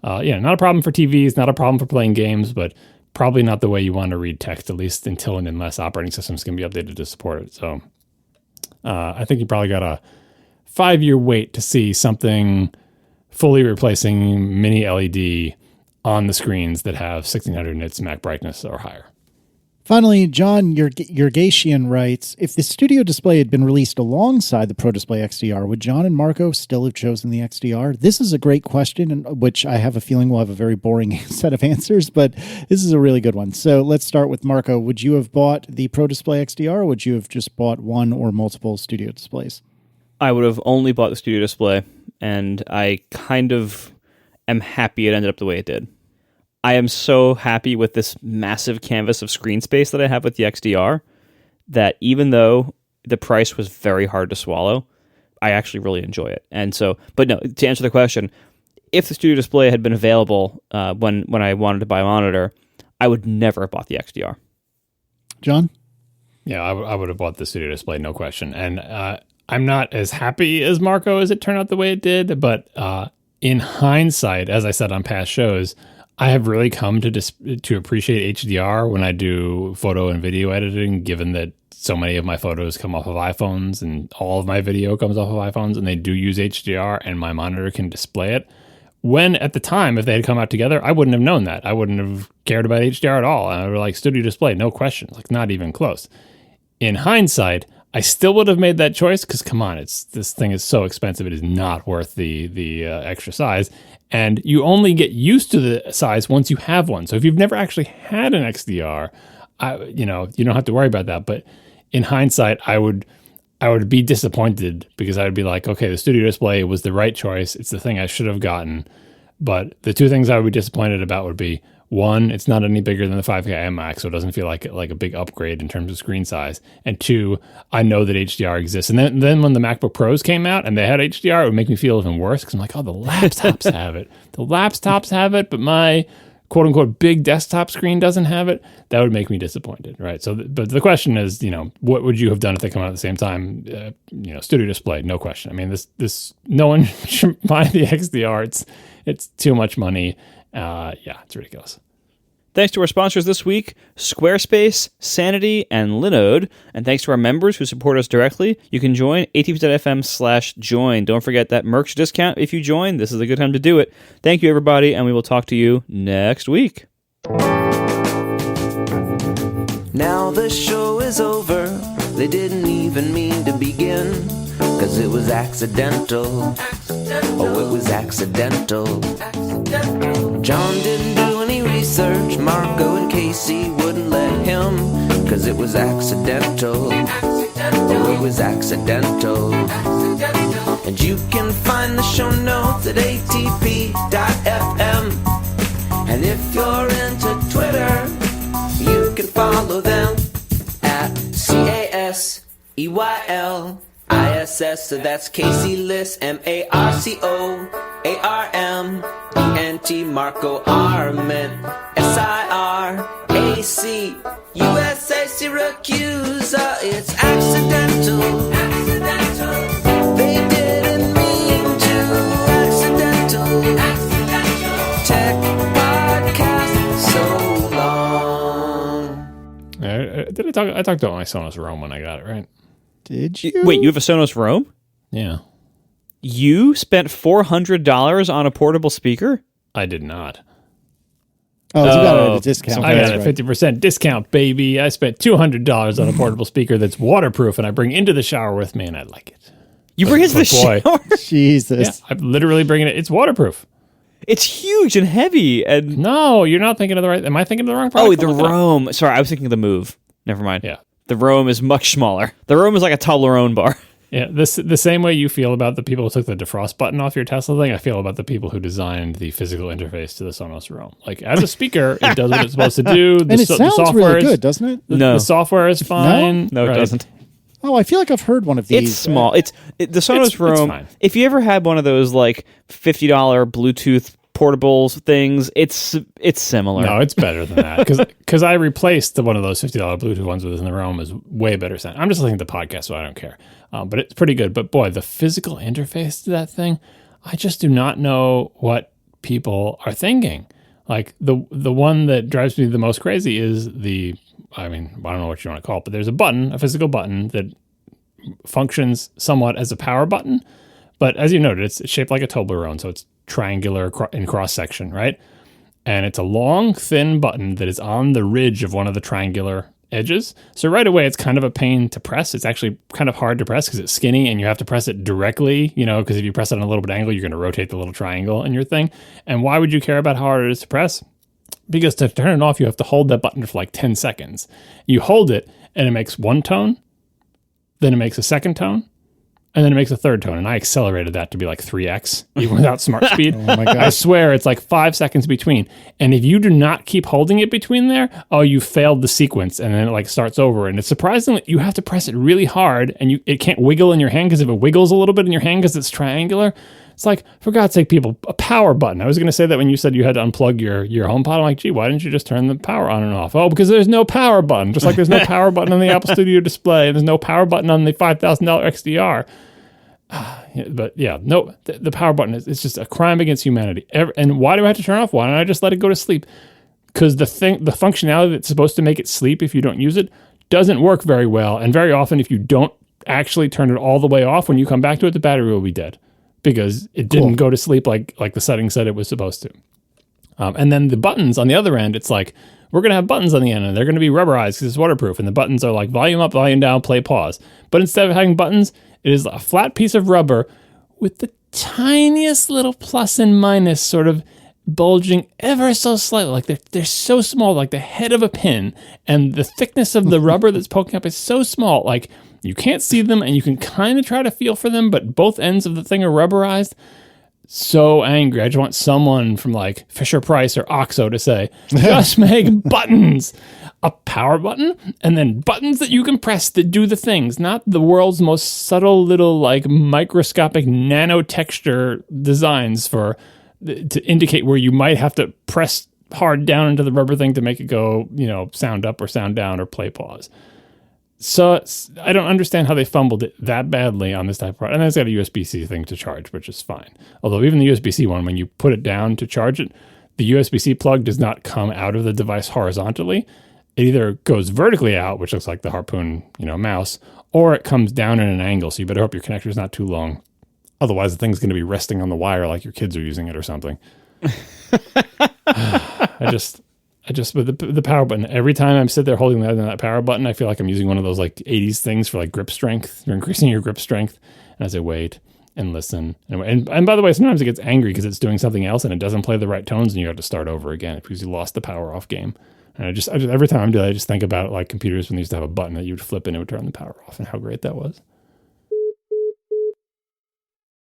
Not a problem for TVs, not a problem for playing games, but probably not the way you want to read text, at least until and unless operating systems can be updated to support it. So I think you probably got a 5-year wait to see something fully replacing mini LED on the screens that have 1600 nits Mac brightness or higher. Finally, John Yergatian writes, if the Studio Display had been released alongside the Pro Display XDR, would John and Marco still have chosen the XDR? This is a great question, which I have a feeling will have a very boring set of answers, but this is a really good one. So let's start with Marco. Would you have bought the Pro Display XDR, or would you have just bought one or multiple Studio Displays? I would have only bought the Studio Display, and I kind of am happy it ended up the way it did. I am so happy with this massive canvas of screen space that I have with the XDR that even though the price was very hard to swallow, I actually really enjoy it. And so, but no, to answer the question, if the Studio Display had been available when I wanted to buy a monitor, I would never have bought the XDR. John? Yeah, I would have bought the Studio Display, no question. And I'm not as happy as Marco as it turned out the way it did, but in hindsight, as I said on past shows, I have really come to appreciate HDR when I do photo and video editing, given that so many of my photos come off of iPhones and all of my video comes off of iPhones, and they do use HDR and my monitor can display it. When at the time, if they had come out together, I wouldn't have known that. I wouldn't have cared about HDR at all. I would like Studio Display, no question, like not even close. In hindsight, I still would have made that choice because, come on, this thing is so expensive. It is not worth the extra size. And you only get used to the size once you have one. So if you've never actually had an XDR, you don't have to worry about that. But in hindsight, I would be disappointed because I would be like, okay, the Studio Display was the right choice. It's the thing I should have gotten. But the two things I would be disappointed about would be, one, it's not any bigger than the 5K iMac, so it doesn't feel like a big upgrade in terms of screen size. And two, I know that HDR exists. And then when the MacBook Pros came out and they had HDR, it would make me feel even worse because I'm like, oh, the laptops have it. The laptops have it, but my quote-unquote big desktop screen doesn't have it. That would make me disappointed, right? So, but the question is, what would you have done if they come out at the same time? Studio Display, no question. I mean, this no one should buy the XDR. It's too much money. It's ridiculous. Thanks to our sponsors this week, Squarespace, Sanity, and Linode. And thanks to our members who support us directly. You can join atp.fm/join. Don't forget that merch discount if you join. This is a good time to do it. Thank you, everybody, and we will talk to you next week. Now the show is over. They didn't even mean to begin, 'cause it was accidental. Oh, it was accidental. John didn't do any research. Marco and Casey wouldn't let him, 'cause it was accidental. Oh, it was accidental. And you can find the show notes at atp.fm. And if you're into Twitter, you can follow them at CASEYLISS. So that's Casey Liss, MARCOARMENT, Marco Arment, SIRAC, USA Syracuse. It's accidental. They didn't mean to. Accidental. Tech podcast so long. I talked about my Sonos Roam when I got it, right? Did you? Wait, you have a Sonos Roam? Yeah. You spent $400 on a portable speaker? I did not. Oh, you got it at a discount. I got That's a 50% discount, baby. I spent $200 on a portable speaker that's waterproof, and I bring into the shower with me, and I like it. You bring it to the shower? Jesus. Yeah, I'm literally bringing it. It's waterproof. It's huge and heavy. And No, you're not thinking of the right. Am I thinking of the wrong product? the Roam. Sorry, I was thinking of the Move. Never mind. Yeah. The Roam is much smaller. The Roam is like a Toblerone bar. Yeah, the same way you feel about the people who took the defrost button off your Tesla thing, I feel about the people who designed the physical interface to the Sonos Roam. Like, as a speaker, it does what it's supposed to do. And it sounds really good, doesn't it? No. The software is fine. No, it doesn't. Oh, I feel like I've heard one of these. It's small. The Sonos Roam. fine. If you ever had one of those like $50 Bluetooth portables things, it's similar. No, it's better than that. Because I replaced one of those $50 Bluetooth ones within the Roam is way better sound. I'm just listening to the podcast, so I don't care. But it's pretty good. But boy, the physical interface to that thing, I just do not know what people are thinking. Like the one that drives me the most crazy is I don't know what you want to call it, but there's a physical button that functions somewhat as a power button. But as you noted, it's shaped like a Toblerone, so it's triangular in cross section, right? And it's a long, thin button that is on the ridge of one of the triangular edges. So right away, it's kind of a pain to press. It's actually kind of hard to press because it's skinny and you have to press it directly, because if you press it on a little bit angle, you're going to rotate the little triangle in your thing. And why would you care about how hard it is to press? Because to turn it off, you have to hold that button for like 10 seconds. You hold it and it makes one tone, then it makes a second tone, and then it makes a third tone. And I accelerated that to be like 3x, even without smart speed. Oh my God. I swear it's like 5 seconds between. And if you do not keep holding it between there, you failed the sequence. And then it like starts over. And it's surprisingly, you have to press it really hard and it can't wiggle in your hand, because if it wiggles a little bit in your hand because it's triangular, it's like, for God's sake, people, a power button. I was going to say that when you said you had to unplug your HomePod. I'm like, gee, why didn't you just turn the power on and off? Oh, because there's no power button. Just like there's no power button on the Apple Studio Display. And there's no power button on the $5,000 XDR. But yeah, no, the power button is just a crime against humanity. And why do I have to turn it off? Why don't I just let it go to sleep? Because the functionality that's supposed to make it sleep if you don't use it doesn't work very well. And very often, if you don't actually turn it all the way off, when you come back to it, the battery will be dead because it didn't go to sleep like the settings said it was supposed to. And then the buttons on the other end, it's like, we're going to have buttons on the end and they're going to be rubberized because it's waterproof. And the buttons are like volume up, volume down, play, pause. But instead of having buttons, it is a flat piece of rubber with the tiniest little plus and minus sort of bulging ever so slightly. Like they're so small, like the head of a pin. And the thickness of the rubber that's poking up is so small. Like you can't see them and you can kind of try to feel for them, but both ends of the thing are rubberized. So angry. I just want someone from like Fisher Price or OXO to say, just make buttons. A power button and then buttons that you can press that do the things, not the world's most subtle little like microscopic nanotexture designs to indicate where you might have to press hard down into the rubber thing to make it go, sound up or sound down or play pause. So I don't understand how they fumbled it that badly on this type of product. And it's got a USB-C thing to charge, which is fine. Although even the USB-C one, when you put it down to charge it, the USB-C plug does not come out of the device horizontally. It either goes vertically out, which looks like the Harpoon, mouse, or it comes down at an angle. So you better hope your connector is not too long. Otherwise, the thing's going to be resting on the wire like your kids are using it or something. But the power button, every time I'm sit there holding that power button, I feel like I'm using one of those like 80s things for like grip strength. You're increasing your grip strength. And as I wait and listen. And by the way, sometimes it gets angry because it's doing something else and it doesn't play the right tones and you have to start over again because you lost the power off game. And I just every time I'm doing it, I just think about like computers when they used to have a button that you would flip and it would turn the power off and how great that was.